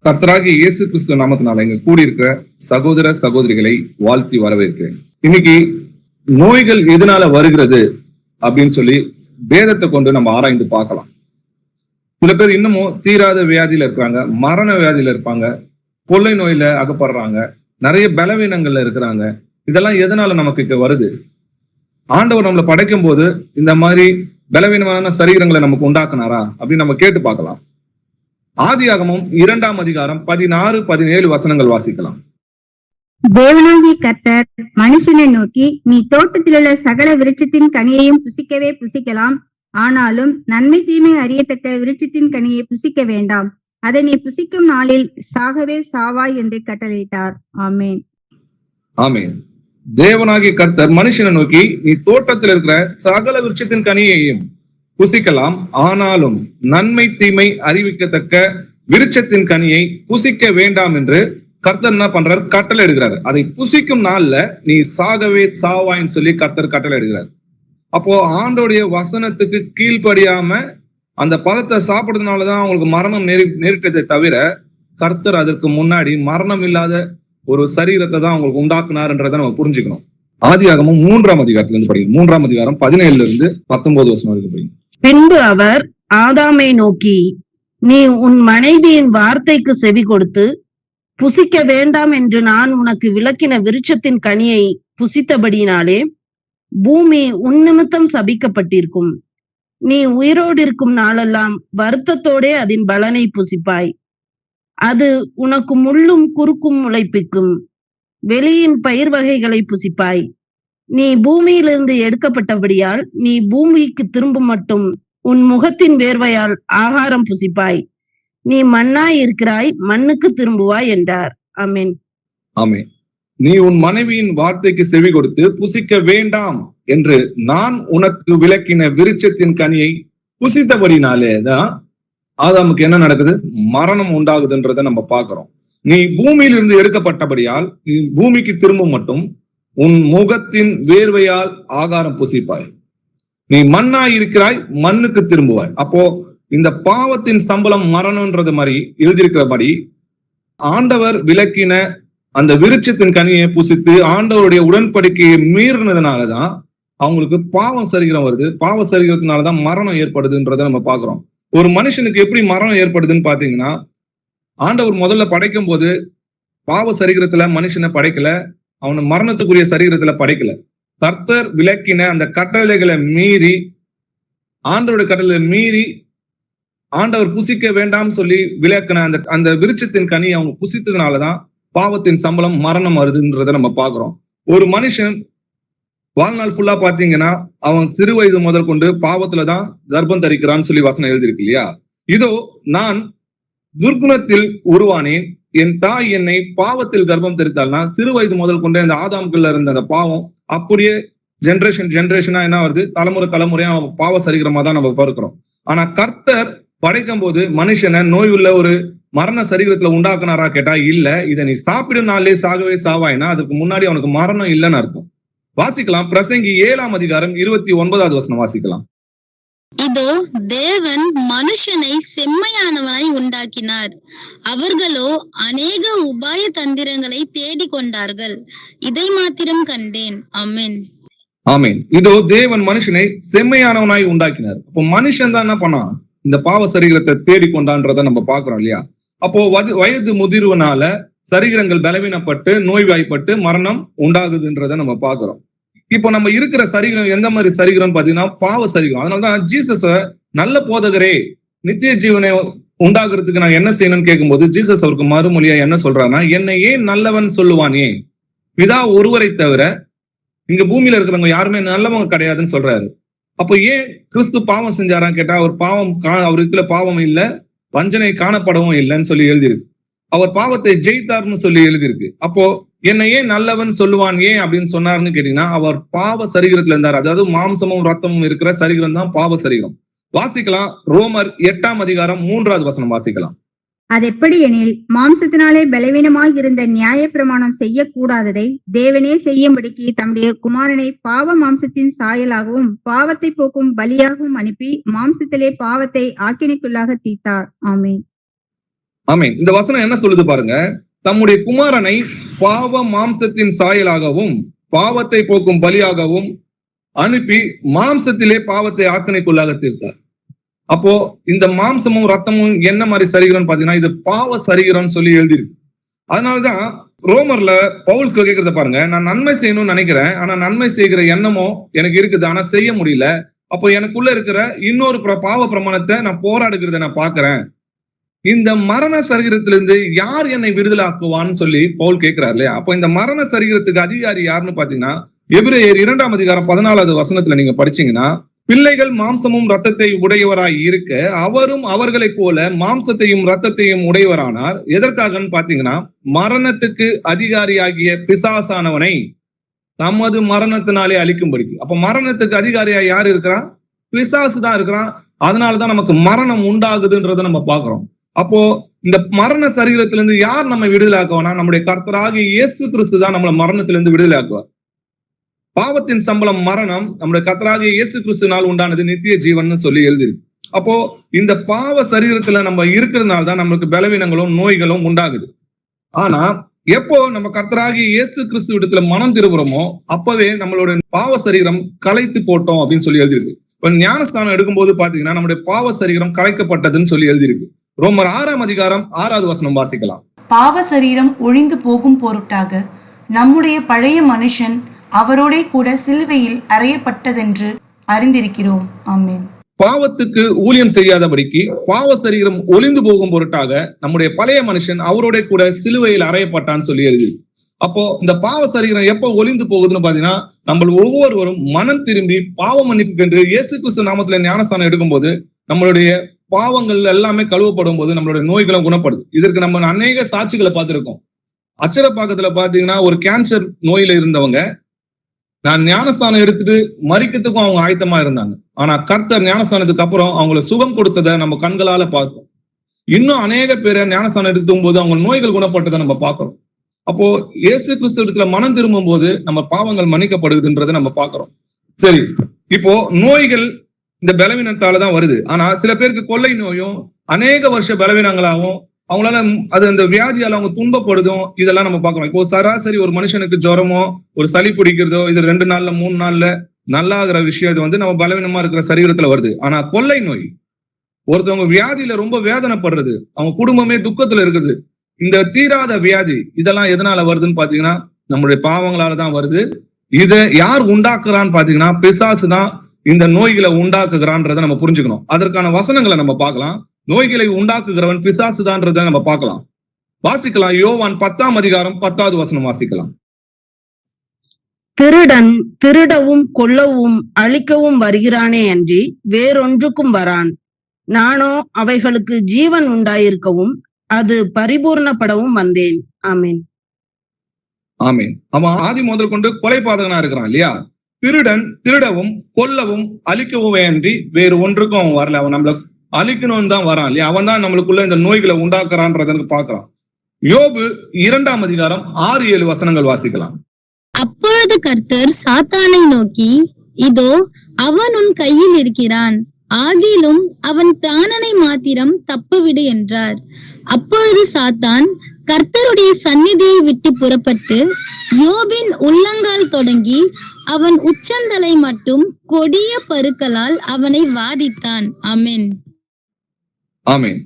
கர்த்தராகிய இயேசு கிறிஸ்து நாமத்தினால இங்க கூடியிருக்கிற சகோதர சகோதரிகளை வாழ்த்தி வரவேற்கிறேன். இன்னைக்கு நோய்கள் எதனால வருகிறது அப்படின்னு சொல்லி வேதத்தை கொண்டு நம்ம ஆராய்ந்து பார்க்கலாம். சில பேர் இன்னமும் தீராத வியாதியில இருக்கிறாங்க, மரண வியாதியில இருப்பாங்க, கொள்ளை நோயில அகப்படுறாங்க, நிறைய பலவீனங்கள்ல இருக்கிறாங்க. இதெல்லாம் எதனால நமக்கு வருது? ஆண்டவர் நம்மளை படைக்கும் போது இந்த மாதிரி பலவீனமான சரீரங்களை நமக்கு உண்டாக்குனாரா அப்படின்னு நம்ம கேட்டு பார்க்கலாம். ஆதியாகமம் 2ஆம் அதிகாரம் 16-17 வசனங்கள் வாசிக்கலாம். தேவனாகிய கர்த்தர் மனுஷனை நோக்கி, நீ தோட்டத்திலுள்ள சகல விருட்சத்தின் கனியையும் புசிக்கவே புசிக்கலாம், ஆனாலும் நன்மை தீமை அறியத்தக்க விருட்சத்தின் கனியை புசிக்க வேண்டாம், அதை நீ புசிக்கும் நாளில் சாகவே சாவாய் என்று கட்டளையிட்டார். ஆமேன். ஆமேன். தேவனாகிய கர்த்தர் மனுஷனை நோக்கி, நீ தோட்டத்தில் இருக்கிற சகல விருட்சத்தின் கனியையும் புசிக்கலாம், ஆனாலும் நன்மை தீமை அறிவிக்கத்தக்க விருட்சத்தின் கனியை புசிக்க வேண்டாம் என்று கர்த்தர் என்ன பண்றாரு? கட்டளை எடுக்கிறாரு. அதை புசிக்கும் நாள்ல நீ சாகவே சாவாயின்னு சொல்லி கர்த்தர் கட்டளை எடுக்கிறார். அப்போ ஆண்டோடைய வசனத்துக்கு கீழ்ப்படியாம அந்த பழத்தை சாப்பிடுறதுனாலதான் அவங்களுக்கு மரணம் நேரிட்டதை தவிர கர்த்தர் அதற்கு முன்னாடி மரணம் இல்லாத ஒரு சரீரத்தை தான் அவங்களுக்கு உண்டாக்குனாருன்றதை நம்ம புரிஞ்சுக்கணும். ஆதியாகமம் 3ஆம் அதிகாரத்துல இருந்து படிக்கணும். 3ஆம் அதிகாரம் 17-19 வசனம் வரைக்கும் படிக்கணும். பின்பு அவர் ஆதாமை நோக்கி, நீ உன் மனைவியின் வார்த்தைக்கு செவி கொடுத்து புசிக்க வேண்டாம் என்று நான் உனக்கு விலக்கின விருட்சத்தின் கனியை புசித்தபடியினாலே பூமி உன் நிமித்தம் சபிக்கப்பட்டிருக்கும். நீ உயிரோடு இருக்கும் நாளெல்லாம் வருத்தத்தோடே அதன் பலனை புசிப்பாய். அது உனக்கு முள்ளும் குறுக்கும் முளைப்பிக்கும். வெளியின் பயிர் வகைகளை புசிப்பாய். நீ பூமியிலிருந்து எடுக்கப்பட்டபடியால் நீ பூமிக்கு திரும்பும் மட்டும் உன் முகத்தின் வேர்வையால் ஆகாரம் புசிப்பாய். நீ மண்ணாய் இருக்கிறாய், மண்ணுக்கு திரும்புவாய் என்றார். ஆமென். ஆமென். நீ உன் மனைவியின் வார்த்தைக்கு செவி கொடுத்து புசிக்க வேண்டாம் என்று நான் உனக்கு விலக்கின விருட்சத்தின் கனியை புசித்தபடினாலேதான் ஆதாமுக்கு என்ன நடக்குது? மரணம் உண்டாகுதுன்றதை நம்ம பார்க்கிறோம். நீ பூமியிலிருந்து எடுக்கப்பட்டபடியால் நீ பூமிக்கு திரும்பும் மட்டும் உன் முகத்தின் வேர்வையால் ஆகாரம் புசிப்பாய். நீ மண்ணாய் இருக்கிறாய், மண்ணுக்கு திரும்புவாய். அப்போ இந்த பாவத்தின் சம்பளம் மரணம்ன்றது மாதிரி எழுதியிருக்கிறபடி ஆண்டவர் விலக்கின அந்த விருட்சத்தின் கனியை புசித்து ஆண்டவருடைய உடன்படிக்கையை மீறினதுனாலதான் அவங்களுக்கு பாவம் சரீரம் வருது. பாவ சரீரத்தினாலதான் மரணம் ஏற்படுதுன்றதை நம்ம பாக்குறோம். ஒரு மனுஷனுக்கு எப்படி மரணம் ஏற்படுதுன்னு பாத்தீங்கன்னா, ஆண்டவர் முதல்ல படைக்கும் போது பாவ சரீரத்துல மனுஷனை படைக்கல, அவனை மரணத்துக்குரிய சரீரத்துல படைக்கல. கர்த்தர் விலக்கின அந்த கட்டளைகளை மீறி, ஆண்டவருடைய கட்டளை மீறி ஆண்டவர் புசிக்க வேண்டாம் சொல்லி விலக்கின அந்த விருட்சத்தின் கனி அவங்க புசித்ததுனாலதான் பாவத்தின் சம்பளம் மரணம் வருதுன்றதை நம்ம பாக்குறோம். ஒரு மனுஷன் வாழ்நாள் ஃபுல்லா பாத்தீங்கன்னா அவன் சிறு வயது முதல் கொண்டு பாவத்துலதான் கர்ப்பம் தரிக்கிறான்னு சொல்லி வசனம் எழுதியிருக்கு இல்லையா? இதோ நான் துர்குணத்தில் உருவானேன், என் தாய் என்னை பாவத்தில் கர்ப்பம் தரித்தாள்னா சிறு வயது முதல் கொண்டு அந்த ஆதாம்குள்ள இருந்த அந்த பாவம் அப்படியே ஜெனரேஷனா என்ன வருது? தலைமுறையா பாவ சரீரமா தான் நம்ம பார்க்கிறோம். ஆனா கர்த்தர் படைக்கும் போது மனுஷனை நோய் உள்ள ஒரு மரண சரீரத்துல உண்டாக்குனாரா கேட்டா இல்ல. இதை நீ சாப்பிடும் நாளே சாகவே சாவாயினா அதுக்கு முன்னாடி அவனுக்கு மரணம் இல்லைன்னு அர்த்தம். வாசிக்கலாம். பிரசங்கி 7ஆம் அதிகாரம் 29வது வசனம் வாசிக்கலாம். இதோ தேவன் மனுஷனை செம்மையானவனாய் உண்டாக்கினார், அவர்களோ அநேக உபாய தந்திரங்களை தேடிக் கொண்டார்கள், இதை மாத்திரம் கண்டேன். ஆமென். ஆமென். இதோ தேவன் மனுஷனை செம்மையானவனாய் உண்டாக்கினார். அப்போ மனுஷன் தான் என்ன பண்ணான்? இந்த பாவ சரீரத்தை தேடிக்கொண்டான்றத நம்ம பாக்குறோம் இல்லையா? அப்போ வயது முதிர்வுனால சரீரங்கள் பலவீனப்பட்டு நோய்வாய்ப்பட்டு மரணம் உண்டாகுதுன்றத நம்ம பாக்குறோம். இப்போ நம்ம இருக்கிற சரீரம் எந்த மாதிரி சரீரம் பாத்தீங்கன்னா பாவ சரீரம். அதனாலதான் ஜீசஸ நல்ல போதகரே, நித்திய ஜீவனை உண்டாக்குறதுக்கு நான் என்ன செய்யணும்னு கேட்கும்போது ஜீசஸ் அவருக்கு மறுமொழியா என்ன சொல்றாருன்னா, என்னை ஏன் நல்லவன் சொல்லுவானே, பிதா ஒருவரை தவிர இங்க பூமியில இருக்கிறவங்க யாருமே நல்லவங்க கிடையாதுன்னு சொல்றாரு. அப்போ ஏன் கிறிஸ்து பாவம் செஞ்சாரான்னு கேட்டா, அவர் அவர் இடத்துல பாவம் இல்ல, வஞ்சனை காணப்படவும் இல்லைன்னு சொல்லி எழுதியிருக்கு. அவர் பாவத்தை ஜெயித்தார்னு சொல்லி எழுதியிருக்கு. அப்போ என்னை ஏன் நல்லவன் சொல்லுவான் ஏன் அப்படின்னு சொன்னாருன்னு கேட்டீங்கன்னா, அவர் பாவ சரீரத்துல இருந்தார். அதாவது மாம்சமும் ரத்தமும் இருக்கிற சரீரம் தான் பாவ சரீரம். வாசிக்கலாம். ரோமர் 8ஆம் அதிகாரம் 3வது வசனம் வாசிக்கலாம். அது எப்படி எனில், மாம்சத்தினாலே பலவீனமாய் இருந்த நியாய பிரமாணம் செய்யக்கூடாததை தேவனே செய்யும்படிக்கு தம்முடைய குமாரனை பாவ மாம்சத்தின் சாயலாகவும் பாவத்தை போக்கும் பலியாகவும் அனுப்பி மாம்சத்திலே பாவத்தை ஆக்கினைக்குள்ளாக தீர்த்தார். ஆமென். ஆமென். இந்த வசனம் என்ன சொல்லுது பாருங்க, தம்முடைய குமாரனை பாவ மாம்சத்தின் சாயலாகவும் பாவத்தை போக்கும் பலியாகவும் அனுப்பி மாம்சத்திலே பாவத்தை ஆக்கினைக்குள்ளாக தீர்த்தார். அப்போ இந்த மாம்சமும் ரத்தமும் என்ன மாதிரி சரீரம்னு பாத்தீங்கன்னா இது பாவ சரீரம்னு சொல்லி எழுதியிருக்கு. அதனாலதான் ரோமர்ல பவுல் கேட்கறத பாருங்க, நான் நன்மை செய்யணும்னு நினைக்கிறேன், ஆனா நன்மை செய்கிற எண்ணமோ எனக்கு இருக்குது, ஆனா செய்ய முடியல. அப்போ எனக்குள்ள இருக்கிற இன்னொரு பாவ பிரமாணத்தை நான் போராடுகிறத நான் பாக்குறேன். இந்த மரண சரீரத்திலிருந்து யார் என்னை விடுதலாக்குவான்னு சொல்லி பவுல் கேட்கிறார் இல்லையா? அப்போ இந்த மரண சரீரத்துக்கு அதிகாரி யாருன்னு பாத்தீங்கன்னா எபிரேயர் 2ஆம் அதிகாரம் 14வது வசனத்துல நீங்க படிச்சீங்கன்னா, பிள்ளைகள் மாம்சமும் ரத்தத்தை உடையவராய் இருக்க அவரும் அவர்களை போல மாம்சத்தையும் ரத்தத்தையும் உடையவரானார். எதற்காகன்னு பாத்தீங்கன்னா, மரணத்துக்கு அதிகாரியாகிய பிசாசானவனை தமது மரணத்தினாலே அழிக்கும்படிக்கு. அப்ப மரணத்துக்கு அதிகாரியா யார் இருக்கிறான்? பிசாசு தான் இருக்கிறான். அதனாலதான் நமக்கு மரணம் உண்டாகுதுன்றத நம்ம பாக்குறோம். அப்போ இந்த மரண சரீரத்திலிருந்து யார் நம்ம விடுதலாக்குவானா? நம்முடைய கர்த்தராகிய இயேசு கிறிஸ்து தான் நம்மளை மரணத்திலிருந்து விடுதலாக்குவார். பாவத்தின் சம்பளம் மரணம், நம்முடைய கர்த்தராகிய இயேசு கிறிஸ்துனால் உண்டானது நித்திய ஜீவன் சொல்லி எழுதிருக்கு. அப்போ இந்த பாவ சரீரத்துல நம்ம இருக்கிறதுனால தான் நம்மளுக்கு பலவீனங்களும் நோய்களும் உண்டாகுது. ஆனா எப்போ நம்ம கர்த்தராகிய இயேசு கிறிஸ்து இடத்துல மனம் திரும்புறோமோ அப்பவே நம்மளோட பாவ சரீரம் கலைத்து போட்டோம் அப்படின்னு சொல்லி எழுதிருக்கு. இப்ப ஞானஸ்தானம் எடுக்கும்போது பாத்தீங்கன்னா நம்முடைய பாவ சரீரம் கலைக்கப்பட்டதுன்னு சொல்லி எழுதிருக்கு. ரோமர் 6ஆம் அதிகாரம் 6வது வசனம் வாசிக்கலாம். பாவ சரீரம் ஒழிந்து போகும் பொருட்டாக நம்முடைய பழைய மனுஷன் அவரோட கூட சிலுவையில் அறையப்பட்டதென்று அறிந்திருக்கிறோம். ஆமென். பாவத்துக்கு ஊழியம் செய்யாதபடிக்கு பாவ சரீரம் ஒளிந்து போகும் பொருட்டாக நம்முடைய பழைய மனுஷன் அவரோட கூட சிலுவையில் அறையப்பட்டான்னு சொல்லி எழுதி. அப்போ இந்த பாவ சரீரம் எப்போ ஒளிந்து போகுதுன்னு பாத்தீங்கன்னா, நம்ம ஒவ்வொருவரும் மனம் திரும்பி பாவ மன்னிப்புக்கென்று இயேசு கிறிஸ்து நாமத்துல ஞானஸ்தானம் எடுக்கும்போது நம்மளுடைய பாவங்கள் எல்லாமே கழுவப்படும் போது நம்மளுடைய நோய்களும் குணப்படுது. இதற்கு நம்ம அநேக சாட்சிகளை பார்த்திருக்கோம். அச்சரப்பாக்கத்துல பாத்தீங்கன்னா ஒரு கேன்சர் நோயில இருந்தவங்க நான் ஞானஸ்தானம் எடுத்துட்டு மரிக்கிறதுக்கும் அவங்க ஆயத்தமா இருந்தாங்க. ஆனா கர்த்தர் ஞானஸ்தானத்துக்கு அப்புறம் அவங்களை சுகம் கொடுத்ததை நம்ம கண்களால பார்த்தோம். இன்னும் அநேக பேரை ஞானஸ்தானம் எடுத்தும் போது அவங்க நோய்கள் குணப்பட்டதை நம்ம பார்க்கிறோம். அப்போ இயேசு கிறிஸ்து இடத்துல மனம் திரும்பும் போது நம்ம பாவங்கள் மன்னிக்கப்படுதுன்றதை நம்ம பார்க்கிறோம். சரி, இப்போ நோய்கள் இந்த பலவீனத்தாலதான் வருது. ஆனா சில பேருக்கு கொள்ளை நோயும் அநேக வருஷ பலவீனங்களாகவும் அவங்களால அது அந்த வியாதியால அவங்க துன்பப்படுதும் இதெல்லாம் நம்ம பார்க்கணும். இப்போ சராசரி ஒரு மனுஷனுக்கு ஜுரமோ ஒரு சளி பிடிக்கிறதோ இது 2 நாள்ல 3 நாள்ல நல்லாகிற விஷயம் இது வந்து நம்ம பலவீனமா இருக்கிற சரீரத்துல வருது. ஆனா கொள்ளை நோய் ஒருத்தவங்க வியாதியில ரொம்ப வேதனைப்படுறது, அவங்க குடும்பமே துக்கத்துல இருக்குது, இந்த தீராத வியாதி இதெல்லாம் எதனால வருதுன்னு பாத்தீங்கன்னா நம்மளுடைய பாவங்களாலதான் வருது. இதை யார் உண்டாக்குறான்னு பாத்தீங்கன்னா பிசாசு தான் இந்த நோய்களை உண்டாக்குகிறான்றதை நம்ம புரிஞ்சுக்கணும். அதற்கான வசனங்களை நம்ம பார்க்கலாம். நோய்களை உண்டாக்குகிறவன் பிசாசுதான்றதை நம்ம பார்க்கலாம். வாசிக்கலாம். யோவான் 10ஆம் அதிகாரம் 10வது வசனம் வாசிக்கலாம். திருடன் திருடவும் கொல்லவும் அழிக்கவும் வருகிறானே அன்றி வேறொன்றுக்கும் வரான். நானோ அவைகளுக்கு ஜீவன் உண்டாயிருக்கவும் அது பரிபூர்ணப்படவும் வந்தேன். ஆமேன். ஆமேன். அவன் ஆதி முதல் கொண்டு கொலைபாதகனா இருக்கிறான் இல்லையா? திருடன் திருடவும் கொல்லவும் அழிக்கவும் அன்றி வேறு ஒன்றுக்கும் அவன் வரல. அவன் நம்மள அழிக்கணும்னு தான் வரான் இல்லையா? அவன் தான் நம்மளுக்குள்ள இந்த நோய்களை உண்டாக்குறான்றதுக்கு பாக்குறான். யோபு 2ஆம் அதிகாரம் 6-7 வசனங்கள் வாசிக்கலாம். அப்பொழுது கர்த்தர் சாத்தானை நோக்கி, இதோ அவன் உன் கையில் இருக்கிறான், ஆகிலும் அவன் பிராணனை மாத்திரம் தப்புவிடு என்றார். அப்பொழுது சாத்தான் கர்த்தருடைய சந்நிதியை விட்டு புறப்பட்டு யோபின் உள்ளங்கால் தொடங்கி அவன் உச்சந்தலை மட்டும் கொடிய பருக்களால் அவனை வாதித்தான். ஆமென். ஆமென்.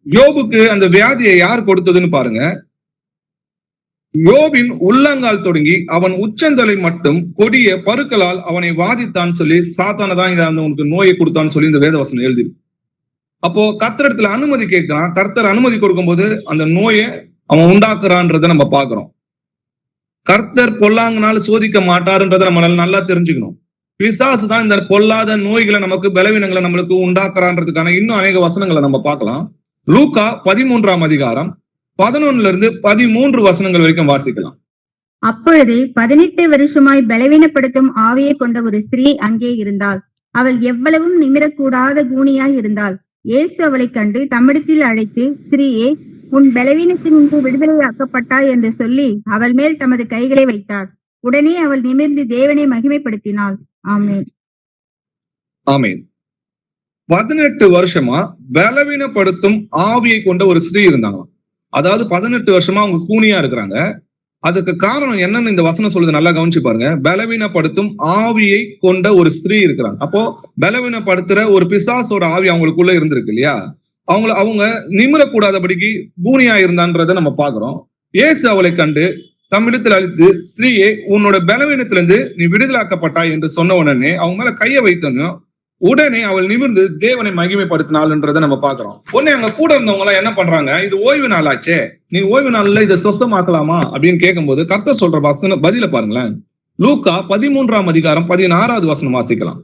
யோபுக்கு அந்த வியாதியை யார் கொடுத்ததுன்னு பாருங்க. யோபின் உள்ளங்கால் தொடங்கி அவன் உச்சந்தலை மட்டும் கொடிய பருக்களால் அவனை வாதித்தான் சொல்லி சாத்தான தான் இங்க உனக்கு நோயை கொடுத்தான்னு சொல்லி இந்த வேதவசனம் எழுதி. அப்போ கர்த்தரிடத்துல அனுமதி கேட்கிறான். கர்த்தர் அனுமதி கொடுக்கும் போது அந்த நோயை அவன் உண்டாக்குறான்றதை நம்ம பாக்குறோம். கர்த்தர் பொல்லாங்கனால சோதிக்க மாட்டாருன்றதை நம்மளால நல்லா தெரிஞ்சுக்கணும். பிசாசு தான் இந்த பொல்லாத நோய்களை நமக்கு பலவீனங்களை நம்மளுக்கு உண்டாக்குறான்றதுக்கான இன்னும் அநேக வசனங்களை நம்ம பார்க்கலாம். லூக்கா 13ஆம் அதிகாரம் 11-13 வசனங்கள் வரைக்கும் வாசிக்கலாம். அப்பொழுது 18 வருஷமாய் பலவீனப்படுத்தும் ஆவியை கொண்ட ஒரு ஸ்திரீ அங்கே இருந்தாள். அவள் எவ்வளவும் நிமிரக்கூடாத கூனியாய் இருந்தாள். இயேசு அவளை கண்டு தம்மிடத்தில் அழைத்து, ஸ்திரீயே, உன் பலவீனத்தினின்று விடுதலையாக்கப்பட்டாய் என்று சொல்லி அவள் மேல் தமது கைகளை வைத்தார். உடனே அவள் நிமிர்ந்து தேவனை மகிமைப்படுத்தினாள். ஆமென். ஆமென். 18 வருஷமா பலவீனப்படுத்தும் ஆவியை கொண்ட ஒரு ஸ்திரீ இருந்தாங்க. அதாவது 18 வருஷமா அவங்க கூனியா இருக்கிறாங்க. அதுக்கு காரணம் என்னன்னு இந்த வசனம் சொல்லுது, நல்லா கவனிச்சு பாருங்க. பலவீனப்படுத்தும் ஆவியை கொண்ட ஒரு ஸ்திரீ இருக்கிறாங்க. அப்போ பலவீனப்படுத்துற ஒரு பிசாசோட ஆவி அவங்களுக்குள்ள இருந்திருக்கு இல்லையா? அவங்க நிமிரக்கூடாதபடிக்கு கூனியா இருந்தான்றத நம்ம பாக்குறோம். இயேசு அவளை கண்டு தம்மிடத்தில் அழைத்து, ஸ்திரீயே, உன்னோட பலவீனத்திலிருந்து நீ விடுதலாக்கப்பட்டாய் என்று சொன்ன உடனே அவங்க மேல கையை வைத்தோன்னு உடனே அவள் நிமிர்ந்து தேவனை மகிமைப்படுத்தினாள்ன்றதை நம்ம பாக்குறோம். உடனே அங்க கூட இருந்தவங்க எல்லாம் என்ன பண்றாங்க, இது ஓய்வு நாளாச்சே, நீ ஓய்வு நாள்ல இதை சொஸ்தமாக்கலாமா அப்படின்னு கேட்கும்போது கர்த்தர் சொல்ற வசன பதில பாருங்களேன். லூக்கா 13ஆம் அதிகாரம் 16வது வசனம் வாசிக்கலாம்.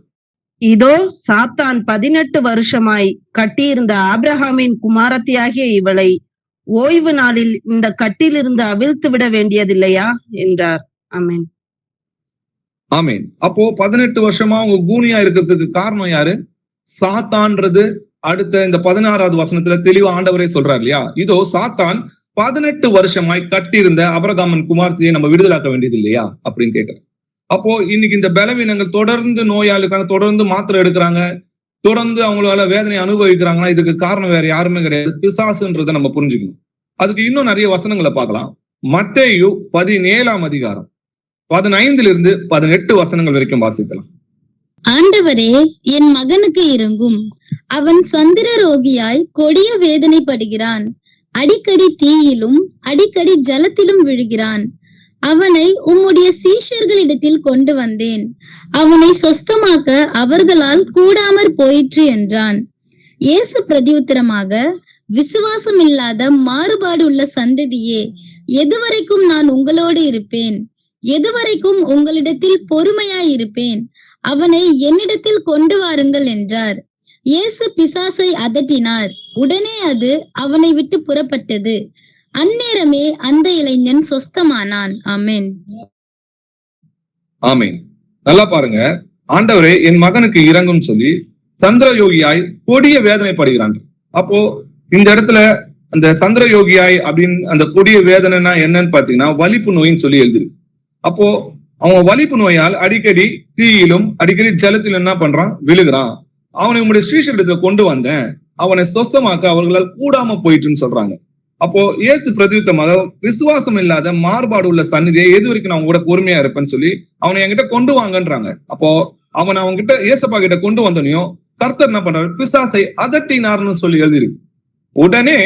இதோ சாத்தான் 18 வருஷமாய் கட்டியிருந்த ஆபிரகாமின் குமாரத்தியாகிய இவளை ஓய்வு நாளில் இந்த கட்டிலிருந்து அவிழ்த்து விட வேண்டியதில்லையா என்றார். ஆமென். ஆமீன். அப்போ 18 வருஷமா அவங்க கூனியா இருக்கிறதுக்கு காரணம் யாரு? சாத்தான்றது அடுத்த இந்த 16வது வசனத்துல தெளிவா ஆண்டவரே சொல்றாரு இல்லையா? இதோ சாத்தான் 18 வருஷமாய் கட்டியிருந்த ஆபிரகாமின் குமாரத்தியை நம்ம விடுதலாக்க வேண்டியது இல்லையா அப்படின்னு கேட்கிறேன். அப்போ இன்னைக்கு இந்த பலவீனங்கள் தொடர்ந்து நோயாளி இருக்காங்க, தொடர்ந்து மாத்திரை எடுக்கிறாங்க, தொடர்ந்து அவங்களால வேதனை அனுபவிக்கிறாங்கன்னா இதுக்கு காரணம் வேற யாருமே கிடையாது, பிசாசுன்றதை நம்ம புரிஞ்சுக்கணும். அதுக்கு இன்னும் நிறைய வசனங்களை பார்க்கலாம். மத்தேயு 17ஆம் அதிகாரம் 15 18 வசனங்கள் வரைக்கும் வாசிக்கலாம். ஆண்டவரே, என் மகனுக்கு இரங்கும். அவன் சந்திர ரோகியாய் கொடிய வேதனைப்படுகிறான். அடிக்கடி தீயிலும் அடிக்கடி ஜலத்திலும் விழுகிறான். அவனை உம்முடைய சீஷர்களிடத்தில் கொண்டு வந்தேன். அவனை சொஸ்தமாக்க அவர்களால் கூடாமற் போயிற்று என்றான். இயேசு பிரதியுத்தரமாக, விசுவாசம் இல்லாத மாறுபாடு உள்ள சந்ததியே, எதுவரைக்கும் நான் உங்களோடு இருப்பேன்? எதுவரைக்கும் உங்களிடத்தில் பொறுமையாய் இருப்பேன்? அவனை என்னிடத்தில் கொண்டு வாருங்கள் என்றார். இயேசு பிசாசை அதட்டினார். உடனே அது அவனை விட்டு புறப்பட்டது. அந்நேரமே அந்த இளைஞன் சொஸ்தமானான். ஆமென். ஆமீன். நல்லா பாருங்க. ஆண்டவரே, என் மகனுக்கு இரங்கும் சொல்லி சந்திரயோகியாய் கொடிய வேதனைப்படுகிறான். அப்போ இந்த இடத்துல அந்த சந்திரயோகியாய் அப்படின்னு அந்த கொடிய வேதனைனா என்னன்னு பாத்தீங்கன்னா வலிப்பு நோயின்னு சொல்லி எழுதிருக்கு. அப்போ அவன் வலிப்பு நோயால் அடிக்கடி தீயிலும் அடிக்கடி ஜலத்திலும் என்ன பண்றான், விழுகிறான். அவனை உங்களுடைய ஸ்ரீஷரிடத்துல கொண்டு வந்தேன், அவனை சொஸ்தமாக்க அவர்களால் கூடாம போயிட்டுன்னு சொல்றாங்க. அப்போ இயேசு பிரதியுத்தமாக, விசுவாசம் இல்லாத மாறுபாடு உள்ள சந்நிதியை எது வரைக்கும் நான் கூட பொறுமையா இருப்பேன்னு சொல்லி அவனை என்கிட்ட கொண்டு வாங்கன்றாங்க. அப்போ அவன் அவங்க கிட்ட ஏசப்பா கிட்ட கொண்டு வந்தனையும் கர்த்தர் என்ன பண்றாரு, பிசாசை அதட்டினார்னு சொல்லி எழுதிருக்கு. உடனே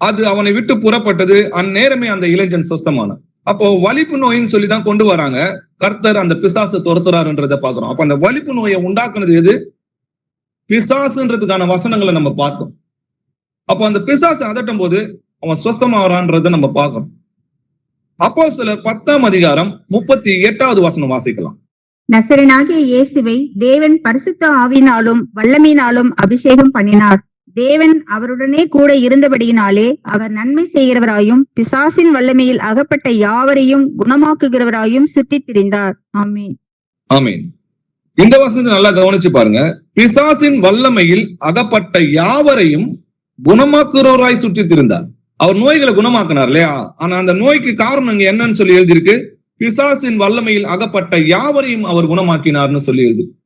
அது அவனை விட்டு புறப்பட்டது. அந்நேரமே அந்த இளைஞன் சொஸ்தமான. அப்போ வலிப்பு நோயின்னு சொல்லிதான் கொண்டு வராங்க. கர்த்தர் அந்த பிசாசை துரத்துறாருன்றதை பாக்குறோம். அப்ப அந்த வலிப்பு நோயை உண்டாக்குனது எது? பிசாசுன்றதுக்கான வசனங்களை நம்ம பார்த்தோம். அப்போ அந்த பிசாசை அதட்டும் போது அவன் சொஸ்தமாகறான்றதை நம்ம பார்க்கிறோம். அப்போஸ்தலர் 10ஆம் அதிகாரம் 38வது வசனம் வாசிக்கலாம். நசரேயனாகிய இயேசுவை தேவன் பரிசுத்த ஆவியினாலும் வல்லமையினாலும் அபிஷேகம் பண்ணினார். தேவன் அவருடனே கூட இருந்தபடியினாலே அவர் நன்மை செய்கிறவராயும் பிசாசின் வல்லமையில் அகப்பட்ட யாவரையும் குணமாக்குகிறவராயும் சுற்றித் திரிந்தார். ஆமென். ஆமீன். இந்த வசனத்தை நல்லா கவனிச்சு பாருங்க. பிசாசின் வல்லமையில் அகப்பட்ட யாவரையும் குணமாக்குறவராய் சுற்றித் திரிந்தார். அவர் நோய்களை குணமாக்கினார் இல்லையா? ஆனா அந்த நோய்க்கு காரணம் இங்க என்னன்னு சொல்லி எழுதியிருக்கு, பிசாசின் வல்லமையில் அகப்பட்ட யாவரையும் அவர் குணமாக்கினார்னு சொல்லி எழுதிருக்கு.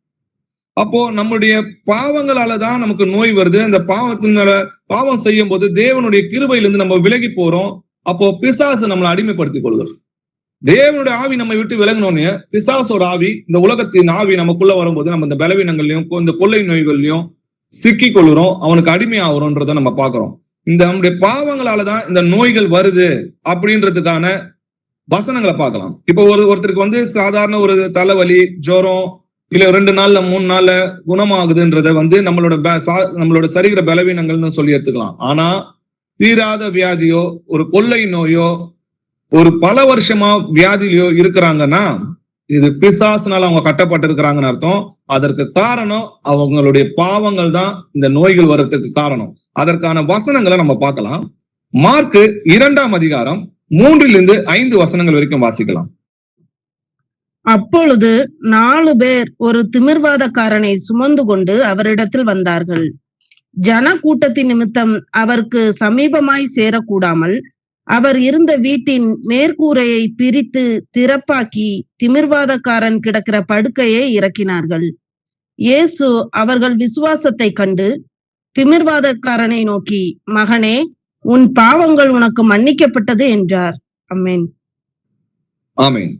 அப்போ நம்முடைய பாவங்களாலதான் நமக்கு நோய் வருது. அந்த பாவம் செய்யும் போது தேவனுடைய கிருபையிலிருந்து நம்ம விலகி போறோம். அப்போ பிசாசு நம்மளை அடிமைப்படுத்திக் கொள்கிறோம். தேவனுடைய ஆவி நம்ம விட்டு விலகினோன்னு பிசாசோட ஆவி, இந்த உலகத்தின் ஆவி நமக்குள்ள வரும்போது நம்ம இந்த பலவீனங்கள்லயும் இந்த கொள்ளை நோய்கள்லயும் சிக்கி கொள்ளுறோம், அவனுக்கு அடிமையாகிறோன்றத நம்ம பாக்குறோம். இந்த நம்முடைய பாவங்களாலதான் இந்த நோய்கள் வருது அப்படின்றதுக்கான வசனங்களை பார்க்கலாம். இப்போ ஒருத்தருக்கு சாதாரண ஒரு தலைவலி, ஜுரம், இல்ல 2 நாள்ல 3 நாள்ல குணமாகுதுன்றத நம்மளோட சரீர பலவீனங்கள்னு சொல்லி எடுத்துக்கலாம். ஆனா தீராத வியாதியோ, ஒரு கொள்ளை நோயோ, ஒரு பல வருஷமா வியாதியிலயோ இருக்கிறாங்கன்னா இது பிசாசுனால அவங்க கட்டப்பட்டிருக்கிறாங்கன்னு அர்த்தம். அதற்கு காரணம் அவங்களுடைய பாவங்கள் தான் இந்த நோய்கள் வர்றதுக்கு காரணம். அதற்கான வசனங்களை நம்ம பார்க்கலாம். மார்க்கு 2ஆம் அதிகாரம் 3-5 வசனங்கள் வரைக்கும் வாசிக்கலாம். அப்பொழுது 4 பேர் ஒரு திமிர்வாதக்காரனை சுமந்து கொண்டு அவரிடத்தில் வந்தார்கள். ஜன கூட்டத்தின் நிமித்தம் அவருக்கு சமீபமாய் சேரக்கூடாமல் அவர் இருந்த வீட்டின் மேற்கூரையை பிரித்து திறப்பாக்கி திமிர்வாதக்காரன் கிடக்கிற படுக்கையை இறக்கினார்கள். இயேசு அவர்கள் விசுவாசத்தை கண்டு திமிர்வாதக்காரனை நோக்கி, மகனே, உன் பாவங்கள் உனக்கு மன்னிக்கப்பட்டது என்றார். ஆமென். ஆமென்.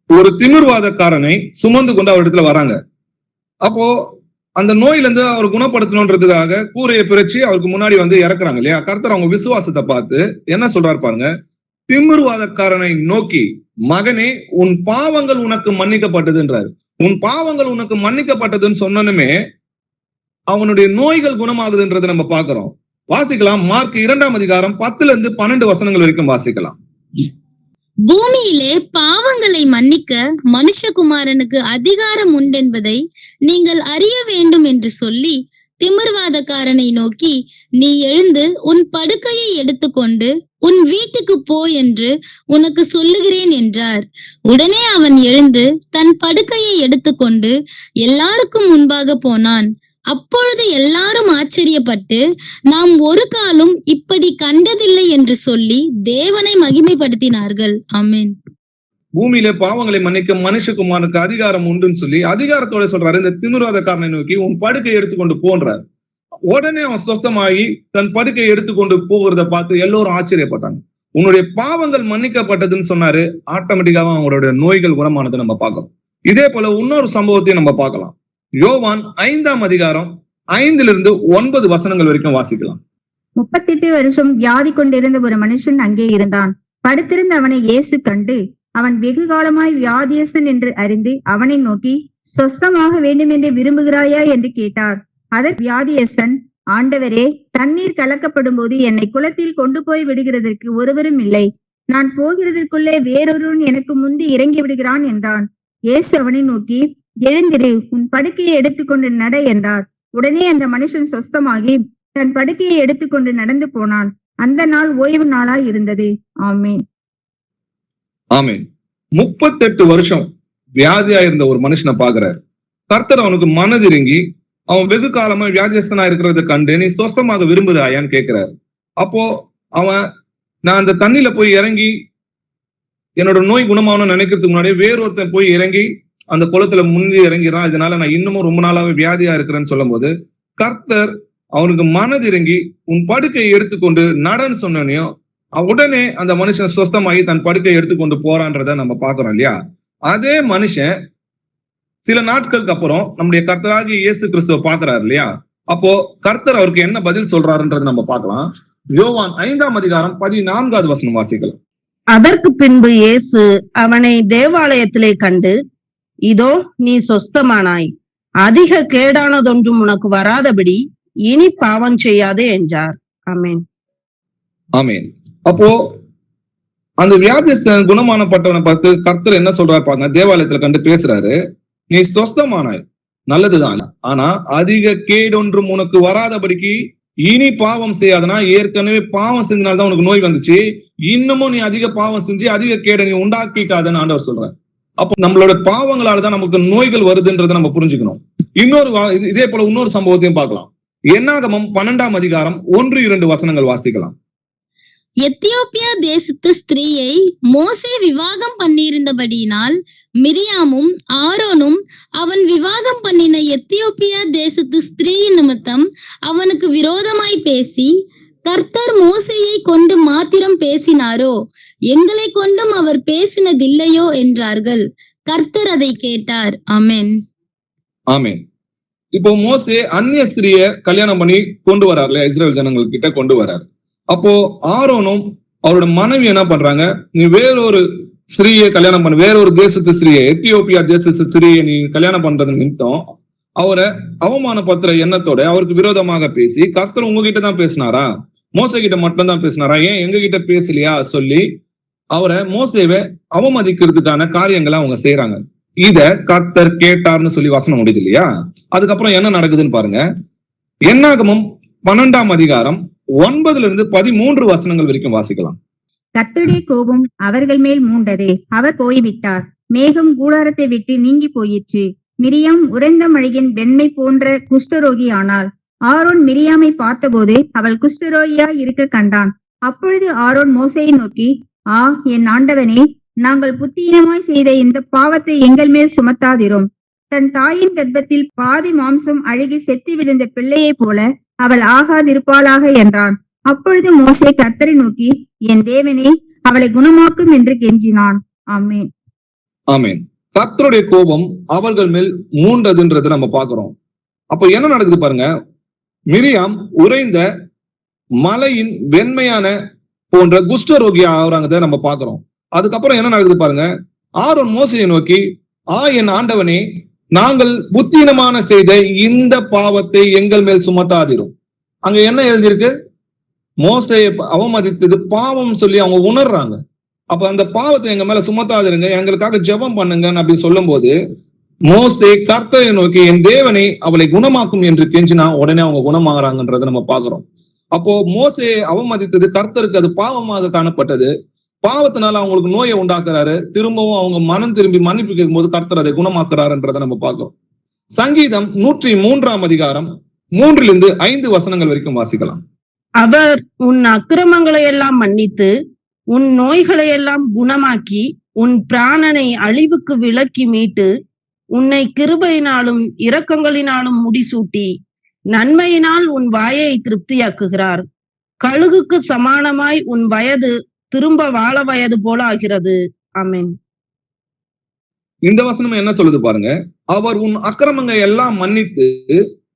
ஒரு திமிர்வாதக்காரனை சுமந்து கொண்டு அவரிடத்துல வராங்க. அப்போ அந்த நோயிலிருந்து அவர் குணப்படுத்தணுன்றதுக்காக கூரையை பிரிச்சு அவருக்கு முன்னாடி வந்து இறக்குறாங்க இல்லையா? கர்த்தர் அவங்க விசுவாசத்தை பார்த்து என்ன சொல்றாரு பாருங்க. திமிர்வாதக்காரனை நோக்கி, மகனே, உன் பாவங்கள் உனக்கு மன்னிக்கப்பட்டதுன்றாரு. உன் பாவங்கள் உனக்கு மன்னிக்கப்பட்டதுன்னு சொன்னனுமே அவனுடைய நோய்கள் குணமாகுதுன்றதை நம்ம பார்க்கிறோம். வாசிக்கலாம். மார்க் 2ஆம் அதிகாரம் 10-12 வசனங்கள் வரைக்கும் வாசிக்கலாம். பூமியிலே பாவங்களை மன்னிக்க மனுஷகுமாரனுக்கு அதிகாரம் உண்டென்பதை நீங்கள் அறிய வேண்டும் என்று சொல்லி திமிர்வாதக்காரனை நோக்கி, நீ எழுந்து உன் படுக்கையை எடுத்துக்கொண்டு உன் வீட்டுக்கு போ என்று உனக்கு சொல்லுகிறேன் என்றார். உடனே அவன் எழுந்து தன் படுக்கையை எடுத்துக்கொண்டு எல்லாருக்கும் முன்பாக போனான். அப்பொழுது எல்லாரும் ஆச்சரியப்பட்டு, நாம் ஒரு காலம் இப்படி கண்டதில்லை என்று சொல்லி தேவனை மகிமைப்படுத்தினார்கள். ஆமென். பூமியில பாவங்களை மன்னிக்க மனுஷகுமாரனுக்கு அதிகாரம் உண்டுன்னு சொல்லி அதிகாரத்தோட சொல்றாரு. இந்த திமிர்வாதக்காரனை நோக்கி உன் படுக்கை எடுத்துக்கொண்டு போன்றார். உடனே அவன் சுத்தமாகி தன் படுக்கையை எடுத்துக்கொண்டு போகிறத பார்த்து எல்லோரும் ஆச்சரியப்பட்டாங்க. உன்னுடைய பாவங்கள் மன்னிக்கப்பட்டதுன்னு சொன்னாரு. ஆட்டோமேட்டிக்காக அவங்களுடைய நோய்கள் குணமானதை நம்ம பார்க்கிறோம். இதே போல இன்னொரு சம்பவத்தையும் நம்ம பார்க்கலாம். யோவான் 5ஆம் அதிகாரம் 5-9 வசனங்கள் வரைக்கும் வாசிக்கலாம். 38 வருஷம் வியாதி கொண்டிருந்த ஒரு மனுஷன் அங்கே இருந்தான். படுத்திருந்த அவனை இயேசு கண்டு, அவன் வெகு காலமாய் வியாதியஸ்தன் என்று அறிந்து அவனை நோக்கி, சொஸ்தமாக வேண்டும் என்று விரும்புகிறாயா என்று கேட்டார். அதற்கு வியாதியஸ்தன், ஆண்டவரே, தண்ணீர் கலக்கப்படும் போது என்னை குளத்தில் கொண்டு போய் விடுகிறதற்கு ஒருவரும் இல்லை. நான் போகிறதற்குள்ளே வேறொருவன் எனக்கு முந்தி இறங்கி விடுகிறான் என்றான். இயேசு அவனை நோக்கி, எழுந்திரு, உன் படுக்கையை எடுத்துக்கொண்டு நட என்றார். உடனே அந்த மனுஷன் சொஸ்தமாகி தன் படுக்கையை எடுத்துக்கொண்டு நடந்து போனான். அந்த நாள் ஓய்வு நாளாய் இருந்தது. ஆமென். ஆமென். 38 வருஷம் வியாதியா இருந்த ஒரு மனுஷனை பாக்குறாரு. கர்த்தர் அவனுக்கு மனதிறங்கி அவன் வெகு காலமா வியாதியஸ்தனா இருக்கிறத கண்டு, நீ சொஸ்தமாக விரும்புகிறாயான்னு கேட்கிறாரு. அப்போ அவன், நான் அந்த தண்ணியில போய் இறங்கி என்னோட நோய் குணமாகணும்னு நினைக்கிறதுக்கு முன்னாடியே வேறொருத்தன் போய் இறங்கி அந்த குளத்துல முந்தி இறங்கிறான். இதனால நான் இன்னமும் ரொம்ப நாளாவே வியாதியா இருக்கிறேன்னு சொல்லும் போது கர்த்தர் அவனுக்கு மனதிறங்கி உன் படுக்கையை எடுத்துக்கொண்டு நடன்னு சொன்னையும் உடனே அந்த மனுஷன் சொஸ்தமாகி தன் படுக்கையை எடுத்துக்கொண்டு போறான்றத நம்ம பாக்குறோம் இல்லையா? அதே மனுஷன் சில நாட்களுக்கு அப்புறம் நம்முடைய கர்த்தராகிய இயேசு கிறிஸ்துவை பாக்குறாரு இல்லையா? அப்போ கர்த்தர் அவருக்கு என்ன பதில் சொல்றாருன்றது நம்ம பார்க்கலாம். யோவான் 5ஆம் அதிகாரம் 14வது வசனம் வாசிக்கலாம். அதற்கு பின்பு இயேசு அவனை தேவாலயத்திலே கண்டு, இதோ நீ சொஸ்தமானாய், அதிக கேடானதொன்றும் உனக்கு வராதபடி இனி பாவம் செய்யாதே என்றார். ஆமென். ஆமென். அப்போ அந்த வியாதியஸ்தன் குணமானப்பட்டவனை பார்த்து கர்த்தர் என்ன சொல்றாரு பாருங்க. தேவாலயத்துல கண்டு பேசுறாரு, நீ சொஸ்தமானாய், நல்லதுதான், ஆனா அதிக கேடொன்றும் உனக்கு வராதபடிக்கு இனி பாவம் செய்யாதனா. ஏற்கனவே பாவம் செஞ்சனால்தான் உனக்கு நோய் வந்துச்சு, இன்னமும் நீ அதிக பாவம் செஞ்சு அதிக கேடை நீ உண்டாக்கிக்காதன்னு ஆண்டவர் சொல்ற. அப்போ நம்மளோட பாவங்களாலதான் நமக்கு நோய்கள் வருதுன்றதை நம்ம புரிஞ்சுக்கணும். இதே போல இன்னொரு சம்பவத்தையும் பார்க்கலாம். என்னாகமம் 12ஆம் அதிகாரம் 1-2 வசனங்கள் வாசிக்கலாம். எத்தியோப்பியா தேசத்து ஸ்திரீயை மோசே விவாகம் பண்ணியிருந்தபடியினால் மிரியாமும் ஆரோனும் அவன் விவாகம் பண்ணின எத்தியோப்பியா தேசத்து ஸ்திரீயின் நிமித்தம் அவனுக்கு விரோதமாய் பேசி, கர்த்தர் மோசேயை கொண்டு மாத்திரம் பேசினாரோ, எங்களை கொண்டும் அவர் பேசினதில்லையோ என்றார்கள். கர்த்தர் அதை கேட்டார். ஆமென். ஆமென். இப்போ மோசே அந்நிய ஸ்திரிய கல்யாணம் பண்ணி கொண்டு வராருல, இஸ்ரேல் ஜனங்கள் கிட்ட கொண்டு வராரு. அப்போ ஆரோனும் அவரோட மனைவி என்ன பண்றாங்க, நீ வேறொரு ஸ்திரீயை கல்யாணம் பண்ண, வேறொரு தேசத்து ஸ்திரீயை, எத்தியோப்பியா தேசத்து ஸ்திரீயை நீ கல்யாணம் பண்றது நிமித்தம் அவரை அவமானப்படுத்துற எண்ணத்தோட அவருக்கு விரோதமாக பேசி, கர்த்தர் உங்ககிட்ட தான் பேசினாரா, மோசே கிட்ட மட்டும் தான் பேசினாரா, ஏன் எங்க கிட்ட பேசலையா சொல்லி அவரை மோசேவை அவமதிக்கிறதுக்கான காரியங்களை அவங்க செய்யறாங்க. இத கர்த்தர் கேட்டார்னு சொல்லி வசனம் முடியுது இல்லையா? அதுக்கப்புறம் என்ன நடக்குதுன்னு பாருங்க. என்னாகமம் 12ஆம் அதிகாரம் 9-13 வசனங்கள் வரைக்கும் வாசிக்கலாம். கர்த்தருடைய கோபம் அவர்கள் மேல் மூண்டதே, அவர் போய்விட்டார். மேகம் கூடாரத்தை விட்டு நீங்கி போயிற்று. மிரியாம் உறைந்த மழையின் வெண்மை போன்ற குஷ்டரோகி ஆனாள். ஆரோன் மிரியாமை பார்த்தபோது அவள் குஷ்டரோகியா இருக்க கண்டான். அப்பொழுது ஆரோன் மோசேயை நோக்கி, ஆ என் ஆண்டவனே, நாங்கள் புத்தியீனமாய் செய்த இந்த பாவத்தை எங்கள் மேல் சுமத்தாதிரும். தன் தாயின் கர்ப்பத்தில் பாதி மாம்சம் அழுகி செத்து விழுந்த பிள்ளையைப் போல அவள் ஆகாதிருப்பாளாக என்றான். அப்பொழுது மோசே கர்த்தரை நோக்கி, என் தேவனே, அவளை குணமாக்கும் என்று கெஞ்சினான். ஆமென். ஆமென். கர்த்தருடைய கோபம் அவர்கள் மேல் மூண்டதுன்றதை நம்ம பாக்குறோம். அப்போ என்ன நடக்குது பாருங்க. மிரியாம் உறைந்த மலையின் வெண்மையான போன்ற குஷ்டரோகி ஆகுறாங்கத நம்ம பாக்குறோம். அதுக்கப்புறம் என்ன நடக்குது பாருங்க. ஆரோன் மோசையை நோக்கி, என் ஆண்டவனே, நாங்கள் புத்தீனமான செய்த இந்த பாவத்தை எங்கள் மேல் சுமத்தாதிரும். அங்க என்ன எழுதியிருக்கு? மோசையை அவமதித்தது பாவம் சொல்லி அவங்க உணர்றாங்க. அப்ப அந்த பாவத்தை எங்க மேல சுமத்தாதிருங்க, எங்களுக்காக ஜெபம் பண்ணுங்க அப்படின்னு சொல்லும் போது மோசே கர்த்தரை நோக்கி, என் தேவனை அவளை குணமாக்கும் என்று கெஞ்சினா உடனே அவங்க குணமாகறாங்கன்றதை நம்ம பாக்குறோம். அப்போ மோசே அவமதித்தது கர்த்தருக்கு அது பாவமாக காணப்பட்டது. பாவத்தினால அவங்களுக்கு நோயை உண்டாக்குறாரு. திரும்பவும் அவங்க மனம் திரும்பி மன்னிப்பு கேட்கும் போது கர்த்தர் அதை குணமாக்குறாருன்றதை நம்ம பார்க்கிறோம். சங்கீதம் 103 அதிகாரம் 3-5 வசனங்கள் வரைக்கும் வாசிக்கலாம். அவர் உன் அக்கிரமங்களை எல்லாம் மன்னித்து உன் நோய்களை எல்லாம் குணமாக்கி உன் பிராணனை அழிவுக்கு விலக்கி மீட்டு உன்னை கிருபையினாலும் இரக்கங்களினாலும் முடிசூட்டி நன்மையினால் உன் வாயை திருப்தியாக்குகிறார். கழுகுக்கு சமானமாய் உன் வயது திரும்ப வாழ வயது போல ஆகிறது. ஆமென். இந்த வசனம் என்ன சொல்லுது பாருங்க. அவர் உன் அக்கிரமங்களை எல்லாம் மன்னித்து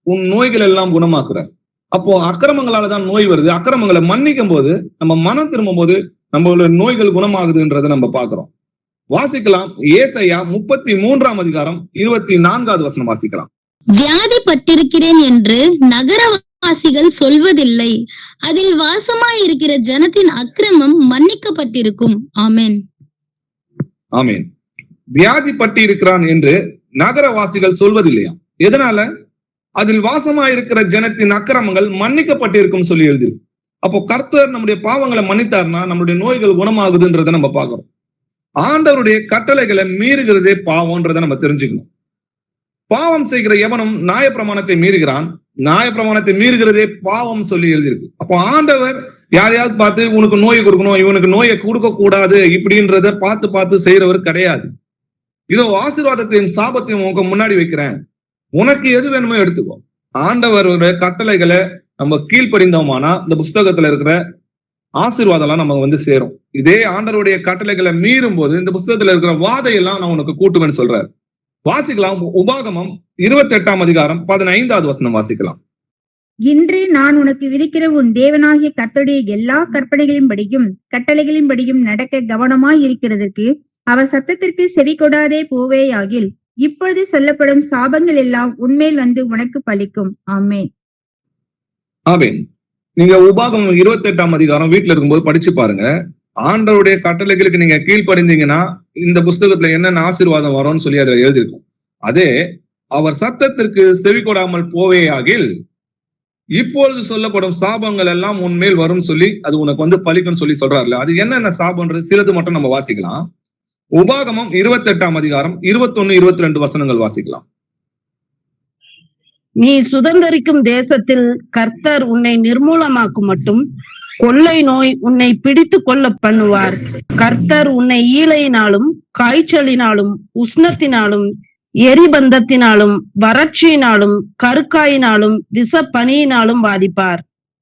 உன் நோய்கள் எல்லாம் குணமாக்குறார். அப்போ அக்கிரமங்களாலதான் நோய் வருது. அக்கிரமங்களை மன்னிக்கும் போது, நம்ம மனம் திரும்பும் போது நம்மளோட நோய்கள் குணமாகுதுன்றதை நம்ம பாக்குறோம். வாசிக்கலாம். ஏசாயா 33 அதிகாரம் 24 வசனம் வாசிக்கலாம். வியாதிப்பட்டிருக்கிறேன் என்று நகரவாசிகள் சொல்வதில்லை, அதில் வாசமாயிருக்கிற ஜனத்தின் அக்கிரமம் மன்னிக்கப்பட்டிருக்கும். ஆமென். ஆமென். வியாதிப்பட்டு இருக்கிறான் என்று நகரவாசிகள் சொல்வதில்லையா? எதனால? அதில் வாசமாயிருக்கிற ஜனத்தின் அக்கிரமங்கள் மன்னிக்கப்பட்டிருக்கும் சொல்லி எழுதிரு. அப்போ கர்த்தர் நம்முடைய பாவங்களை மன்னித்தார்னா நம்மளுடைய நோய்கள் குணமாகுதுன்றதை நம்ம பார்க்கிறோம். ஆண்டவருடைய கட்டளைகளை மீறுகிறதே பாவம்ன்றதை நம்ம தெரிஞ்சுக்கணும். பாவம் செய்கிற எவனும் நியாயப்பிரமாணத்தை மீறுகிறான், நியாயப்பிரமாணத்தை மீறுகிறதே பாவம் சொல்லி எழுதியிருக்கு. அப்போ ஆண்டவர் யாரையாவது பார்த்து உனக்கு நோயை கொடுக்கணும், இவனுக்கு நோயை கொடுக்க கூடாது இப்படின்றத பார்த்து செய்யறவர் கிடையாது. இதோ ஆசீர்வாதத்தையும் சாபத்தையும் உனக்கு முன்னாடி வைக்கிறேன், உனக்கு எது வேணுமோ எடுத்துக்கோ. ஆண்டவருடைய கட்டளைகளை நம்ம கீழ்ப்படிந்தோமானா இந்த புஸ்தகத்துல இருக்கிற ஆசீர்வாதம் எல்லாம் நமக்கு சேரும். இதே ஆண்டவருடைய கட்டளைகளை மீறும் போது இந்த புஸ்தகத்துல இருக்கிற வாதையெல்லாம் நான் உனக்கு கூட்டுவேன்னு சொல்றாரு. வாசிக்கலாம். உபாகமம் 28 அதிகாரம் 15 வசனம் வாசிக்கலாம். இன்று நான் உனக்கு விதிக்கிற உன் தேவனாகிய கர்த்தருடைய எல்லா கட்டளைகளின்படியும் நடக்க கவனமாய் இருக்கிறதற்கு அவர் சத்தத்திற்கு செவி கொடாதே போவேயாகில் இப்பொழுது சொல்லப்படும் சாபங்கள் எல்லாம் உன்மேல் வந்து உனக்கு பலிக்கும். ஆமென். ஆமென். நீங்க உபாகமம் 28 அதிகாரம் வீட்டுல இருக்கும்போது படிச்சு பாருங்க. ஆண்டவருடைய கட்டளைகளுக்கு நீங்க கீழ்ப்படிந்தீங்கன்னா இந்த புஸ்தகத்துல என்னென்ன ஆசீர்வாதம் வரும்னு சொல்லி அதுல எழுதியிருக்கும். அதே அவர் சத்தத்திற்கு செவி கொடாமல் போவேயாகில் இப்பொழுது சொல்லப்படும் சாபங்கள் எல்லாம் உன்மேல் வரும் சொல்லி அது உனக்கு பலிக்கும்னு சொல்லி சொல்றாருல. அது என்னென்ன சாபம்ன்றது சிலது மட்டும் நம்ம வாசிக்கலாம். உபாகமம் 28 அதிகாரம் 21, 22 வசனங்கள் வாசிக்கலாம். நீ சுதந்தரிக்கும் தேசத்தில் கர்த்தர் உன்னை நிர்மூலமாக்கும் மட்டும் கொள்ளை நோய் உன்னை பிடித்து கொள்ள பண்ணுவார். கர்த்தர் உன்னை ஈழையினாலும் காய்ச்சலினாலும் உஷ்ணத்தினாலும் எரிபந்தத்தினாலும் வறட்சியினாலும் கருக்காயினாலும் விஷப்பனியினாலும் பாதிப்பார்.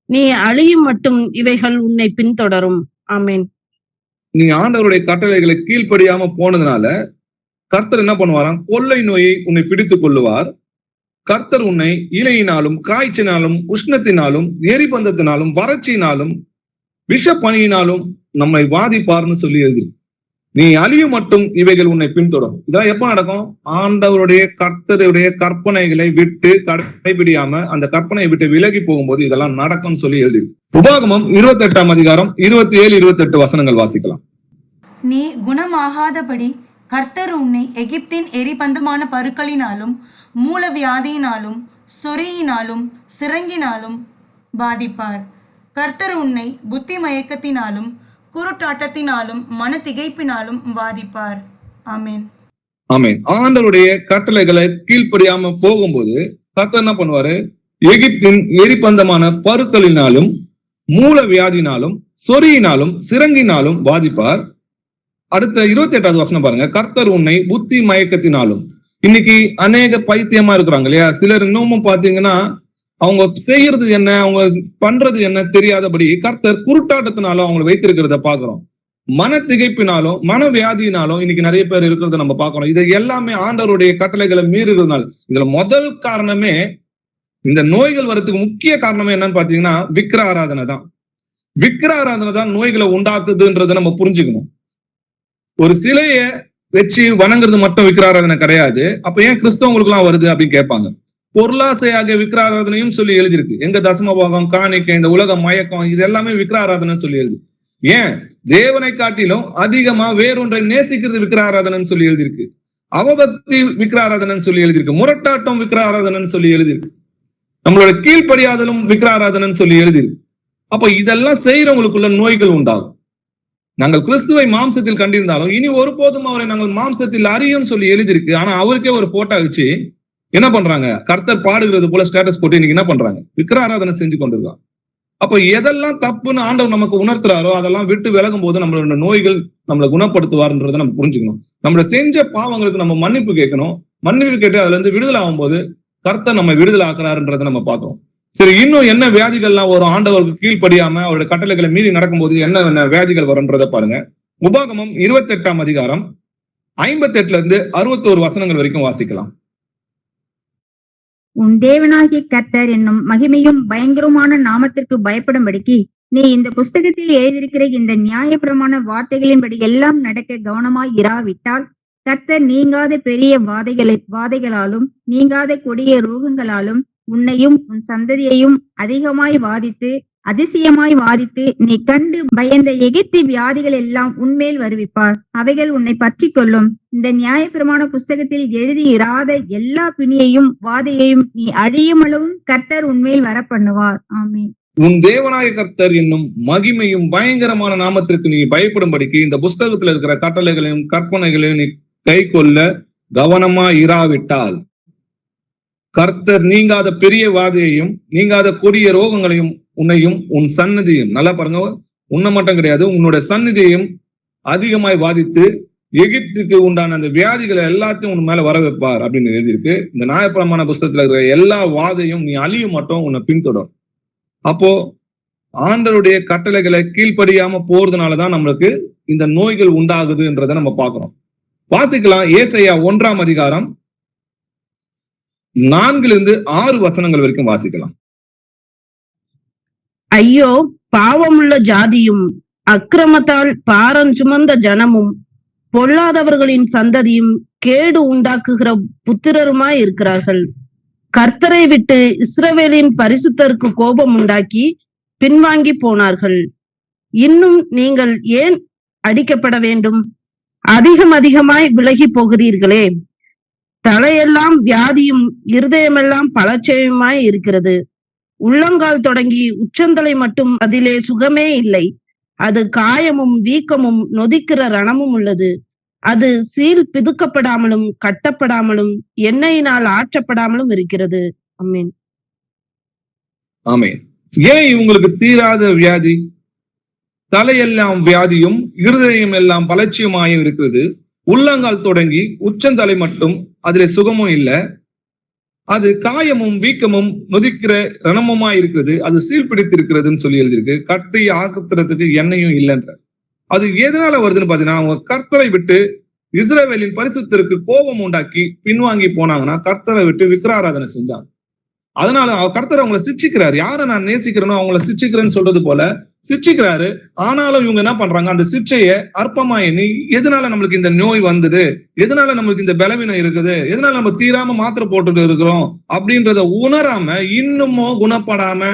நீ அழியும் மட்டும் இவைகள் உன்னை பின்தொடரும். ஆமென். நீ ஆண்டவருடைய கட்டளைகளை கீழ்ப்படியாம போனதுனால கர்த்தர் என்ன பண்ணுவாராம்? கொள்ளை நோயை உன்னை பிடித்துக் கொள்ளுவார். கர்த்தர் உன்னை இலையினாலும் காய்ச்சினாலும் உஷ்ணத்தினாலும் எரிபந்தத்தினாலும் வறட்சியினாலும் விஷப்பனியினாலும் நம்மை வாதிப்பார்னு சொல்லி எழுதி. நீ அழியும் மட்டும் இவைகள் உன்னை பின்தொடரும். இதெல்லாம் எப்ப நடக்கும்? ஆண்டவருடைய கர்த்தருடைய கற்பனைகளை விட்டு கடைபிடியாம அந்த கற்பனையை விட்டு விலகி போகும்போது இதெல்லாம் நடக்கும்னு சொல்லி எழுதி. உபாகமம் 28 அதிகாரம் 27, 28 வசனங்கள் வாசிக்கலாம். நீ குணமாகாதபடி கர்த்தர் உன்னை எகிப்தின் எரிபந்தமான பருக்களினாலும் மூலவியாதியினாலும் சொறியினாலும் சிரங்கினாலும் பாதிப்பார். கர்த்தர் உன்னை புத்தி மயக்கத்தினாலும் குருட்டாட்டத்தினாலும் மன திகைப்பினாலும் வாதிப்பார். ஆமென். ஆமென். ஆண்டவருடைய கட்டளைகளை கீழ்ப்படியாம போகும்போது கர்த்தர் என்ன பண்ணுவாரு? எகிப்தின் எரிபந்தமான பருக்களினாலும் மூல வியாதினாலும் சொறியினாலும் சிரங்கினாலும் பாதிப்பார். அடுத்த 28 வசனம் பாருங்க. கர்த்தர் உன்னை புத்தி மயக்கத்தினாலும் இன்னைக்கு அநேக பைத்தியமா இருக்கிறாங்க இல்லையா? சிலர் இன்னமும் பாத்தீங்கன்னா அவங்க செய்யறது என்ன, அவங்க பண்றது என்ன தெரியாதபடி கர்த்தர் குருட்டாட்டத்தினாலும் அவங்களை வைத்திருக்கிறத பாக்குறோம். மன திகைப்பினாலும் மன வியாதியினாலும் இன்னைக்கு நிறைய பேர் இருக்கிறத நம்ம பாக்குறோம். இது எல்லாமே ஆண்டவருடைய கட்டளைகளை மீறுகிறதுனால. இதுல முதல் காரணமே, இந்த நோய்கள் வர்றதுக்கு முக்கிய காரணமே என்னன்னு பாத்தீங்கன்னா விக்கிர ஆராதனை தான். விக்கிர ஆராதனை தான் நோய்களை உண்டாக்குதுன்றதை நம்ம புரிஞ்சுக்கணும். ஒரு சிலையை வச்சு வணங்குறது மட்டும் விக்கிர ஆராதனை கிடையாது. அப்ப ஏன் கிறிஸ்தவங்களுக்கு எல்லாம் வருது அப்படின்னு கேட்பாங்க. பொருளாசையாக விக்கிர ஆராதனையும் சொல்லி எழுதியிருக்கு. எங்க தசமபாகம், காணிக்கை, இந்த உலக மயக்கம், இது எல்லாமே விக்கிர ஆராதனை சொல்லி எழுது. ஏன் தேவனை காட்டிலும் அதிகமா வேறொன்றை நேசிக்கிறது விக்கிர ஆராதனைன்னு சொல்லி எழுதியிருக்கு. அவபக்தி விக்கிர ஆராதனைன்னு சொல்லி எழுதியிருக்கு. முரட்டாட்டம் விக்கிர ஆராதனைன்னு சொல்லி எழுதியிருக்கு. நம்மளோட கீழ்ப்படியாதலும் விக்கிர ஆராதனைன்னு சொல்லி எழுதியிருக்கு. அப்ப இதெல்லாம் செய்யறவங்களுக்குள்ள நோய்கள் உண்டாகும். நாங்கள் கிறிஸ்துவை மாம்சத்தில் கண்டிருந்தாலும் இனி ஒருபோதும் அவரை நாங்கள் மாம்சத்தில் அறியும் சொல்லி எழுதியிருக்கு. ஆனா அவருக்கே ஒரு போட்டோ வச்சு என்ன பண்றாங்க, கர்த்தர் பாடுகிறது போல ஸ்டேட்டஸ் போட்டு இன்னைக்கு என்ன பண்றாங்க, விக்கிர ஆராதனை செஞ்சு கொண்டிருக்காங்க. அப்ப எதெல்லாம் தப்புன்னு ஆண்டவர் நமக்கு உணர்த்துறாரோ அதெல்லாம் விட்டு விலகும் போது நம்மளோட நோய்கள் நம்மளை குணப்படுத்துவார்ன்றதை நம்ம புரிஞ்சுக்கணும். நம்மள செஞ்ச பாவங்களுக்கு நம்ம மன்னிப்பு கேட்கணும். மன்னிப்பு கேட்டு அதுல இருந்து விடுதலை ஆகும் போது கர்த்தர் நம்ம விடுதலை ஆக்குறாருன்றதை நம்ம பார்க்கிறோம். சரி, இன்னும் என்ன வியாதிகள்லாம் வரும் ஆண்டவருக்கு கீழ்ப்படியாம அவருடைய கட்டளைகளை மீறி நடக்கும்போது என்ன வியாதிகள் வரும்ன்றதை பாருங்க. உபாகமம் 28ஆம் அதிகாரம் 58 இருந்து 61 வசனங்கள் வரைக்கும் வாசிக்கலாம். உன் தேவனாகிய கர்த்தர் என்னும் மகிமையும் பயங்கரமான நாமத்திற்கு பயப்படும்படிக்கு நீ இந்த புஸ்தகத்தில் எழுதியிருக்கிற இந்த நியாயப்பிரமாண வார்த்தைகளின்படி எல்லாம் நடக்க கவனமாய் இராவிட்டால் கர்த்தர் நீங்காத பெரிய வாதைகளாலும் நீங்காத கொடிய ரோகங்களாலும் உன்னையும் உன் சந்ததியையும் அதிசயமாய் வாதித்து நீ கண்டு பயந்த எகிப்து வியாதிகள் எல்லாம் உன்மேல் வருவிப்பார். அவைகள் உன்னை பற்றி கொள்ளும். இந்த நியாயப்பிரமாண புஸ்தகத்தில் எழுதி இராத எல்லா பிணியையும் வாதையையும் நீ அழியுமளவும் கர்த்தர் உன்மேல் வர பண்ணுவார். ஆமென். உன் தேவனாய கர்த்தர் என்னும் மகிமையும் பயங்கரமான நாமத்திற்கு நீ பயப்படும்படிக்கு இந்த புஸ்தகத்துல இருக்கிற கட்டளைகளையும் கற்பனைகளையும் நீ கை கொள்ள கவனமா இராவிட்டால் கர்த்தர் நீங்காத பெரிய வாதையையும் நீங்காத கொடிய ரோகங்களையும் உன்னையும் உன் சந்நிதியும், நல்லா பாருங்க, உன்னை மட்டும் கிடையாது, உன்னோட சந்நிதியையும் அதிகமாய் வாதித்து எகிப்துக்கு உண்டான அந்த வியாதிகளை எல்லாத்தையும் உன் மேல வர வைப்பார் அப்படின்னு எழுதியிருக்கு. இந்த நியாயப்பிரமாண புஸ்தகத்துல இருக்கிற எல்லா வாதையும் நீ அழியும் மட்டும் உன்னை பின்தொடரும். அப்போ ஆண்டவருடைய கட்டளைகளை கீழ்ப்படியாம போறதுனாலதான் நம்மளுக்கு இந்த நோய்கள் உண்டாகுதுன்றதை நம்ம பார்க்கிறோம். வாசிக்கலாம். ஏசாயா 1ஆம் அதிகாரம் 4 6 வசனங்கள் வரைக்கும் வாசிக்கலாம். ஐயோ, பாவமுள்ள ஜாதியும் அக்கிரமத்தால் பாரம் சுமந்த ஜனமும் பொல்லாதவர்களின் சந்ததியும் கேடு உண்டாக்குகிற புத்திரருமாய் இருக்கிறார்கள். கர்த்தரை விட்டு இஸ்ரவேலின் பரிசுத்தருக்கு கோபம் உண்டாக்கி பின்வாங்கி போனார்கள். இன்னும் நீங்கள் ஏன் அடிக்கப்பட வேண்டும்? அதிகமாய் விலகி போகிறீர்களே. தலையெல்லாம் வியாதியும் இருதயமெல்லாம் பலச்சேயமாய் இருக்கிறது. உள்ளங்கால் தொடங்கி உச்சந்தலை மட்டும் அதிலே சுகமே இல்லை. அது காயமும் வீக்கமும் நொதிக்கிற ரணமும் உள்ளது. அது சீல் பிதுக்கப்படாமலும் கட்டப்படாமலும் எண்ணெயினால் ஆற்றப்படாமலும் இருக்கிறது. ஆமென். ஆமென். ஏன் இவங்களுக்கு தீராத வியாதி? தலையெல்லாம் வியாதியும் இருதயம் எல்லாம் பலட்சியமாயும் இருக்கிறது. உள்ளங்கால் தொடங்கி உச்சந்தலை மட்டும் அதுல சுகமும் இல்லை. அது காயமும் வீக்கமும் நொதிக்கிற ரணமுமா இருக்கிறது. அது சீர்பிடித்திருக்கிறதுன்னு சொல்லி எழுதியிருக்கு. கட்டி ஆக்குறதுக்கு எண்ணெயும் இல்லைன்ற. அது எதனால வருதுன்னு பாத்தீங்கன்னா, அவங்க கர்த்தரை விட்டு இஸ்ரவேலின் பரிசுத்தருக்கு கோபம் உண்டாக்கி பின்வாங்கி போனாங்கன்னா கர்த்தரை விட்டு விக்கிராராதனை செஞ்சாங்க. அதனால கர்த்தர் அவங்களை சிச்சிக்கிறாரு. யாரை நான் நேசிக்கிறேனோ அவங்களை சிச்சிக்கிறேன்னு சொல்றது போல சிச்சிக்கிறாரு. ஆனாலும் இவங்க என்ன பண்றாங்க, அந்த சிச்சைய அற்பமா எண்ணி எதனால நம்மளுக்கு இந்த நோய் வந்தது, எதனால நம்மளுக்கு இந்த பலவீனம் இருக்குது, எதனால நம்ம தீராம மாத்திரை போட்டுட்டு இருக்கிறோம் அப்படின்றத உணராம இன்னமும் குணப்படாம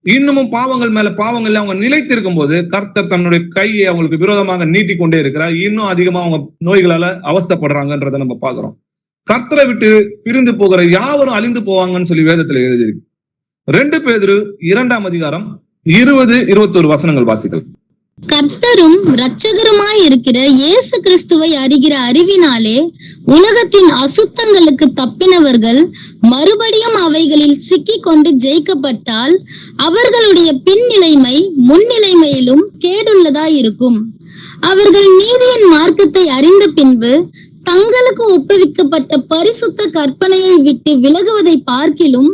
இன்னமும் பாவங்கள் மேல பாவங்கள்ல அவங்க நிலைத்திருக்கும் போது கர்த்தர் தன்னுடைய கையை அவங்களுக்கு விரோதமாக நீட்டி கொண்டே இருக்கிறார். இன்னும் அதிகமா அவங்க நோய்களால அவஸ்தைப்படுறாங்கன்றத நம்ம பாக்குறோம். கர்த்தரை விட்டு பிரிந்து போகிற யாவரும் அழிந்து போவாங்கன்னு சொல்லி வேதத்துல எழுதியிருக்கு. 2 பேதுரு 2ஆம் அதிகாரம் 20-21 வசனங்கள் வாசிகள். கர்த்தரும் இரட்சகருமாய் இருக்கிற இயேசு கிறிஸ்துவை அறிகிற அறிவினாலே உலகத்தின் அசுத்தங்களுக்கு தப்பினவர்கள் மறுபடியும் அவைகளில் சிக்கி கொண்டு ஜெயிக்கப்பட்டால் அவர்களுடைய பின்னிலைமை முன்னிலைமையிலும் கேடுள்ளதாய் இருக்கும். அவர்கள் நீதியின் மார்க்கத்தை அறிந்த பின்பு தங்களுக்கு ஒப்புவிக்கப்பட்ட பரிசுத்த கற்பனையை விட்டு விலகுவதை பார்க்கிலும்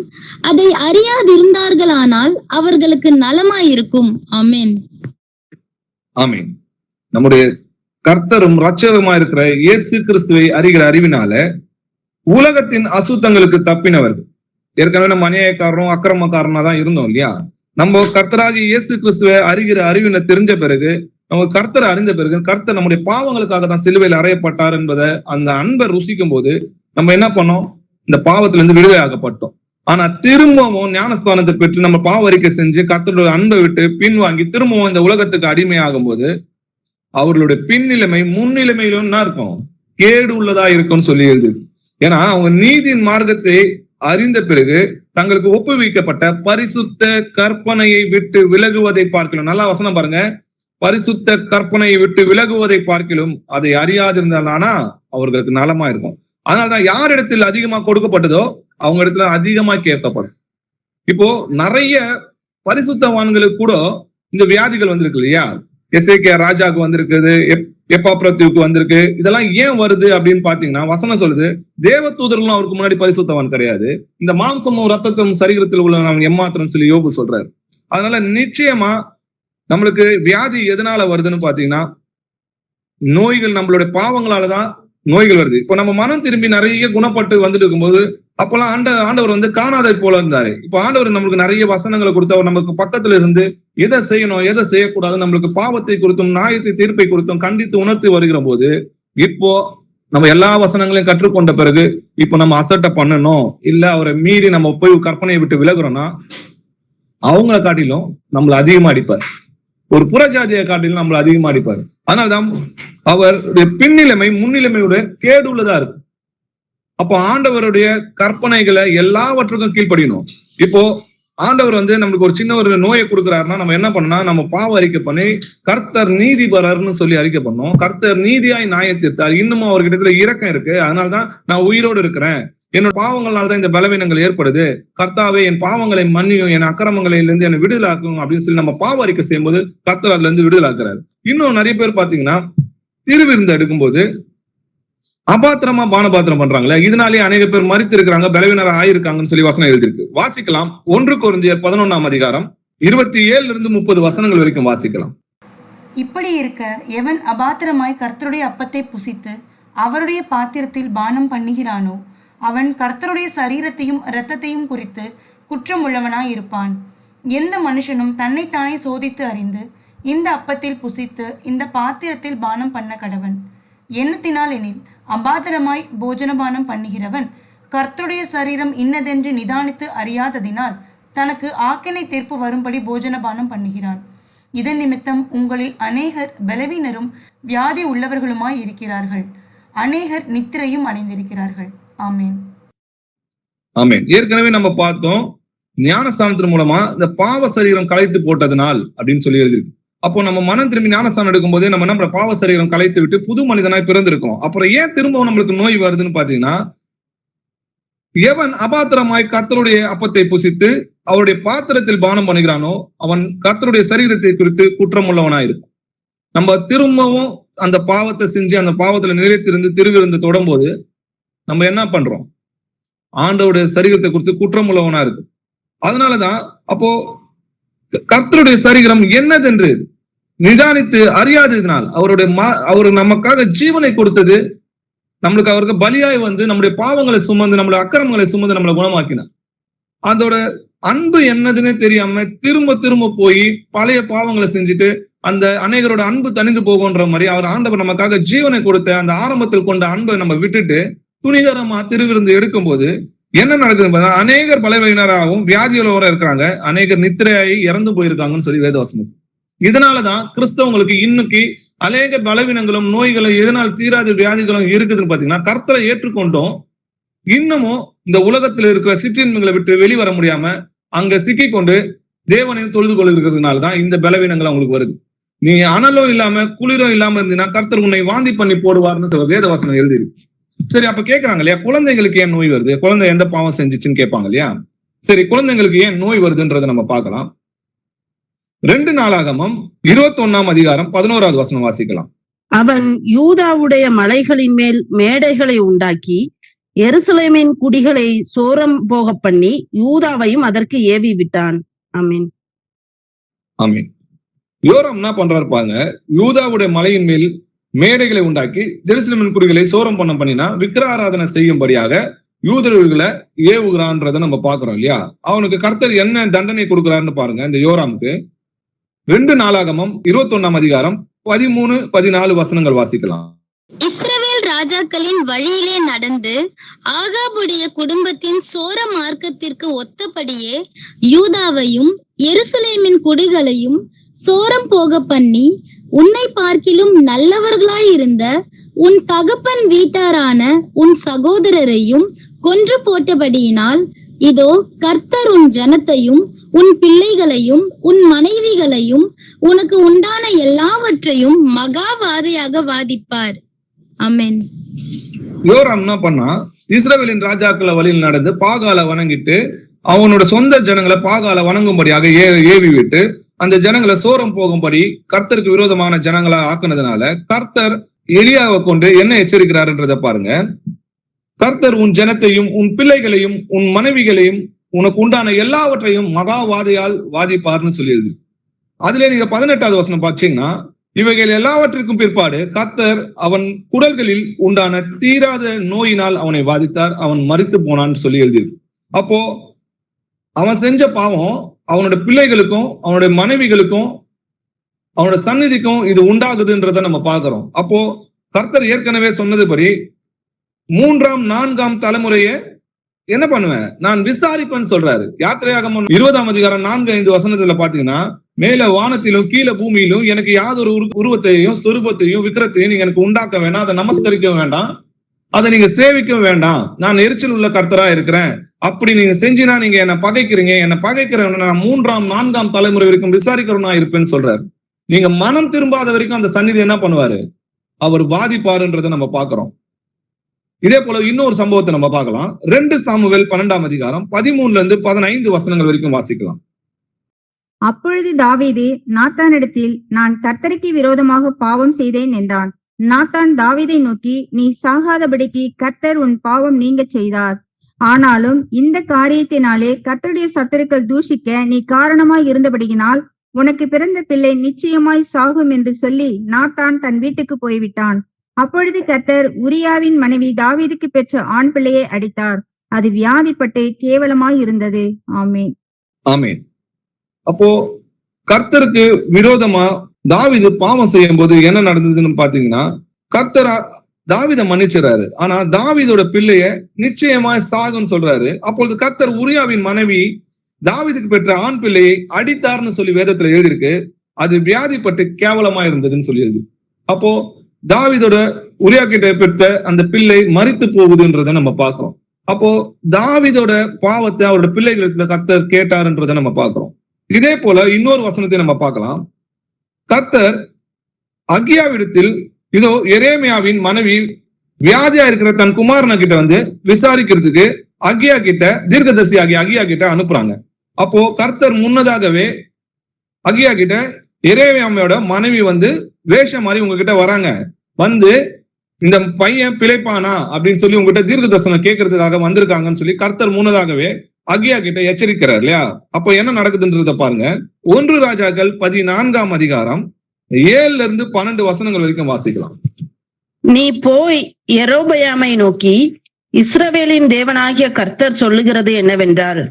அதை அறியாதிருந்தார்களானால் அவர்களுக்கு நலமாயிருக்கும். ஆமென். ஆமென். நம்முடைய கர்த்தரும் இரட்சகருமா இருக்கிற இயேசு கிறிஸ்துவை அறிகிற அறிவினால உலகத்தின் அசுத்தங்களுக்கு தப்பினவர்கள். ஏற்கனவே நம்ம அநியாயக்காரரும் அக்கிரமக்காரனா தான் இருந்தோம் இல்லையா? நம்ம கர்த்தராகி இயேசு கிறிஸ்துவை அறிகிற அறிவினை தெரிஞ்ச பிறகு, நம்ம கர்த்தரை அறிந்த பிறகு, கர்த்தர் நம்முடைய பாவங்களுக்காக தான் சிலுவையில் அறையப்பட்டார் என்பதை அந்த அன்பை ருசிக்கும் போது நம்ம என்ன பண்ணோம்? இந்த பாவத்துல இருந்து விடுதலை ஆகப்பட்டோம். ஆனா திரும்பவும் ஞானஸ்தானத்தை பெற்று நம்ம பாவ அறிக்கை செஞ்சு கர்த்தருடைய அன்பை விட்டு பின்வாங்கி திரும்பவும் இந்த உலகத்துக்கு அடிமையாகும் போது அவர்களுடைய பின்னிலைமை முன்னிலைமையிலும் என்ன இருக்கும்? கேடு உள்ளதா இருக்கும்னு சொல்லி எழுது. ஏன்னா அவங்க நீதியின் மார்க்கத்தை அறிந்த பிறகு தங்களுக்கு ஒப்புவிக்கப்பட்ட பரிசுத்த கற்பனையை விட்டு விலகுவதை பார்க்கலாம். நல்லா வசனம் பாருங்க. பரிசுத்த கற்பனையை விட்டு விலகுவதை பார்க்கிலும் அதை அறியாதிருந்தானா அவர்களுக்கு நலமா இருக்கும். அதனாலதான் யார் இடத்தில் அதிகமா கொடுக்கப்பட்டதோ அவங்க இடத்துல அதிகமா கேட்கப்படும். இப்போ நிறைய பரிசுத்தவான்களுக்கு கூட இந்த வியாதிகள் வந்திருக்கு இல்லையா? எசேக்கியா ராஜாவுக்கு வந்திருக்குது, எப்பாப்ரத்துக்கு வந்திருக்கு. இதெல்லாம் ஏன் வருது அப்படின்னு பாத்தீங்கன்னா வசனம் சொல்லுது, தேவதூதர்களும் அவருக்கு முன்னாடி பரிசுத்தவான் கிடையாது, இந்த மாம்சமும் ரத்தத்தும் சரீரத்தில் உள்ள நாம் எம்மாத்திரம் சொல்லி யோபு சொல்றாரு. அதனால நிச்சயமா நம்மளுக்கு வியாதி எதனால வருதுன்னு பாத்தீங்கன்னா நோய்கள், நம்மளுடைய பாவங்களாலதான் நோய்கள் வருது. இப்போ நம்ம மனம் திரும்பி நிறைய குணப்பட்டு வந்துட்டு இருக்கும்போது அப்பெல்லாம் ஆண்டவர் வந்து காணாதை போல இருந்தாரு. இப்ப ஆண்டவர் நம்மளுக்கு நிறைய வசனங்களை கொடுத்து அவர் நமக்கு பக்கத்துல இருந்து எதை செய்யணும் எதை செய்யக்கூடாது, நம்மளுக்கு பாவத்தை குறித்தும் நியாயத்தை தீர்ப்பை குறித்தும் கண்டித்து உணர்த்தி வருகிற போது இப்போ நம்ம எல்லா வசனங்களையும் கற்றுக்கொண்ட பிறகு இப்போ நம்ம அசட்டை பண்ணணும், இல்ல அவரை மீறி நம்ம போய் கற்பனையை விட்டு விலகுறோம்னா அவங்கள காட்டிலும் நம்மள அதிகமா அடிப்பார். ஒரு புறஜாதியை காட்டிலும் நம்மள அதிகமா அடிப்பார். அதனால்தான் அவருடைய பின்னிலைமை முன்னிலைமையோட கேடு உள்ளதா இருக்கு. அப்போ ஆண்டவருடைய கற்பனைகளை எல்லாவற்றுக்கும் கீழ்ப்படியணும். இப்போ ஆண்டவர் வந்து நம்மளுக்கு ஒரு சின்ன ஒரு நோயை கொடுக்குறாருன்னா நம்ம என்ன பண்ணோம்னா நம்ம பாவ அறிக்கை பண்ணி கர்த்தர் நீதிபரர்னு சொல்லி அறிக்கை பண்ணோம். கர்த்தர் நீதியாய் நியாயத்தீர்த்தார், இன்னமும் அவர்கிட்ட இரக்கம் இருக்கு, அதனால்தான் நான் உயிரோடு இருக்கிறேன், என்னோட பாவங்களால்தான் இந்த பலவீனங்கள் ஏற்படுது, கர்த்தாவே என் பாவங்களை மன்னியும், என் அக்கிரமங்களிலிருந்து என்னை விடுதலாக்கும் அப்படின்னு சொல்லி நம்ம பாவ அறிக்கை செய்யும்போது கர்த்தர் அதுல இருந்து விடுதலாக்குறாரு. இன்னும் நிறைய பேர் பாத்தீங்கன்னா திருவிருந்து எடுக்கும்போது அபாத்திரமா பானபாத்திரம் பண்றாங்களே, இதனாலேயே அநேக பேர் மரித்து இருக்கிறாங்க, பலவீனரா ஆயிருக்காங்கன்னு சொல்லி வசனம் எழுதியிருக்கு. வாசிக்கலாம். 1 கொரிந்தியர் 11ஆம் அதிகாரம் 27-30 வசனங்கள் வரைக்கும் வாசிக்கலாம். இப்படி இருக்க எவன் அபாத்திரமாய் கர்த்தருடைய அப்பத்தை புசித்து அவருடைய பாத்திரத்தில் பானம் பண்ணுகிறானோ அவன் கர்த்தருடைய சரீரத்தையும் இரத்தத்தையும் குறித்து குற்றம் உள்ளவனாய் இருப்பான். எந்த மனுஷனும் தன்னைத்தானே சோதித்து அறிந்து இந்த அப்பத்தில் புசித்து இந்த பாத்திரத்தில் பானம் பண்ண கடவன். எண்ணத்தினால் எனில் அபாத்திரமாய் போஜனபானம் பண்ணுகிறவன் கர்த்தருடைய சரீரம் இன்னதென்று நிதானித்து அறியாததினால் தனக்கு ஆக்கினை தீர்ப்பு வரும்படி போஜனபானம் பண்ணுகிறான். இதன் நிமித்தம் உங்களில் அநேகர் பலவீனரும் வியாதி உள்ளவர்களுமாய் இருக்கிறார்கள், அநேகர் நித்திரையும் அடைந்திருக்கிறார்கள். ஆமேன். ஆமேன். ஏற்கனவே நம்ம பார்த்தோம், ஞானஸ்தானத்தின் மூலமா இந்த பாவ சரீரம் கலைத்து போட்டதனால் அப்படின்னு சொல்லி எழுதிருக்கு. அப்போ நம்ம மனம் திரும்பி ஞானஸ்தானம் எடுக்கும் போது நம்ம என்ன பாவ சரீரம் கலைத்து விட்டு புது மனிதனாய் பிறந்திருக்கோம். அப்புறம் ஏன் திரும்பவும் நம்மளுக்கு நோய் வருதுன்னு பாத்தீங்கன்னா, எவன் அபாத்திரமாய் கர்த்தருடைய அப்பத்தை புசித்து அவருடைய பாத்திரத்தில் பானம் பண்ணுகிறானோ அவன் கர்த்தருடைய சரீரத்தை குறித்து குற்றம் உள்ளவனாயிருக்கும். நம்ம திரும்பவும் அந்த பாவத்தை செஞ்சு அந்த பாவத்துல நிலைத்திருந்து திருவிருந்து தொடும்போது நம்ம என்ன பண்றோம்? ஆண்டவருடைய சரீரத்தை குறித்து குற்றம் உள்ளவனா இருக்கு. அதனாலதான் அப்போ கர்த்தருடைய சரீரம் என்னதென்று நிதானித்து அறியாததினால் அவரு நமக்காக ஜீவனை கொடுத்தது, நம்மளுக்கு அவருக்கு பலியாய் வந்து நம்முடைய பாவங்களை சுமந்து நம்மளுடைய அக்கிரமங்களை சுமந்து நம்மளை குணமாக்கினார். அதோட அன்பு என்னதுன்னு தெரியாம திரும்ப திரும்ப போய் பழைய பாவங்களை செஞ்சுட்டு அந்த அநேகரோட அன்பு தணிந்து போகுன்ற மாதிரி அவர் ஆண்டவர் நமக்காக ஜீவனை கொடுத்த அந்த ஆரம்பத்தில் கொண்ட அன்பை நம்ம விட்டுட்டு துணிகரமா திருவிருந்து எடுக்கும் போது என்ன நடக்குது? அநேகர் பலவீனராகவும் வியாதிகளோட இருக்கிறாங்க, அநேகர் நித்திரையாகி இறந்து போயிருக்காங்கன்னு சொல்லி வேதவசனம். இதனாலதான் கிறிஸ்தவங்களுக்கு இன்னைக்கு அநேக பலவீனங்களும் நோய்களும் எதனால் தீராத வியாதிகளும் இருக்குதுன்னு பாத்தீங்கன்னா, கர்த்தரை ஏற்றுக்கொண்டோம் இன்னமும் இந்த உலகத்துல இருக்கிற சிற்றின்மைகளை விட்டு வெளிவர முடியாம அங்க சிக்கி கொண்டு தேவனையும் தொழுது கொள்கிறதுனாலதான் இந்த பலவீனங்கள் அவங்களுக்கு வருது. நீ அனலும் இல்லாம குளிரும் இல்லாம இருந்தீங்கன்னா கர்த்தர் உன்னை வாந்தி பண்ணி போடுவார்னு வேதவசனம் எழுதிருக்கு. சரி, அப்ப கேட்கறாங்க இல்லையா, குழந்தைங்களுக்கு ஏன் நோய் வருது? குழந்தை எந்த பாவம் செஞ்சுச்சுன்னு கேட்பாங்க இல்லையா? சரி, குழந்தைங்களுக்கு ஏன் நோய் வருதுன்றதை நம்ம பார்க்கலாம். 2 நாளாகமம் 21ஆம் அதிகாரம் 11வது வசனம் வாசிக்கலாம். அவன் யூதாவுடைய மலைகளின் மேல் மேடைகளை உண்டாக்கி எருசலேமின் குடிகளை சோரம் போக பண்ணி யூதாவையும் அதற்கு ஏவி விட்டான். ஆமீன். ஆமீன். யோராம் என்ன பண்றாரு பாருங்க, யூதாவுடைய மலையின் மேல் மேடைகளை உண்டாக்கி ஜெருசலேமின் குடிகளை சோரம் பண்ணினா விக்கிர ஆராதனை செய்யும்படியாக யூதர்களை ஏவுகிறான்றத நம்ம பாக்குறோம் இல்லையா. அவனுக்கு கர்த்தர் என்ன தண்டனை கொடுக்கிறாருன்னு பாருங்க. இந்த யோராமுக்கு 2 நாளாகமம் 21ஆம் அதிகாரம் 13-14 வசனங்கள் வாசிக்கலாம். இஸ்ரவேல் ராஜாக்களின் வழியிலே நடந்து ஆகாபுடைய குடும்பத்தின் சோர மார்க்கத்திற்கு ஒத்தபடியே யூதாவையும் எருசலேமின் குடிகளையும் சோரம் போக பண்ணி உன்னை பார்க்கிலும் நல்லவர்களாயிருந்த உன் தகப்பன் வீட்டாரான உன் சகோதரரையும் கொன்று போட்டபடியினால் இதோ கர்த்தர் உன் ஜனத்தையும் உன் பிள்ளைகளையும் உன் மனைவிகளையும் உனக்கு உண்டான எல்லாவற்றையும் மகா வாதையாக வாதிப்பார். ஆமென். யோராம் என்ன பண்ணா, இஸ்ரவேலின் ராஜாக்களை வழியில் நடந்து பாகால வணங்கிட்டு அவனோட சொந்த ஜனங்களை பாகால வணங்கும்படியாக ஏவி விட்டு அந்த ஜனங்களை சோரம் போகும்படி கர்த்தருக்கு விரோதமான ஜனங்களா ஆக்குனதுனால கர்த்தர் எலியாவை கொண்டு என்ன எச்சரிக்கிறாருன்றத பாருங்க. கர்த்தர் உன் ஜனத்தையும் உன் பிள்ளைகளையும் உன் மனைவிகளையும் உனக்கு உண்டான எல்லாவற்றையும் மகாவாதையால் வாதிப்பார்னு சொல்லிடுது. அதுல நீங்க 18வது வசனம் பார்த்தீங்கன்னா, இவைகள் எல்லாவற்றிற்கும் பிற்பாடு கர்த்தர் அவன் குடல்களில் உண்டான தீராத நோயினால் அவனை வாதித்தார், அவன் மரித்து போனான்னு சொல்லி எழுதியிருக்கு. அப்போ அவன் செஞ்ச பாவம் அவனோட பிள்ளைகளுக்கும் அவனுடைய மனைவிகளுக்கும் அவனோட சந்நிதிக்கும் இது உண்டாகுதுன்றத நம்ம பார்க்கிறோம். அப்போ கர்த்தர் ஏற்கனவே சொன்னதுபடி 3ஆம் 4ஆம் தலைமுறையை என்ன பண்ணுவேன், நான் விசாரிப்பேன்னு சொல்றாரு. யாத்திரையாகமம் 20ஆம் அதிகாரம் 4-5 வசனத்துல பாத்தீங்கன்னா, மேல வானத்திலும் கீழே பூமியிலும் எனக்கு யாதொரு உருவத்தையும் சொரூபத்தையும் விக்கிரத்தையும் நீங்க எனக்கு உண்டாக்க வேண்டாம், அதை நமஸ்கரிக்க வேண்டாம், அதை நீங்க சேவிக்க வேண்டாம், நான் எரிச்சல் உள்ள கர்த்தரா இருக்கிறேன். அப்படி நீங்க செஞ்சினா நீங்க என்ன பகைக்கிறீங்க, என்ன பகைக்கிறவன நான் 3ஆம் 4ஆம் தலைமுறை வரைக்கும் விசாரிக்கிறவனா இருப்பேன்னு சொல்றாரு. நீங்க மனம் திரும்பாத வரைக்கும் அந்த சந்நிதி என்ன பண்ணுவாரு, அவர் வாதிப்பாருன்றதை நம்ம பாக்குறோம். இதே போல இன்னொரு சம்பவத்தை நம்ம பார்க்கலாம். 2 சாமுவேல் 12ஆம் அதிகாரம் 13-15 வசனங்கள் வரைக்கும் வாசிக்கலாம். அப்பொழுது தாவீது நாத்தானிடத்தில், நான் கர்த்தருக்கு விரோதமாக பாவம் செய்தேன் என்றான். நாத்தான் தாவீதை நோக்கி, நீ சாகாதபடிக்கு கர்த்தர் உன் பாவம் நீங்க செய்தார். ஆனாலும் இந்த காரியத்தினாலே கர்த்தருடைய சத்துருக்கள் தூஷிக்க நீ காரணமாய் இருந்தபடியினால் உனக்கு பிறந்த பிள்ளை நிச்சயமாய் சாகும் என்று சொல்லி நாத்தான் தன் வீட்டுக்கு போய்விட்டான். அப்பொழுது கர்த்தர் உரியாவின் மனைவி தாவீதுக்கு பெற்ற ஆண் பிள்ளையை அடித்தார். அது வியாதிப்பட்டு கேவலமாய் இருந்தது. ஆமேன். ஆமேன். அப்போ கர்த்தருக்கு விரோதமா தாவீது பாவம் செய்யும் போது என்ன நடந்ததுன்னு பாத்தீங்கன்னா, கர்த்தர் தாவீதை மன்னிச்சுறாரு. ஆனா தாவீதோட பிள்ளைய நிச்சயமாய் சாகுன்னு சொல்றாரு. அப்பொழுது கர்த்தர் உரியாவின் மனைவி தாவீதுக்கு பெற்ற ஆண் பிள்ளையை அடித்தார்னு சொல்லி வேதத்துல எழுதியிருக்கு. அது வியாதிப்பட்டு கேவலமா இருந்ததுன்னு சொல்லி எழுதி. அப்போ தாவீதோட உரியா கிட்ட பெற்ற அந்த பிள்ளை மரித்து போகுதுன்றதை நம்ம பார்க்கிறோம். அப்போ தாவீதோட பாவத்தை அவரோட பிள்ளைகளுக்கு கர்த்தர் கேட்டாருன்றதை நம்ம பார்க்கிறோம். இதே போல இன்னொரு வசனத்தை நம்ம பார்க்கலாம். கர்த்தர் அகியாவிடத்தில் இதோ எரேமியாவின் மனைவி வியாதியா இருக்கிற தன் குமாரனை கிட்ட வந்து விசாரிக்கிறதுக்கு அகியா கிட்ட தீர்க்கதரிசி ஆகிய அகியா கிட்ட அனுப்புறாங்க. அப்போ கர்த்தர் முன்னதாகவே அகியா கிட்ட எரேமியாவோட மனைவி வந்து வேஷம் மாதிரி உங்ககிட்ட வராங்க, வந்து இந்த பையன் பிழைப்பானா அப்படின்னு சொல்லி உங்ககிட்ட தீர்க்க தரிசனம் கேட்கறதுக்காக வந்திருக்காங்கன்னு சொல்லி கர்த்தர் முன்னதாகவே அகியா கிட்ட எச்சரிக்கிறார் இல்லையா. அப்ப என்ன நடக்குதுன்றத பாருங்க. 1 ராஜாக்கள் 14ஆம் அதிகாரம் 7-12 வசனங்கள் வரைக்கும் வாசிக்கலாம். நீ போய் யெரொபெயாமை நோக்கி, இஸ்ரவேலின் தேவனாகிய கர்த்தர் சொல்லுகிறது என்னவென்றால்,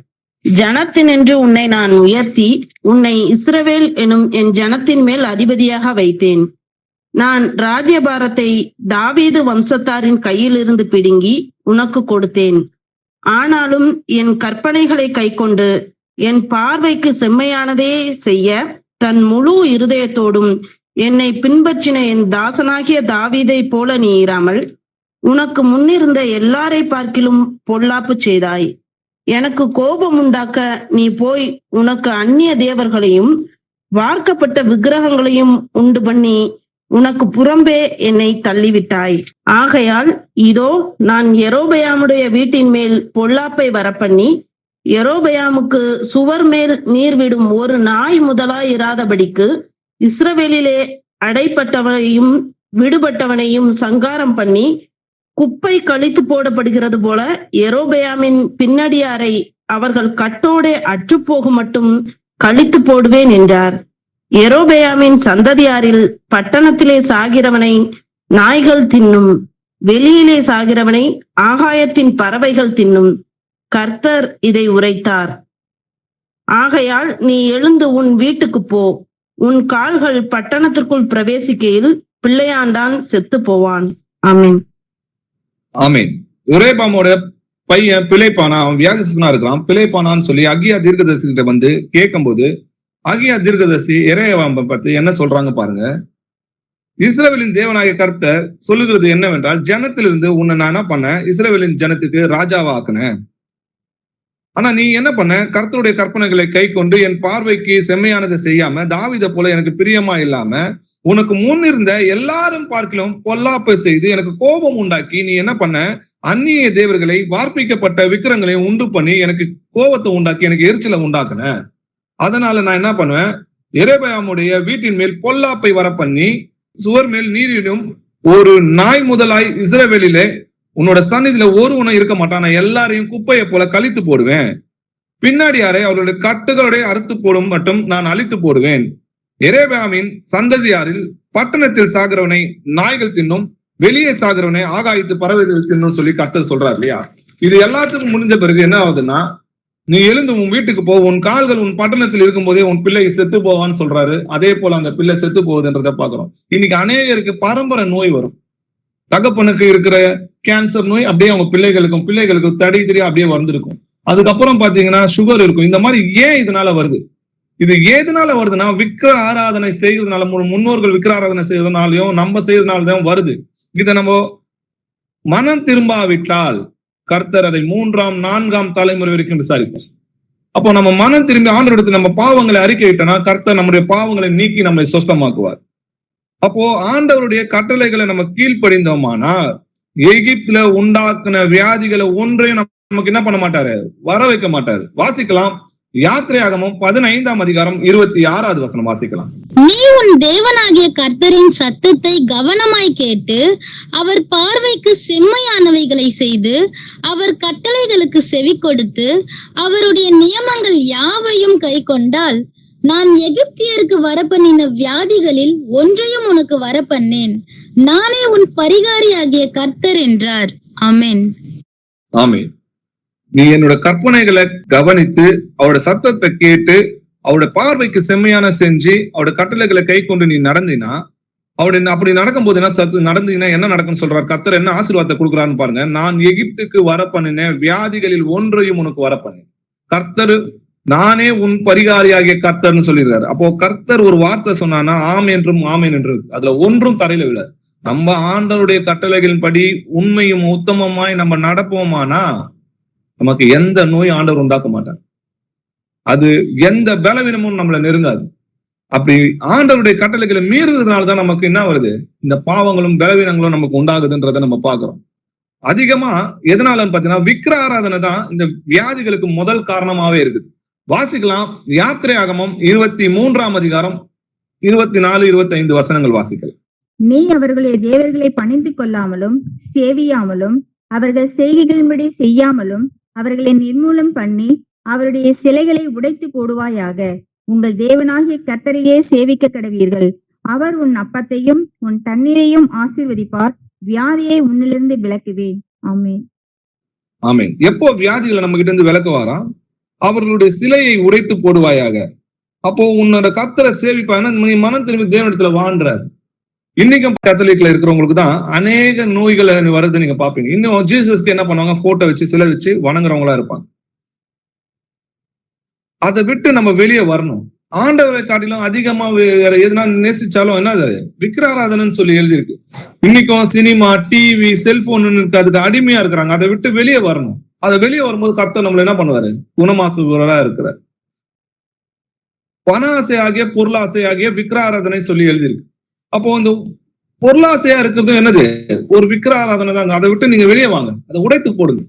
ஜனத்தினின்று உன்னை நான் உயர்த்தி உன்னை இஸ்ரவேல் எனும் என் ஜனத்தின் மேல் அதிபதியாக வைத்தேன். நான் ராஜ்யபாரத்தை தாவீது வம்சத்தாரின் கையிலிருந்து பிடுங்கி உனக்கு கொடுத்தேன். ஆனாலும் என் கற்பனைகளை கைக்கொண்டு என் பார்வைக்கு செம்மையானதே செய்ய தன் முழு இருதயத்தோடும் என்னை பின்பற்றின என் தாசனாகிய தாவீதை போல நீ இராமல் உனக்கு முன்னிருந்த எல்லாரை பார்க்கிலும் பொல்லாப்பு செய்தாய். எனக்கு கோபம் உண்டாக்க நீ போய் உனக்கு அந்நிய தேவர்களையும் வார்க்கப்பட்ட விக்கிரகங்களையும் உண்டு பண்ணி உனக்கு புறம்பே என்னை தள்ளிவிட்டாய். ஆகையால் இதோ நான் யெரொபெயாமுடைய வீட்டின் மேல் பொல்லாப்பை வரப்பண்ணி யெரொபெயாமுக்கு சுவர் மேல் நீர் விடும் ஒரு நாய் முதலாய் இராதபடிக்கு இஸ்ரவேலிலே அடைப்பட்டவரையும் விடுபட்டவனையும் சங்காரம் பண்ணி குப்பை கழித்து போடப்படுகிறது போல யெரொபெயாமின் பின்னடியாரை அவர்கள் கட்டோடே அற்றுப்போகும் மட்டும் கழித்து போடுவேன் என்றார். யெரொபெயாமின் சந்ததியாரில் பட்டணத்திலே சாகிறவனை நாய்கள் தின்னும், வெளியிலே சாகிறவனை ஆகாயத்தின் பறவைகள் தின்னும். கர்த்தர் இதை உரைத்தார். ஆகையால் நீ எழுந்து உன் வீட்டுக்கு போ. உன் கால்கள் பட்டணத்திற்குள் பிரவேசிக்கையில் பிள்ளையாண்டான் செத்து போவான். ஆமென். ஆமென். யோரேபாமோட பையன் பிழைப்பானா, அவன் வியாதிஸ்தனா இருக்கான். பிழைப்பானான்னு சொல்லி அகியா தீர்க்கதரிசி கிட்ட வந்து கேட்கும்போது அகியா தீர்க்கதரிசி எரேயாவை பார்த்து என்ன சொல்றாங்க பாருங்க. இஸ்ரவேலின் தேவனாகிய கர்த்தர் சொல்லுகிறது என்னவென்றால், ஜனத்திலிருந்து உன்னை நான் என்ன பண்ணேன், இஸ்ரவேலின் ஜனத்துக்கு ராஜாவா ஆக்குனேன். ஆனா நீ என்ன பண்ண, கர்த்தருடைய கற்பனைகளை கை கொண்டு என் பார்வைக்கு செம்மையானதை செய்யாம தாவீதை போல எனக்கு பிரியமா இல்லாம உனக்கு முன் இருந்த எல்லாரும் பார்க்கிலும் பொல்லாப்பை செய்து எனக்கு கோபம் உண்டாக்கி நீ என்ன பண்ண, அந்நிய தேவர்களை வார்ப்பிக்கப்பட்ட விக்கிரங்களை உண்டு பண்ணி எனக்கு கோபத்தை உண்டாக்கி எனக்கு எரிச்சலை உண்டாக்குன. அதனால நான் என்ன பண்ணுவேன், யெரொபெயாமுடைய வீட்டின் மேல் பொல்லாப்பை வர பண்ணி சுவர் மேல் நீரிடும் ஒரு நாய் முதலாய் இஸ்ரவேலிலே உன்னோட சந்நிதியில ஒருவனும் இருக்க மாட்டான். நான் எல்லாரையும் குப்பையை போல கழித்து போடுவேன். பின்னாடியாரை அவர்களுடைய கட்டுகளுடைய அறுத்து போடும் மட்டும் நான் அழித்து போடுவேன். யெரொபெயாமின் சந்ததியாரில் பட்டணத்தில் சாகிறவனை நாய்கள் தின்னும், வெளியே சாகிறவனை ஆகாயத்து பறவைகள் தின்னும் சொல்லி கர்த்தர் சொல்றாரு இல்லையா. இது எல்லாத்துக்கும் முடிஞ்ச பிறகு என்ன ஆகுதுன்னா, நீ எழுந்து உன் வீட்டுக்கு போ, உன் கால்கள் உன் பட்டணத்தில் இருக்கும் போதே உன் பிள்ளை செத்து போவான்னு சொல்றாரு. அதே போல அந்த பிள்ளை செத்து போகுதுன்றத பாக்குறோம். இன்னைக்கு அநேகருக்கு பரம்பரை நோய் வரும். தகப்பனுக்கு இருக்கிற கேன்சர் நோய் அப்படியே அவங்க பிள்ளைகளுக்கு தடி அப்படியே வந்திருக்கும். அதுக்கப்புறம் பாத்தீங்கன்னா சுகர் இருக்கும். இந்த மாதிரி ஏன் இதனால வருது? இது எதனால வருதுன்னா, விக்கிர ஆராதனை செய்யறதுனால, முன்னோர்கள் விக்கிர ஆராதனை செய்யறதுனாலயும் நம்ம செய்யறதுனாலதான் வருது. இதை நம்ம மனம் திரும்பாவிட்டால் கர்த்தர் அதை 3ஆம் 4ஆம் தலைமுறை வரைக்கும் விசாரிப்பார். அப்போ நம்ம மனம் திரும்பி ஆண்டவரிடத்தில் நம்ம பாவங்களை அறிக்கையிட்டோம்னா கர்த்தர் நம்முடைய பாவங்களை நீக்கி நம்மை சுத்தமாக்குவார். அப்போ ஆண்டவருடைய கட்டளைகளை நம்ம கீழ்ப்படிந்தோமானா எகிப்துல உண்டாக்குன வியாதிகளை ஒன்றையும் நமக்கு என்ன பண்ண மாட்டாரு, வர வைக்க மாட்டாரு. வாசிக்கலாம், யாத்திரையாகமம் 15ஆம் அதிகாரம் 26வது வசனம் வாசிக்கலாம். நீ உன் தேவனாகிய கர்த்தரின் சத்தத்தை கவனமாய் கேட்டு அவர் பார்வைக்கு செம்மையானவைகளை செய்து அவர் கட்டளைகளுக்கு செவி கொடுத்து அவருடைய நியமங்கள் யாவையும் கை கொண்டால் நான் எகிப்தியருக்கு வரப்பண்ணின வியாதிகளில் ஒன்றையும் உனக்கு வரப்பண்ணேன். நானே உன் பரிகாரியாகிய கர்த்தர் என்றார். ஆமென். ஆமென். நீ என்னோட கற்பனைகளை கவனித்து அவரோட சத்தத்தை கேட்டு அவருடைய பார்வைக்கு செம்மையான செஞ்சு அவருடைய கட்டளைகளை கை கொண்டு நீ நடந்தினா, அவருடைய அப்படி நடக்கும் போது நடந்தீங்கன்னா என்ன நடக்கும்னு சொல்றாரு கர்த்தர். என்ன ஆசீர்வாதத்தை கொடுக்குறான்னு பாருங்க. நான் எகிப்துக்கு வர பண்ணின வியாதிகளில் ஒன்றையும் உனக்கு வர பண்ணேன். கர்த்தர் நானே உன் பரிகாரியாகிய கர்த்தர்னு சொல்லியிருக்காரு. அப்போ கர்த்தர் ஒரு வார்த்தை சொன்னானா ஆம் என்றும் ஆமேன் என்று அதுல ஒன்றும் தரையில விழ. நம்ம ஆண்டவருடைய கட்டளைகளின் படி உண்மையும் உத்தமமாய் நம்ம நடப்போமானா நமக்கு எந்த நோய் ஆண்டவர் உண்டாக்க மாட்டார். அது எந்த பலவீனமும் நம்மளை நெருங்காது. அப்படி ஆண்டவருடைய கட்டளைகளை மீறுறதுனாலதான் நமக்கு என்ன வருது, இந்த பாவங்களும் பலவீனங்களும் நமக்கு உண்டாகுதுன்றதை நம்ம பாக்குறோம். அதிகமா எதனாலன்னு பாத்தீங்கன்னா விக்கிர ஆராதனை தான் இந்த வியாதிகளுக்கு முதல் காரணமாவே இருக்குது. வாசிக்கலாம், யாத்திரையாகமம் 23ஆம் அதிகாரம் 24-25 வசனங்கள் வாசிக்கலாம். நீ அவர்களுடைய தேவர்களை பணிந்து கொள்ளாமலும் சேவியாமலும் அவர்கள் செய்கைகளின்படி செய்யாமலும் அவர்களை நிர்மூலம் பண்ணி அவருடைய சிலைகளை உடைத்து போடுவாயாக. உங்கள் தேவனாகிய கர்த்தரையே சேவிக்க கடவீர்கள். அவர் உன் அப்பத்தையும் உன் தண்ணீரையும் ஆசீர்வதிப்பார். வியாதியை உன்னிலிருந்து விலக்குவேன். ஆமென். ஆமென். எப்போ வியாதிகளை நம்ம கிட்ட இருந்து விலக்குவாரா? அவர்களுடைய சிலையை உடைத்து போடுவாயாக. அப்போ உன்னோட கர்த்தரை சேவிப்பாங்க, நீ மனம் திரும்பி தேவனிடத்துல வாழ்றாரு. இன்னைக்கும் கத்தோலிக்ல இருக்கிறவங்களுக்கு தான் அநேக நோய்களை வருது நீங்க பாப்பீங்க. இன்னும் ஜீசஸ்க்கு என்ன பண்ணுவாங்க, போட்டோ வச்சு சிலை வச்சு வணங்குறவங்களா இருப்பாங்க. அதை விட்டு நம்ம வெளியே வரணும். ஆண்டவரை காட்டிலும் அதிகமா வேற எதுனா நேசிச்சாலும் என்ன விக்கிராராதனைன்னு சொல்லி எழுதியிருக்கு. இன்னைக்கும் சினிமா, டிவி, செல்போன் அதுக்கு அடிமையா இருக்கிறாங்க. அதை விட்டு வெளியே வரணும். அதை வெளியே வரும்போது கர்த்தர் நம்மள என்ன பண்ணுவாரு, குணமாக்குகிறவரா இருக்கிறார். பண ஆசையாகிய பொருளாசையாகிய விக்கிராராதனை சொல்லி எழுதியிருக்கு. அப்போ இந்த பொருளாசையா இருக்கிறது என்னது, ஒரு விக்கிர ஆராதனை தாங்க. அதை விட்டு நீங்க வெளியே வாங்க, அதை உடைத்து போடுங்க,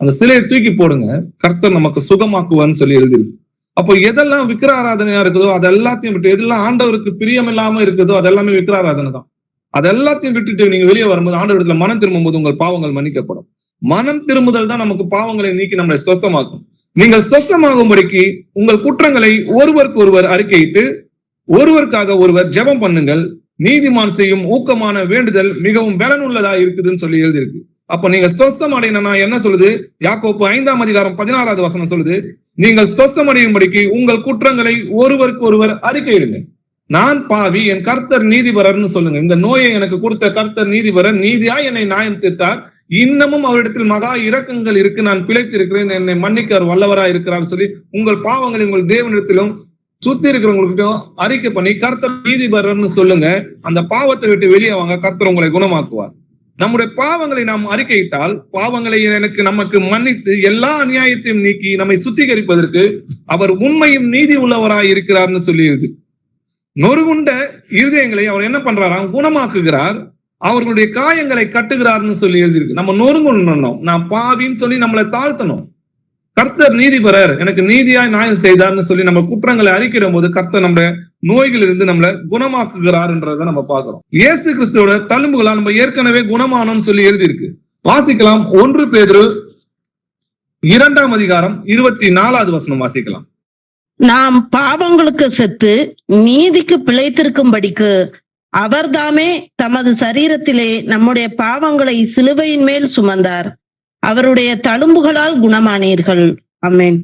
அந்த சிலையை தூக்கி போடுங்க, கர்த்தர் நமக்கு சுகமாக்குவான்னு சொல்லி எழுதிருக்கு. அப்போ எதெல்லாம் விக்கிர ஆராதனையா இருக்குதோ அது எல்லாத்தையும் விட்டு, எதெல்லாம் ஆண்டவருக்கு பிரியம் இல்லாம இருக்குதோ அதெல்லாமே விக்கிர ஆராதனை தான். அதெல்லாத்தையும் விட்டுட்டு நீங்க வெளியே வரும்போது ஆண்டவரிடத்துல மனம் திரும்பும் போது உங்கள் பாவங்கள் மன்னிக்கப்படும். மனம் திரும்புதல் தான் நமக்கு பாவங்களை நீக்கி நம்மளை சுத்தமாக்கும். நீங்கள் சுத்தமாகும்படிக்கு உங்கள் குற்றங்களை ஒருவருக்கு ஒருவர் அறிக்கையிட்டு ஒருவருக்காக ஒருவர் ஜெபம் பண்ணுங்கள். நீதிமான் செய்யும் ஊக்கமான வேண்டுதல் மிகவும் பலனுள்ளதா இருக்குதுன்னு சொல்லி எழுதியிருக்கு. அப்ப நீங்க ஸ்தோஸ்தம் அடையணும்னா என்ன சொல்லுது? யாக்கோப்பு 5ஆம் அதிகாரம் 16வது வசனம் சொல்லுது, நீங்கள் ஸ்தோஸ்தம் அடையும்படிக்கு உங்கள் குற்றங்களை ஒருவருக்கு ஒருவர் அறிக்கையிடுங்க. நான் பாவி, என் கர்த்தர் நீதிபரர்னு சொல்லுங்க. இந்த நோயை எனக்கு கொடுத்த கர்த்தர் நீதிபரர், நீதியா என்னை நியாயம் தீர்த்தார், இன்னமும் அவரிடத்தில் மகா இரக்கங்கள் இருக்கு, நான் பிழைத்திருக்கிறேன், என்னை மன்னிக்க வல்லவரா இருக்கிறார் சொல்லி உங்கள் பாவங்களை உங்கள் தேவனிடத்திலும் சுத்தி இருக்கிறவங்களுக்கிட்டும் அறிக்கை பண்ணி கர்த்தர் நீதிபரர்னு சொல்லுங்க. அந்த பாவத்தை விட்டு வெளியே வாங்க, கர்த்தர் உங்களை குணமாக்குவார். நம்முடைய பாவங்களை நாம் அறிக்கையிட்டால் பாவங்களை நமக்கு மன்னித்து எல்லா அநியாயத்தையும் நீக்கி நம்மை சுத்திகரிப்பதற்கு அவர் உண்மையும் நீதி உள்ளவராய் இருக்கிறார்னு சொல்லிடுது. நொறுகுண்ட இருதயங்களை அவர் என்ன பண்றாராம்? குணமாக்குகிறார். அவர்களுடைய காயங்களை கட்டுகிறார்னு சொல்லி எழுதியிருக்கு. நம்ம நொறுங்கணும், நான் பாவின்னு சொல்லி நம்மளை தாழ்த்தணும். கர்த்தர் நீதிபரர், எனக்கு நீதியாய் நியாயம் செய்தார்னு சொல்லி நம்ம குற்றங்களை அறிக்கையிடும் போது கர்த்தர் நம்முடைய நோய்களிலிருந்து நம்மளை குணமாக்குகிறார் என்றதை நம்ம பார்க்கிறோம். இயேசு கிறிஸ்துவோட தழும்புகளா நம்ம ஏற்கனவே குணமானோம்னு சொல்லி எழுதியிருக்கு. வாசிக்கலாம். 1 பேதுரு 2ஆம் அதிகாரம் 24வது வசனம் வாசிக்கலாம். நாம் பாவங்களுக்கு செத்து நீதிக்கு பிழைத்திருக்கும்படிக்கு அவர்தாமே தமது சரீரத்திலே நம்முடைய பாவங்களை சிலுவையின் மேல் சுமந்தார், அவருடைய தழும்புகளால் குணமானீர்கள். ஆமென்.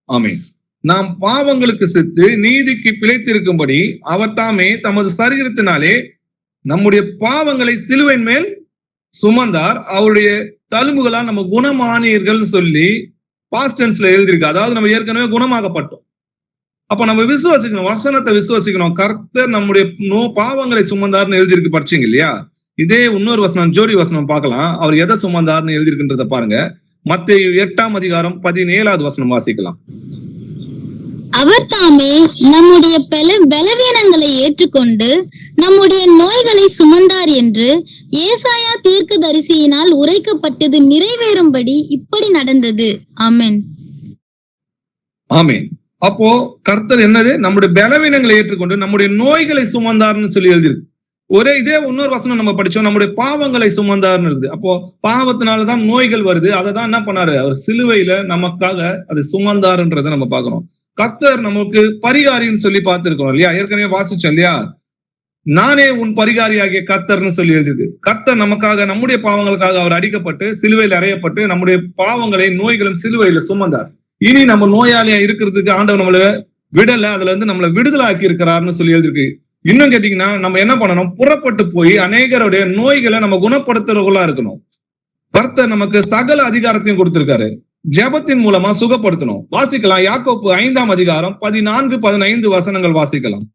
ஆமென். நாம் பாவங்களுக்கு செத்து நீதிக்கு பிழைத்திருக்கும்படி அவர் தாமே தமது சரீரத்தினாலே நம்முடைய பாவங்களை சிலுவையின் மேல் சுமந்தார், அவருடைய தழும்புகளால் நம்ம குணமானீர்கள் சொல்லி பாஸ்ட் டென்ஸ்ல எழுதியிருக்கு. அதாவது நம்ம ஏற்கனவே குணமாக்கப்பட்டோம். அப்ப நம்ம விசுவாசிக்கணும், வசனத்தை விசுவாசிக்கணும். கர்த்தர் நம்முடைய பாவங்களை சுமந்தார்னு எழுதியிருக்கு. படிச்சீங்க இல்லையா? இதே இன்னொரு வசனம், ஜோடி வசனம் பார்க்கலாம். அவர் எதை சுமந்தார்னு எழுதியிருக்கின்றத பாருங்க. மத்தேயு 8ஆம் அதிகாரம் 17வது வசனம் வாசிக்கலாம். அவர் தாமே நம்முடைய பலவீனங்களை ஏற்றுக்கொண்டு நம்முடைய நோய்களை சுமந்தார் என்று ஏசாயா தீர்க்கதரிசியினால் உரைக்கப்பட்டது நிறைவேறும்படி இப்படி நடந்தது. ஆமென். ஆமென். அப்போ கர்த்தர் என்னது? நம்முடைய பலவீனங்களை ஏற்றுக்கொண்டு நம்முடைய நோய்களை சுமந்தார்னு சொல்லி எழுதியிருக்கு. இதே இன்னொரு வசனம் நம்ம படிச்சோம், நம்முடைய பாவங்களை சுமந்தார்னு இருக்குது. அப்போ பாவத்தினாலதான் நோய்கள் வருது. அதை தான் என்ன பண்ணாரு? அவர் சிலுவையில நமக்காக அதை சுமந்தாருன்றதை நம்ம பார்க்கணும். கர்த்தர் நமக்கு பரிகாரின்னு சொல்லி பார்த்திருக்கோம் இல்லையா? ஏற்கனவே வாசிச்சோம் இல்லையா? நானே உன் பரிகாரியாகிய கர்த்தர்னு சொல்லி எழுதிருக்கு. கர்த்தர் நமக்காக, நம்முடைய பாவங்களுக்காக அவர் அடிக்கப்பட்டு சிலுவையில் அறையப்பட்டு நம்முடைய பாவங்களை நோய்களும் சிலுவையில சுமந்தார். இனி நம்ம நோயாளியா இருக்கிறதுக்கு ஆண்டவர் நம்மள விடல, அதுல இருந்து நம்மளை விடுதலாக்கி இருக்கிறார்னு சொல்லி எழுதிருக்கு. இன்னும் கேட்டீங்கன்னா நம்ம என்ன பண்ணணும்? புறப்பட்டு போய் அநேகருடைய நோய்களை நம்ம குணப்படுத்துறவங்களா இருக்கணும். கர்த்தர் நமக்கு சகல அதிகாரத்தையும் கொடுத்திருக்காரு. ஜெபத்தின் மூலமா சுகப்படுத்தணும். வாசிக்கலாம். யாக்கோப்பு 5ஆம் அதிகாரம் 14-15 வசனங்கள் வாசிக்கலாம்.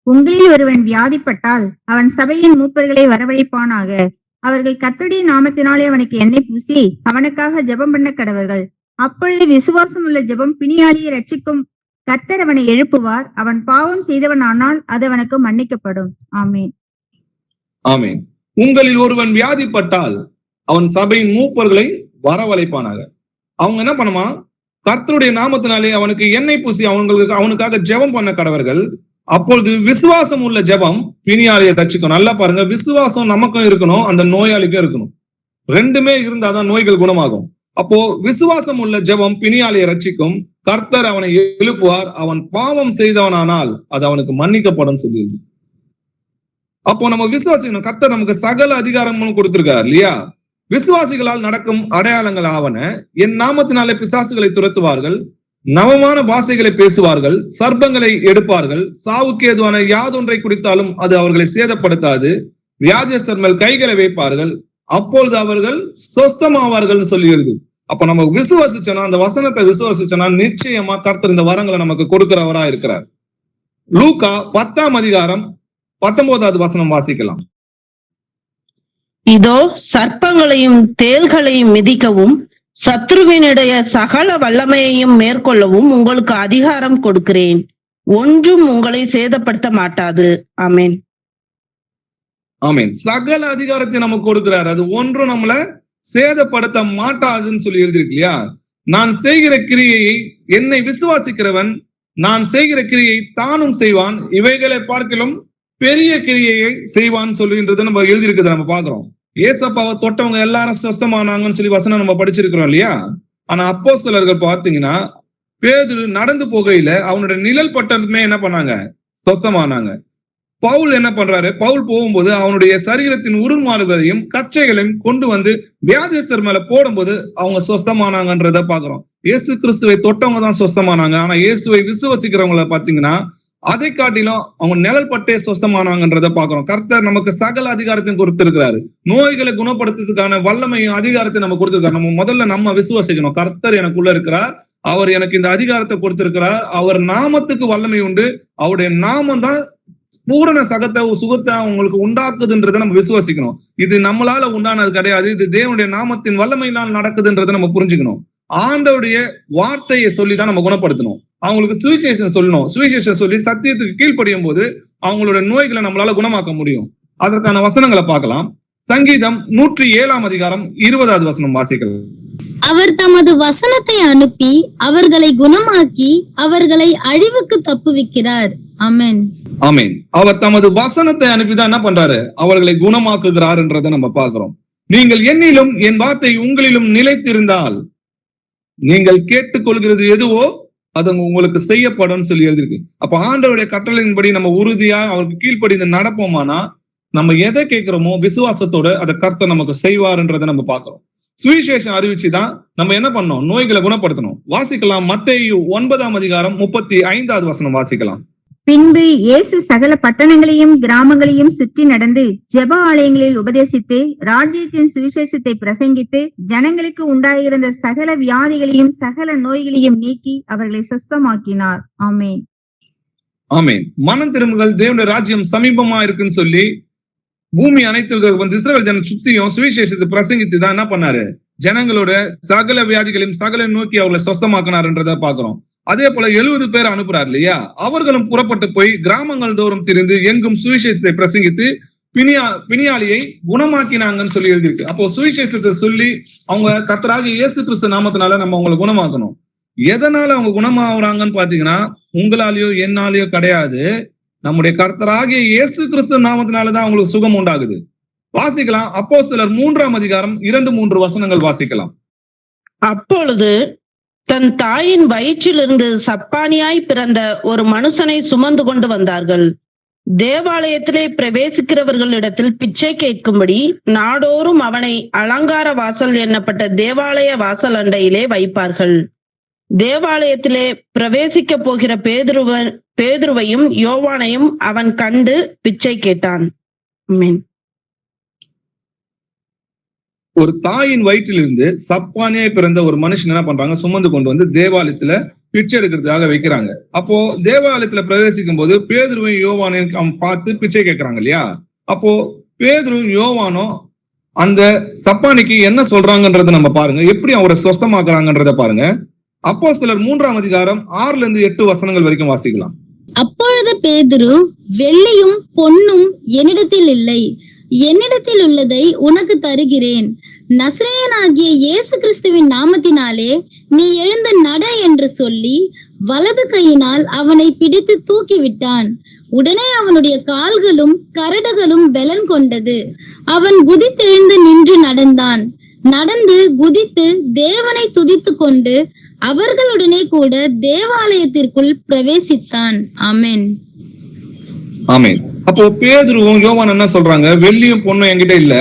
உங்களில் ஒருவன் வியாதிப்பட்டால் அவன் சபையின் மூப்பர்களை வரவழைப்பானாக. அவர்கள் கர்த்தருடைய நாமத்தினாலே அவனுக்கு எண்ணெய் பூசி அவனுக்காக ஜெபம் பண்ண கடவர்கள். அப்பொழுது விசுவாசம் உள்ள ஜெபம் பிணியாளியை ரட்சிக்கும். கர்த்தர் அவனை எழுப்புவார். அவன் பாவம் செய்தவன் ஆனால் அது அவனுக்கு மன்னிக்கப்படும். ஆமேன். ஆமேன். உங்களில் ஒருவன் வியாதிப்பட்டால் அவன் சபையின் மூப்பர்களை வரவழைப்பானாக. அவங்க என்ன பண்ணுமா? கர்த்தருடைய நாமத்தினாலே அவனுக்கு எண்ணெய் பூசி அவனுக்காக ஜெபம் பண்ண கடவர்கள். அப்பொழுது விசுவாசம் உள்ள ஜெபம் பிணியாளியை ரட்சிக்கும். நல்லா பாருங்க, விசுவாசம் நமக்கும் இருக்கணும், அந்த நோயாளிக்கும் இருக்கணும். ரெண்டுமே இருந்தாதான் நோய்கள் குணமாகும். அப்போ விசுவாசம் உள்ள ஜெபம் பிணியாளியை ரட்சிக்கும். கர்த்தர் அவனை எழுப்புவார். அவன் பாவம் செய்தவனானால் அது அவனுக்கு மன்னிக்கப்படும் சொல்லியது. அப்போ நம்ம விசுவாசிக்கணும். கர்த்தர் நமக்கு சகல அதிகாரமும் கொடுத்திருக்கார் இல்லையா? விசுவாசிகளால் நடக்கும் அடையாளங்கள் ஆவன: என் நாமத்தினாலே பிசாசுகளை துரத்துவார்கள், நவமான பாஷைகளை பேசுவார்கள், சர்ப்பங்களை எடுப்பார்கள், சாவுக்கு ஏதுவான யாதொன்றை குடித்தாலும் அது அவர்களை சேதப்படுத்தாது, வியாதியஸ்தர் மேல் கைகளை வைப்பார்கள், அப்பொழுது அவர்கள் சொஸ்தமாவார்கள் சொல்லி எழுது. அப்ப நம்ம விசுவாசிச்சோன்னா, அந்த வசனத்தை விசுவாசிச்சோன்னா நிச்சயமா கர்த்தர் இந்த வரங்களை நமக்கு கொடுக்கிறவரா இருக்கிறார். லூக்கா 10ஆம் அதிகாரம் 19வது வசனம் வாசிக்கலாம். இதோ சர்ப்பங்களையும் தேள்களையும் மிதிக்கவும் சத்ருவினுடைய சகல வல்லமையையும் மேற்கொள்ளவும் உங்களுக்கு அதிகாரம் கொடுக்கிறேன், ஒன்றும் உங்களை சேதப்படுத்த மாட்டாது. ஆமேன். ஆமேன். சகல அதிகாரத்தை நமக்கு கொடுக்கிறார், அது ஒன்றும் நம்மள சேதப்படுத்த மாட்டாதுன்னு சொல்லி எழுதிருக்கு இல்லையா? நான் செய்கிற கிரியையை என்னை விசுவாசிக்கிறவன் நான் செய்கிற கிரியை தானும் செய்வான், இவைகளை பார்க்கிலும் பெரிய கிரியையை செய்வான்னு சொல்லுகின்றது நம்ம எழுதியிருக்கிறத நம்ம பாக்குறோம். ஏசப்பாவை தொட்டவங்க எல்லாரும் சொஸ்தமானாங்கன்னு சொல்லி வசனம் நம்ம படிச்சிருக்கிறோம் இல்லையா? ஆனா அப்போஸ்தலர்கள் பாத்தீங்கன்னா பேதுரு நடந்து போகையில அவனுடைய நிழல் பட்டதுமே என்ன பண்ணாங்க? சொஸ்தமானாங்க. பவுல் என்ன பண்றாரு? பவுல் போகும்போது அவனுடைய சரீரத்தின் உருமாறுகளையும் கச்சைகளையும் கொண்டு வந்து வியாதிஸ்தர் மேல போடும்போது அவங்க சொஸ்தமானாங்கன்றத பாக்குறோம். இயேசு கிறிஸ்துவை தொட்டவங்க தான் சொஸ்தமானாங்க. ஆனா இயேசுவை விசுவசிக்கிறவங்கள பாத்தீங்கன்னா அதை காட்டிலும் அவங்க நிழல் பட்டே சொஸ்தமானாங்கன்றத பாக்குறோம். கர்த்தர் நமக்கு சகல அதிகாரத்தையும் கொடுத்திருக்கிறாரு. நோய்களை குணப்படுத்துறதுக்கான வல்லமையும் அதிகாரத்தை நம்ம கொடுத்திருக்காரு. நம்ம முதல்ல நம்ம விசுவாசிக்கணும். கர்த்தர் எனக்குள்ள இருக்கிறார், அவர் எனக்கு இந்த அதிகாரத்தை கொடுத்திருக்கிறார், அவர் நாமத்துக்கு வல்லமை உண்டு, அவருடைய நாமம் தான் பூரண சுகத்தை உங்களுக்கு உண்டாக்குதுன்றதை நம்ம விசுவாசிக்கணும். இது நம்மளால உண்டானது கிடையாது, இது தேவனுடைய நாமத்தின் வல்லமையினால் நடக்குதுன்றதை நம்ம புரிஞ்சுக்கணும். ஆண்டவருடைய வார்த்தையை சொல்லிதான் நம்ம குணப்படுத்தணும். அவங்களுக்கு சுவிசேஷம் சொல்லணும். சுவிசேஷம் சொல்லி சத்தியத்துக்கு கீழ்ப்படியும் போது அவங்களோட நோய்களை நம்மளால குணமாக்க முடியும். அதற்கான வசனங்களை பார்க்கலாம். சங்கீதம் 107 அதிகாரம் 20வது வசனம் வாசிக்கலாம். அவர் தமது வசனத்தை அனுப்பி அவர்களை குணமாக்கி அவர்களை அழிவுக்கு தப்புவிக்கிறார். ஆமென். ஆமென். அவர் தமது வசனத்தை அனுப்பிதான் என்ன பண்றாரு? அவர்களை குணமாக்குகிறார் என்றதை நம்ம பார்க்கிறோம். நீங்கள் என்னிலும் என் வார்த்தை உங்களிலும் நிலைத்திருந்தால் நீங்கள் கேட்டுக்கொள்கிறது எதுவோ அது உங்களுக்கு செய்யப்படும் சொல்லி எழுதிருக்கு. அப்ப ஆண்டவருடைய கட்டளையின்படி நம்ம உறுதியா அவருக்கு கீழ்ப்படிந்து நடப்போமானா நம்ம எதை கேட்கிறோமோ விசுவாசத்தோட அதை கர்த்தர் நமக்கு செய்வார்ன்றதை நம்ம பார்க்கிறோம். சுவிசேஷம் அறிவிச்சுதான் நம்ம என்ன பண்ணோம்? நோய்களை குணப்படுத்தணும். வாசிக்கலாம். மத்தேயு 9 அதிகாரம் 35வது வசனம் வாசிக்கலாம். பின்பு இயேசு சகல பட்டணங்களையும் கிராமங்களையும் சுற்றி நடந்து ஜெப ஆலயங்களில் உபதேசித்து ராஜ்யத்தின் சுவிசேஷத்தை பிரசங்கித்து ஜனங்களுக்கு உண்டாயிருந்த சகல வியாதிகளையும் சகல நோய்களையும் நீக்கி அவர்களை சுஸ்தமாக்கினார். ஆமென். ஆமென். மனம் திரும்புங்கள், தேவனுடைய ராஜ்யம் சமீபமா இருக்குன்னு சொல்லி பூமி அனைத்து இஸ்ரவேல் ஜனம் சுத்தியும் சுவிசேஷத்தை பிரசங்கித்து தான் என்ன பண்ணாரு? ஜனங்களோட சகல வியாதிகளையும் சகல நோக்கி அவர்களை சொஸ்தமாக்கினார்ன்றத பாக்குறோம். அதே போல 70 பேர் அனுப்புறாரு இல்லையா? அவர்களும் புறப்பட்டு போய் கிராமங்கள் தோறும் திரிந்து எங்கும் சுவிசேஷத்தை பிரசங்கித்து பிணியாளியை குணமாக்கினாங்கன்னு சொல்லி எழுதியிருக்கு. அப்போ சுவிசேஷத்தை சொல்லி அவங்க கர்த்தராகிய இயேசு கிறிஸ்து நாமத்தினால நம்ம அவங்களை குணமாக்கணும். எதனால அவங்க குணமாகறாங்கன்னு பாத்தீங்கன்னா உங்களாலேயோ என்னாலேயோ கிடையாது, நம்முடைய கர்த்தராகிய இயேசு கிறிஸ்து நாமத்தினாலதான் அவங்களுக்கு சுகம் உண்டாகுது. வாசிக்கலாம். அப்போஸ்தலர் 3 அதிகாரம் 2-3 வசனங்கள் வாசிக்கலாம். அப்பொழுது தன் தாயின் வயிற்றிலிருந்து சப்பானியாய் பிறந்த ஒரு மனுஷனை சுமந்து கொண்டு வந்தார்கள். தேவாலயத்திலே பிரவேசிக்கிறவர்களிடத்தில் பிச்சை கேட்கும்படி நாடோறும் அவனை அலங்கார வாசல் எண்ணப்பட்ட தேவாலய வாசல் அண்டையிலே வைப்பார்கள். தேவாலயத்திலே பிரவேசிக்க போகிற பேதுருவையும் யோவானையும் அவன் கண்டு பிச்சை கேட்டான். ஆமென். ஒரு தாயின் வயிற்றிலிருந்து சப்பானியாய் பிறந்த ஒரு மனுஷன் என்ன பண்றாங்க? சுமந்து கொண்டு வந்து தேவாலயத்துல பிச்சை எடுக்கிறதுக்காக வைக்கிறாங்க. அப்போ தேவாலயத்துல பிரவேசிக்கும் போது பேதுருவையும் யோவானையும் அவன் பார்த்து பிச்சை கேட்கிறாங்க இல்லையா? அப்போ பேதுருவும் யோவானும் அந்த சப்பானிக்கு என்ன சொல்றாங்கன்றத நம்ம பாருங்க, எப்படி அவரை சொஸ்தமாக்குறாங்கன்றத பாருங்க. அப்போஸ்தலர் 3 அதிகாரம் 6-8 வசனங்கள் வரைக்கும் வாசிக்கலாம். அப்பொழுது பேதுரு, வெள்ளியும் பொன்னும் என்னிடத்தில் இல்லை, என்னிடத்தில் உள்ளதை உனக்கு தருகிறேன். நசரேயனாகிய இயேசு கிறிஸ்துவின் நாமத்தினாலே நீ எழுந்து நட என்று சொல்லி வலது கையினால் அவனை பிடித்து தூக்கிவிட்டான். உடனே அவனுடைய கால்களும் கரடுகளும் பெலன் கொண்டது. அவன் குதித்தெழுந்து நின்று நடந்தான். நடந்து குதித்து தேவனை துதித்து கொண்டு அவர்களுடனே கூட தேவாலயத்திற்குள் பிரவேசித்தான். ஆமென். ஆமென். அப்போ பேதுருவும் யோவான் என்ன சொல்றாங்க? வெள்ளியும் பொண்ணும் என்கிட்ட இல்ல,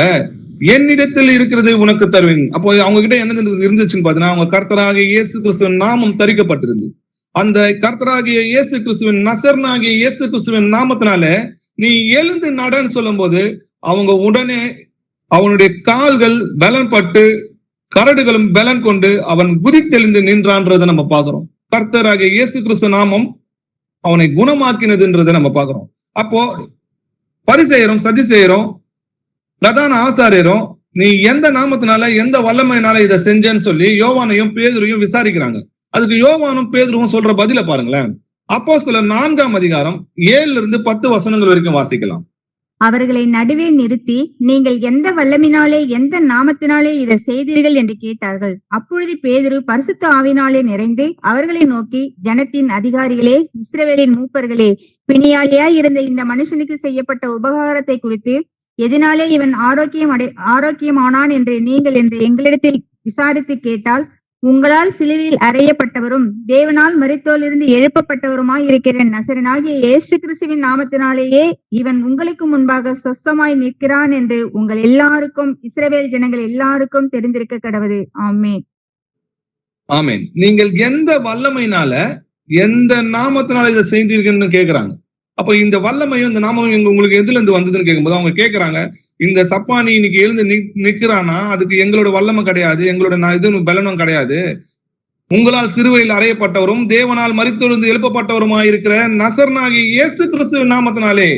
என்னிடத்தில் இருக்கிறது உனக்கு தருவேன். அப்போ அவங்க கிட்ட என்ன இருந்துச்சுன்னு பாத்தீங்கன்னா அவங்க கர்த்தராகிய இயேசு கிறிஸ்துவின் நாமம் தரிக்கப்பட்டிருந்து அந்த கர்த்தராகிய இயேசு கிறிஸ்துவின் நசரனாகிய இயேசு கிறிஸ்துவின் நாமத்தினால நீ எழுந்து நடன்னு சொல்லும் போது அவங்க உடனே அவனுடைய கால்கள் பலன் பட்டு கரடுகளும் பலன் கொண்டு அவன் குதித்தெழுந்து நின்றான்றதை நம்ம பாக்குறோம். கர்த்தராகிய இயேசு கிறிஸ்து நாமம் அவனை குணமாக்கினதுன்றதை நம்ம பாக்குறோம். அப்போ பரிசேயரும் சதிசேயரும் பிரதான ஆசாரியரும் நீ எந்த நாமத்தினால எந்த வல்லமையினால இதை செஞ்சேன்னு சொல்லி யோவானையும் பேதுருவையும் விசாரிக்கிறாங்க. அதுக்கு யோவானும் பேதுருவும் சொல்ற பதில பாருங்களேன். அப்போஸ்தலர் 4 அதிகாரம் 7-10 வசனங்கள் வரைக்கும் வாசிக்கலாம். அவர்களை நடுவே நிறுத்தி, நீங்கள் எந்த வல்லமினாலே எந்த நாமத்தினாலே இதை செய்தீர்கள் என்று கேட்டார்கள். அப்பொழுது பேதுரு பரிசுத்த ஆவியினாலே நிறைந்து அவர்களை நோக்கி, ஜனத்தின் அதிகாரிகளே, இஸ்ரவேலின் மூப்பர்களே, பிணியாளியாய் இருந்த இந்த மனுஷனுக்கு செய்யப்பட்ட உபகாரத்தை குறித்து எதனாலே இவன் ஆரோக்கியமானான் என்று நீங்கள் என்று எங்களிடத்தில் விசாரித்து கேட்டால், உங்களால் சிலுவையில் அறையப்பட்டவரும் தேவனால் மரித்தோரிலிருந்து எழுப்பப்பட்டவருமாய் இருக்கிற நசரனாகிய இயேசு கிறிஸ்துவின் நாமத்தினாலேயே இவன் உங்களுக்கு முன்பாக சொஸ்தமாய் நிற்கிறான் என்று உங்கள் எல்லாருக்கும், இஸ்ரவேல் ஜனங்கள் எல்லாருக்கும் தெரிந்திருக்க கடவுது. ஆமென். ஆமென். நீங்கள் எந்த வல்லமையினால எந்த நாமத்தினால இதை செய்தீர்கள்னு கேக்குறாங்க. அப்ப இந்த வல்லமையும் இந்த நாமமும் உங்களுக்கு எதுல இருந்து வந்ததுன்னு கேட்கும்போது அவங்க கேட்கறாங்க, இந்த சப்பானி இன்னைக்கு எழுந்து நிக்கிறானா, அதுக்கு எங்களோட வல்லமை கிடையாது, எங்களோட இது பலனும் கிடையாது. உங்களால் சிறுவையில் அறையப்பட்டவரும் தேவனால் மரித்தொழுந்து எழுப்பப்பட்டவருமாய் இருக்கிற நசரனாகிய இயேசு கிறிஸ்துவின் நாமத்தினாலே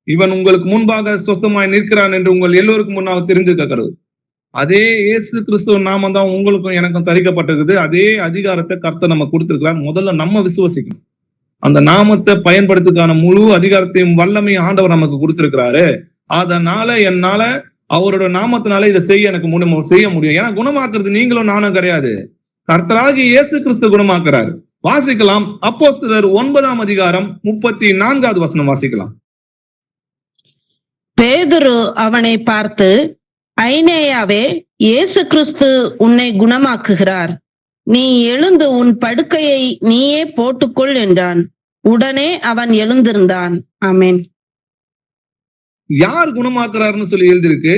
இவன் உங்களுக்கு முன்பாக சொஸ்தமாய் நிற்கிறான் என்று உங்கள் எல்லோருக்கும் முன்னாக தெரிந்திருக்க கடவுள். அதே இயேசு கிறிஸ்துவின் நாமம் தான் உங்களுக்கும் எனக்கும் தரிக்கப்பட்டிருக்குது. அதே அதிகாரத்தை கர்த்தர் நம்ம கொடுத்திருக்கிறார். முதல்ல நம்ம விசுவாசிக்கணும். அந்த நாமத்தை பயன்படுத்துக்கான முழு அதிகாரத்தையும் வல்லமையும் ஆண்டவர் நமக்கு கொடுத்திருக்கிறாரு. அதனால என்னால அவரோட நாமத்தினால இதை எனக்கு செய்ய முடியும். ஏன்னா குணமாக்குறது நீங்களும் நானும் கிடையாது, கர்த்தராகிய இயேசு கிறிஸ்து குணமாக்குறாரு. வாசிக்கலாம். அப்போஸ்தலர் 9ஆம் அதிகாரம் 34வது வசனம் வாசிக்கலாம். பேதுரு அவனை பார்த்து, ஐனேயாவே, இயேசு கிறிஸ்து உன்னை குணமாக்குகிறார், நீ எழுந்து உன் படுக்கையை நீயே போட்டுக்கொள் என்றான். உடனே அவன் எழுந்திருந்தான். ஆமென். யார் குணமாக்குறாருன்னு சொல்லி எழுதிருக்கு?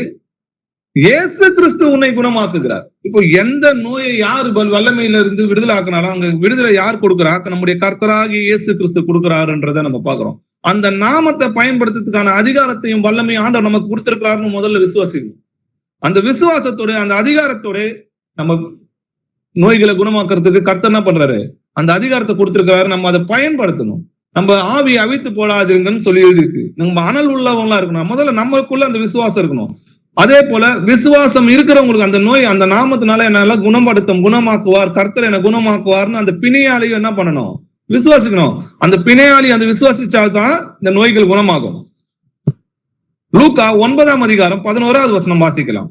இயேசு கிறிஸ்து உன்னை குணமாக்குகிறார். இப்போ எந்த நோயை யார் வல்லமையில இருந்து விடுதலை ஆக்கினாலும் அங்க விடுதலை யார் கொடுக்குறா? நம்முடைய கர்த்தராகிய இயேசு கிறிஸ்து கொடுக்குறாருன்றதை நம்ம பாக்குறோம். அந்த நாமத்தை பயன்படுத்துறதுக்கான அதிகாரத்தையும் வல்லமையும் ஆண்டவர் நமக்கு கொடுத்திருக்கிறாருன்னு முதல்ல விசுவாசிக்கணும். அந்த விசுவாசத்தோட அந்த அதிகாரத்தோட நம்ம நோய்களை குணமாக்குறதுக்கு கர்த்தர் என்ன பண்றாரு? அந்த அதிகாரத்தை கொடுத்திருக்கிறாரு. நம்ம அதை பயன்படுத்தணும். நம்ம ஆவி அவித்து போடாதீங்கன்னு சொல்லி எழுதிருக்கு. நம்ம அனல் உள்ளவங்களா இருக்கணும். முதல்ல நம்மளுக்குள்ள அந்த விசுவாசம் இருக்கணும். அதே போல விசுவாசம் இருக்கிறவங்களுக்கு அந்த நோய் அந்த நாமத்தினால என்னால குணமாக்குவார், கர்த்தர் என்ன குணமாக்குவார்னு அந்த பிணையாளியும் என்ன பண்ணணும்? விசுவாசிக்கணும். அந்த பிணையாளி அந்த விசுவாசிச்சால்தான் இந்த நோய்கள் குணமாகும். லூக்கா 9ஆம் அதிகாரம் 11வது வசனம் வாசிக்கலாம்.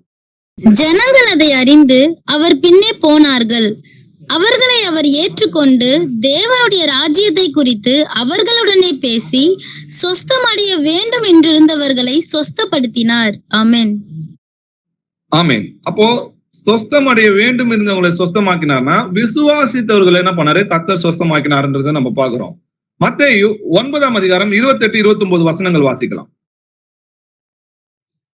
ஜனங்கள் அதை அறிந்து அவர் பின்னே போனார்கள். அவர்களை அவர் ஏற்றுக்கொண்டு தேவனுடைய ராஜ்யத்தை குறித்து அவர்களுடனே பேசி சொஸ்தமடைய வேண்டும் என்றிருந்தவர்களை சொஸ்தப்படுத்தினார். ஆமென். ஆமென். அப்போ சொஸ்தமடைய வேண்டும் இருந்தவங்களை சொஸ்தமாக்கினார்னா விசுவாசித்தவர்களை என்ன பண்ணாரு? கர்த்தர் சொஸ்தமாக்கினார்ன்றதை நம்ம பாக்குறோம். மத்தேயு 9ஆம் அதிகாரம் 28, 29 வசனங்கள் வாசிக்கலாம்.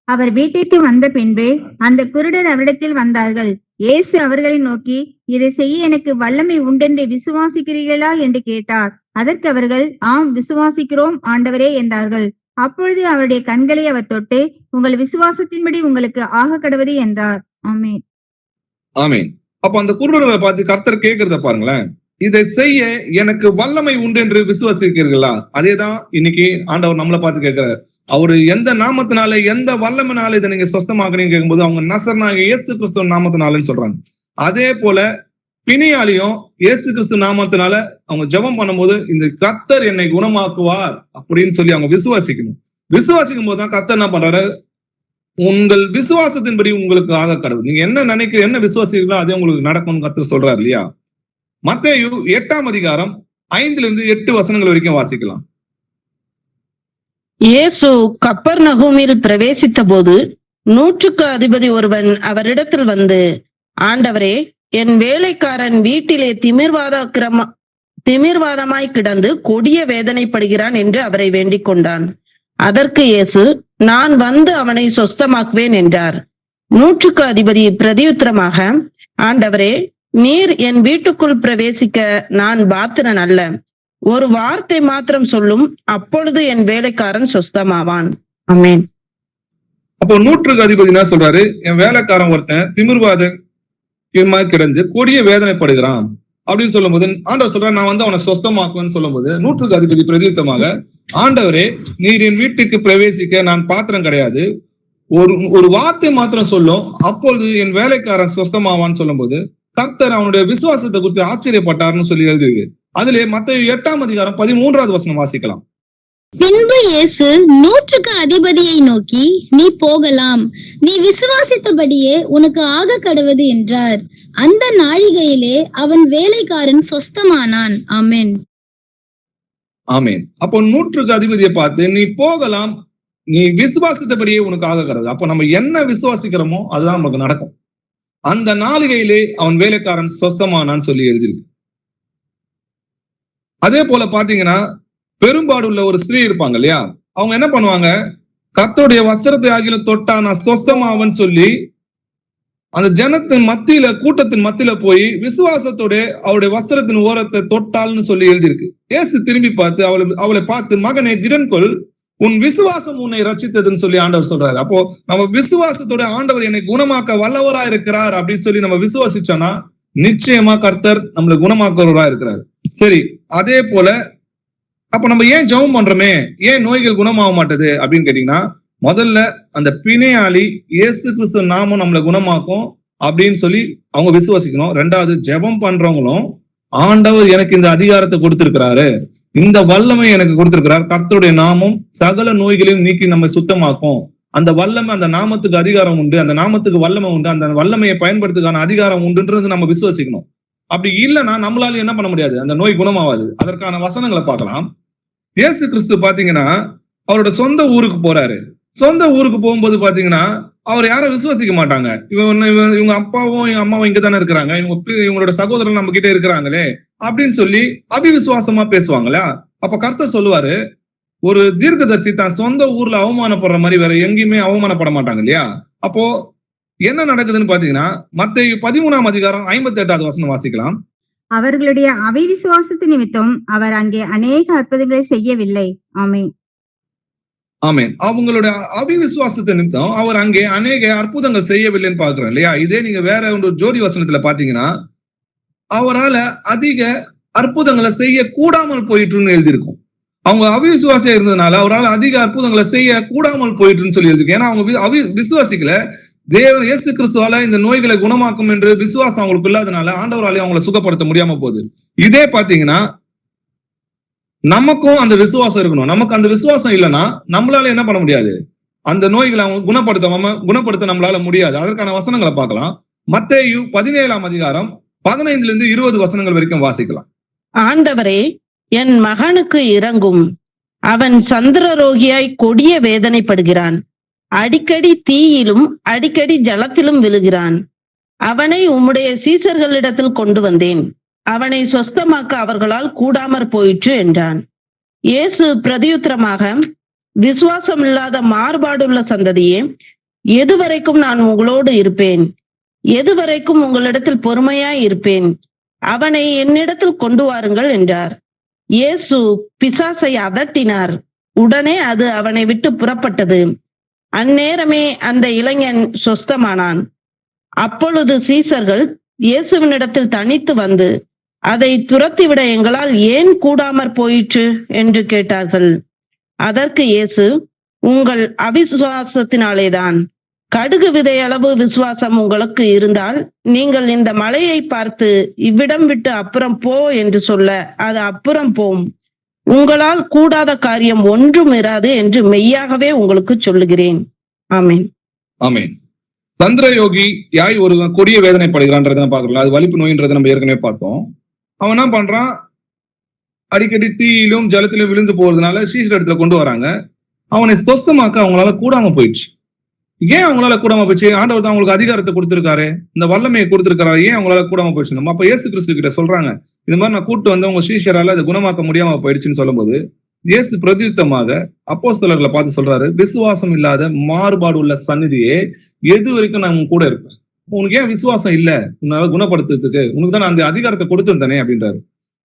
அவர் வீட்டிற்கு வந்த பின்பு அந்த குருடர் அவரிடத்தில் வந்தார்கள். இயேசு அவர்களை நோக்கி, இதை செய்ய எனக்கு வல்லமை உண்டென்று விசுவாசிக்கிறீர்களா என்று கேட்டார். அதற்கு அவர்கள், ஆம், விசுவாசிக்கிறோம் ஆண்டவரே என்றார்கள். அப்பொழுது அவருடைய கண்களை அவர் தொட்டு, உங்கள் விசுவாசத்தின்படி உங்களுக்கு ஆக கடவுது என்றார். ஆமென். ஆமென். அப்ப அந்த குருடர்களை பார்த்து கர்த்தர் கேட்கிறத பாருங்களேன். இதை செய்ய எனக்கு வல்லமை உண்டு என்று விசுவாசிக்கிறீர்களா? அதேதான் இன்னைக்கு ஆண்டவர் நம்மளை பார்த்து கேட்கிறார். அவரு எந்த நாமத்தினால எந்த வல்லமைனால இதை நீங்க சொஸ்தமாக்குறீங்க கேட்கும்போது அவங்க நசரனாகிய இயேசு கிறிஸ்து நாமத்தினாலன்னு சொல்றாங்க. அதே போல பிணியாளியும் இயேசு கிறிஸ்து நாமத்தினால அவங்க ஜெபம் பண்ணும்போது இந்த கர்த்தர் என்னை குணமாக்குவார் அப்படின்னு சொல்லி அவங்க விசுவாசிக்கணும். விசுவாசிக்கும் போதுதான் கர்த்தர் என்ன பண்றாரு? உங்கள் விசுவாசத்தின்படி உங்களுக்கு ஆக கடவுள். நீங்க என்ன நினைக்கிறீங்க, என்ன விசுவாசிக்கிறீங்களோ அதே உங்களுக்கு நடக்கும்னு கர்த்தர் சொல்றாரு இல்லையா? மத்தேயு 8ஆம் அதிகாரம் 5லிருந்து 8 வசனங்கள் வரைக்கும் வாசிக்கலாம். இயேசு கப்பர்நகூமில் பிரவேசித்த போது 100க்கு அதிபதி ஒருவன் அவரிடத்தில் வந்து, ஆண்டவரே, என் வேலைக்காரன் வீட்டிலே திமிர்வாதமாய் கிடந்து கொடிய வேதனைப்படுகிறான் என்று அவரை வேண்டிக் கொண்டான். அதற்கு இயேசு, நான் வந்து அவனை சொஸ்தமாக்குவேன் என்றார். 100க்கு அதிபதி பிரதியுத்தரமாக, ஆண்டவரே, நீர் என் வீட்டுக்குள் பிரவேசிக்க நான் பாத்திரன் அல்ல. ஒரு வார்த்தை மாத்திரம் சொல்லும், அப்பொழுது என் வேலைக்காரன் சொஸ்தமாவான். ஆமென். அப்போ 100க்கு அதிபதி என்ன சொல்றாரு? என் வேலைக்காரன் ஒருத்தன் திமிர்வாத கிடந்து கொடிய வேதனைப்படுகிறான் அப்படின்னு சொல்லும் போது ஆண்டவர் சொல்றாரு, நான் வந்து அவனை சொஸ்தமாக்குவேன்னு சொல்லும் போது 100க்கு அதிபதி பிரதியுத்தமாக, ஆண்டவரே, நீர் என் வீட்டுக்கு பிரவேசிக்க நான் பாத்திரம் கிடையாது. ஒரு வார்த்தை மாத்திரம் சொல்லும், அப்பொழுது என் வேலைக்காரன் சொஸ்தமாவான்னு சொல்லும் போது கர்த்தர் அவனுடைய விசுவாசத்தை குறித்து ஆச்சரியப்பட்டார்னு சொல்லி எழுதுது. அதிலே மத்தேயு 8ஆம் அதிகாரம் 13வது வசனம் வாசிக்கலாம். பின்பு இயேசு 100க்கு அதிபதியை நோக்கி, நீ போகலாம், நீ விசுவாசித்தபடியே உனக்கு ஆக கடவது என்றார். அந்த நாழிகையிலே அவன் வேலைக்காரன் சொஸ்தமானான். ஆமென். ஆமென். அப்போ 100க்கு அதிபதியை பார்த்து நீ போகலாம், நீ விசுவாசித்தபடியே உனக்கு ஆக கடவுது. அப்போ நம்ம என்ன விசுவாசிக்கிறோமோ அதுதான் நமக்கு நடக்கும். அந்த நாளிகையிலே அவன் வேலைக்காரன் சொஸ்தமானான்னு சொல்லி எழுதியிருக்கு. அதே போல பாத்தீங்கன்னா பெரும்பாடு உள்ள ஒரு ஸ்திரீ இருப்பாங்க இல்லையா, அவங்க என்ன பண்ணுவாங்க, கர்த்தருடைய வஸ்திரத்தை ஆகிலும் தொட்டா நான் சொஸ்தமாவன்னு சொல்லி அந்த ஜனத்தின் மத்தியில, கூட்டத்தின் மத்தியில போய் விசுவாசத்தோட அவருடைய வஸ்திரத்தின் ஓரத்தை தொட்டால்னு சொல்லி எழுதியிருக்கு. இயேசு திரும்பி பார்த்து அவளை பார்த்து, மகனே திடன்கொள், உன் விசுவாசம் உன்னை ரட்சித்ததுன்னு சொல்லி ஆண்டவர் சொல்றாரு. அப்போ நம்ம விசுவாசத்தோட ஆண்டவர் என்னை குணமாக்க வல்லவரா இருக்கிறார் அப்படின்னு சொல்லி நம்ம விசுவாசிச்சோம்னா நிச்சயமா கர்த்தர் நம்மளை குணமாக்குறவரா இருக்கிறார். சரி, அதே போல அப்ப நம்ம ஏன் ஜெபம் பண்றோமே, ஏன் நோய்கள் குணமாக மாட்டது அப்படின்னு கேட்டீங்கன்னா, முதல்ல அந்த பிணையாளி இயேசு கிறிஸ்து நாமம் நம்மளை குணமாக்கும் அப்படின்னு சொல்லி அவங்க விசுவாசிக்கணும். ரெண்டாவது, ஜெபம் பண்றவங்களும் ஆண்டவர் எனக்கு இந்த அதிகாரத்தை கொடுத்திருக்கிறாரு, இந்த வல்லமை எனக்கு கொடுத்திருக்கிறார், கர்த்தருடைய நாமம் சகல நோய்களையும் நீக்கி நம்மை சுத்தமாக்கும், அந்த வல்லமை, அந்த நாமத்துக்கு அதிகாரம் உண்டு, அந்த நாமத்துக்கு வல்லமை உண்டு, அந்த வல்லமையை பயன்படுத்துக்கான அதிகாரம் உண்டுன்றது நம்ம விசுவாசிக்கணும். அப்படி இல்லைன்னா நம்மளால என்ன பண்ண முடியாது, அந்த நோய் குணமாவாது. அதற்கான வசனங்களை பார்க்கலாம். இயேசு கிறிஸ்து பாத்தீங்கன்னா அவரோட சொந்த ஊருக்கு போறாரு. சொந்த ஊருக்கு போகும்போது பாத்தீங்கன்னா அவர் யாரும் விசுவாசிக்க மாட்டாங்க. இவங்க அப்பாவும் இவங்க அம்மாவும் இங்க தானே இருக்கிறாங்க, இவங்களோட சகோதரன் நம்ம கிட்ட இருக்கிறாங்களே அப்படின்னு சொல்லி அபிவிசுவாசமா பேசுவாங்களா. அப்ப கர்த்தர் சொல்லுவாரு, ஒரு தீர்க்கதரிசி தான் சொந்த ஊர்ல அவமானப்படுற மாதிரி வேற எங்கேயுமே அவமானப்பட மாட்டாங்க இல்லையா. அப்போ என்ன நடக்குதுன்னு பாத்தீங்கன்னா, மத்தேயு 13ஆம் அதிகாரம் 58வது வசனம் வாசிக்கலாம். அவர்களுடைய அவிசுவாசத்து நிமித்தம் அவர் அங்கே அநேக அற்புதங்களை செய்யவில்லை. ஆமென். ஆமென். அவங்களோட அவிசுவாசத்தை நிமித்தம் அவர் அங்கே அநேக அற்புதங்கள் செய்யவில்லைன்னு பாக்குறோம் இல்லையா. இதே நீங்க வேற ஒரு ஜோடி வசனத்துல பாத்தீங்கன்னா, அவரால் அதிக அற்புதங்களை செய்ய கூடாமல் போயிட்டுன்னு எழுதியிருக்கும். அவங்க அவிசுவாசியா இருந்ததுனால அவரால் அதிக அற்புதங்களை செய்ய கூடாமல் போயிட்டுன்னு சொல்லி எழுதிருக்கு. ஏன்னா அவங்க விசுவாசிக்கல. தேவன் இயேசு கிறிஸ்துவால இந்த நோய்களை குணமாக்கும் என்று விசுவாசம் அவங்களுக்கு இல்லாதனால ஆண்டவராலே அவங்களை சுகப்படுத்த முடியாம போகுது. இதே பாத்தீங்கன்னா நமக்கும் அந்த விசுவாசம் இருக்கணும். நமக்கு அந்த விசுவாசம் இல்லைன்னா நம்மளால என்ன பண்ண முடியாது, அந்த நோய்களை அவங்க குணப்படுத்த நம்மளால முடியாது. அதற்கான வசனங்களை பார்க்கலாம். மத்தேயு 17ஆம் அதிகாரம் 15 - 20 வசனங்கள் வரைக்கும் வாசிக்கலாம். ஆண்டவரே, என் மகனுக்கு இரங்கும், அவன் சந்திரரோகியாய் கொடிய வேதனைப்படுகிறான், அடிக்கடி தீயிலும் அடிக்கடி ஜலத்திலும் விழுகிறான். அவனை உம்முடைய சீசர்களிடத்தில் கொண்டு வந்தேன், அவனை சொஸ்தமாக்க அவர்களால் கூடாமற் போயிற்று என்றான். இயேசு பிரதியுத்தரமாக, விசுவாசம் இல்லாத மாறுபாடுள்ள சந்ததியே, எதுவரைக்கும் நான் உங்களோடு இருப்பேன், எதுவரைக்கும் உங்களிடத்தில் பொறுமையாய் இருப்பேன், அவனை என்னிடத்தில் கொண்டு வாருங்கள் என்றார். இயேசு பிசாசை அதட்டினார். உடனே அது அவனை விட்டு புறப்பட்டது. அந்நேரமே அந்த இளைஞன் சொஸ்தமானான். அப்பொழுது சீசர்கள் இயேசுவினிடத்தில் தனித்து வந்து, அதை துரத்திவிட எங்களால் ஏன் கூடாமற் போயிற்று என்று கேட்டார்கள். அதற்கு இயேசு, உங்கள் அவிசுவாசத்தினாலேதான். கடுகு விதை அளவு விசுவாசம் உங்களுக்கு இருந்தால் நீங்கள் இந்த மலையை பார்த்து இவ்விடம் விட்டு அப்புறம் போ என்று சொல்ல அது அப்புறம் போம். உங்களால் கூடாத காரியம் ஒன்றும் இராது என்று மெய்யாகவே உங்களுக்கு சொல்லுகிறேன். ஆமென். ஆமென். சந்திரயோகி யாய் ஒரு கொடிய வேதனைப்படுகிறான்றத பாக்குறோம். அது வலிப்பு நோயின்றதை நம்ம ஏற்கனவே பார்த்தோம். அவன் என்ன பண்றான், அடிக்கடி தீயிலும் ஜலத்திலும் விழுந்து போறதுனால சீசர் இடத்துல கொண்டு வராங்க. அவனை சொஸ்தமாக்க அவங்களால கூடாம போயிடுச்சு. ஏன் அவங்களால கூடாம போயிடுச்சு? ஆண்டவர் தான் அவங்களுக்கு அதிகாரத்தை கொடுத்திருக்காரு, இந்த வல்லமையை கொடுத்திருக்காரு, ஏன் அவங்களால கூடாம போயிடுச்சு? நம்ம அப்ப இயேசு கிறிஸ்து கிட்ட சொல்றாங்க, இது மாதிரி நான் கூட்டு வந்து உங்க சீஷரால அதை குணமாக்க முடியாம போயிடுச்சுன்னு சொல்லும் போது இயேசு பிரதியுத்தமாக அப்போஸ்தலர்களை பார்த்து சொல்றாரு, விசுவாசம் இல்லாத மாறுபாடு உள்ள சந்நிதியே, எது வரைக்கும் நான் உங்க கூட இருப்பேன். உனக்கு ஏன் விசுவாசம் இல்ல உன்னால குணப்படுத்துறதுக்கு? உனக்கு தான் நான் அந்த அதிகாரத்தை கொடுத்துருந்தேனே அப்படின்றாரு.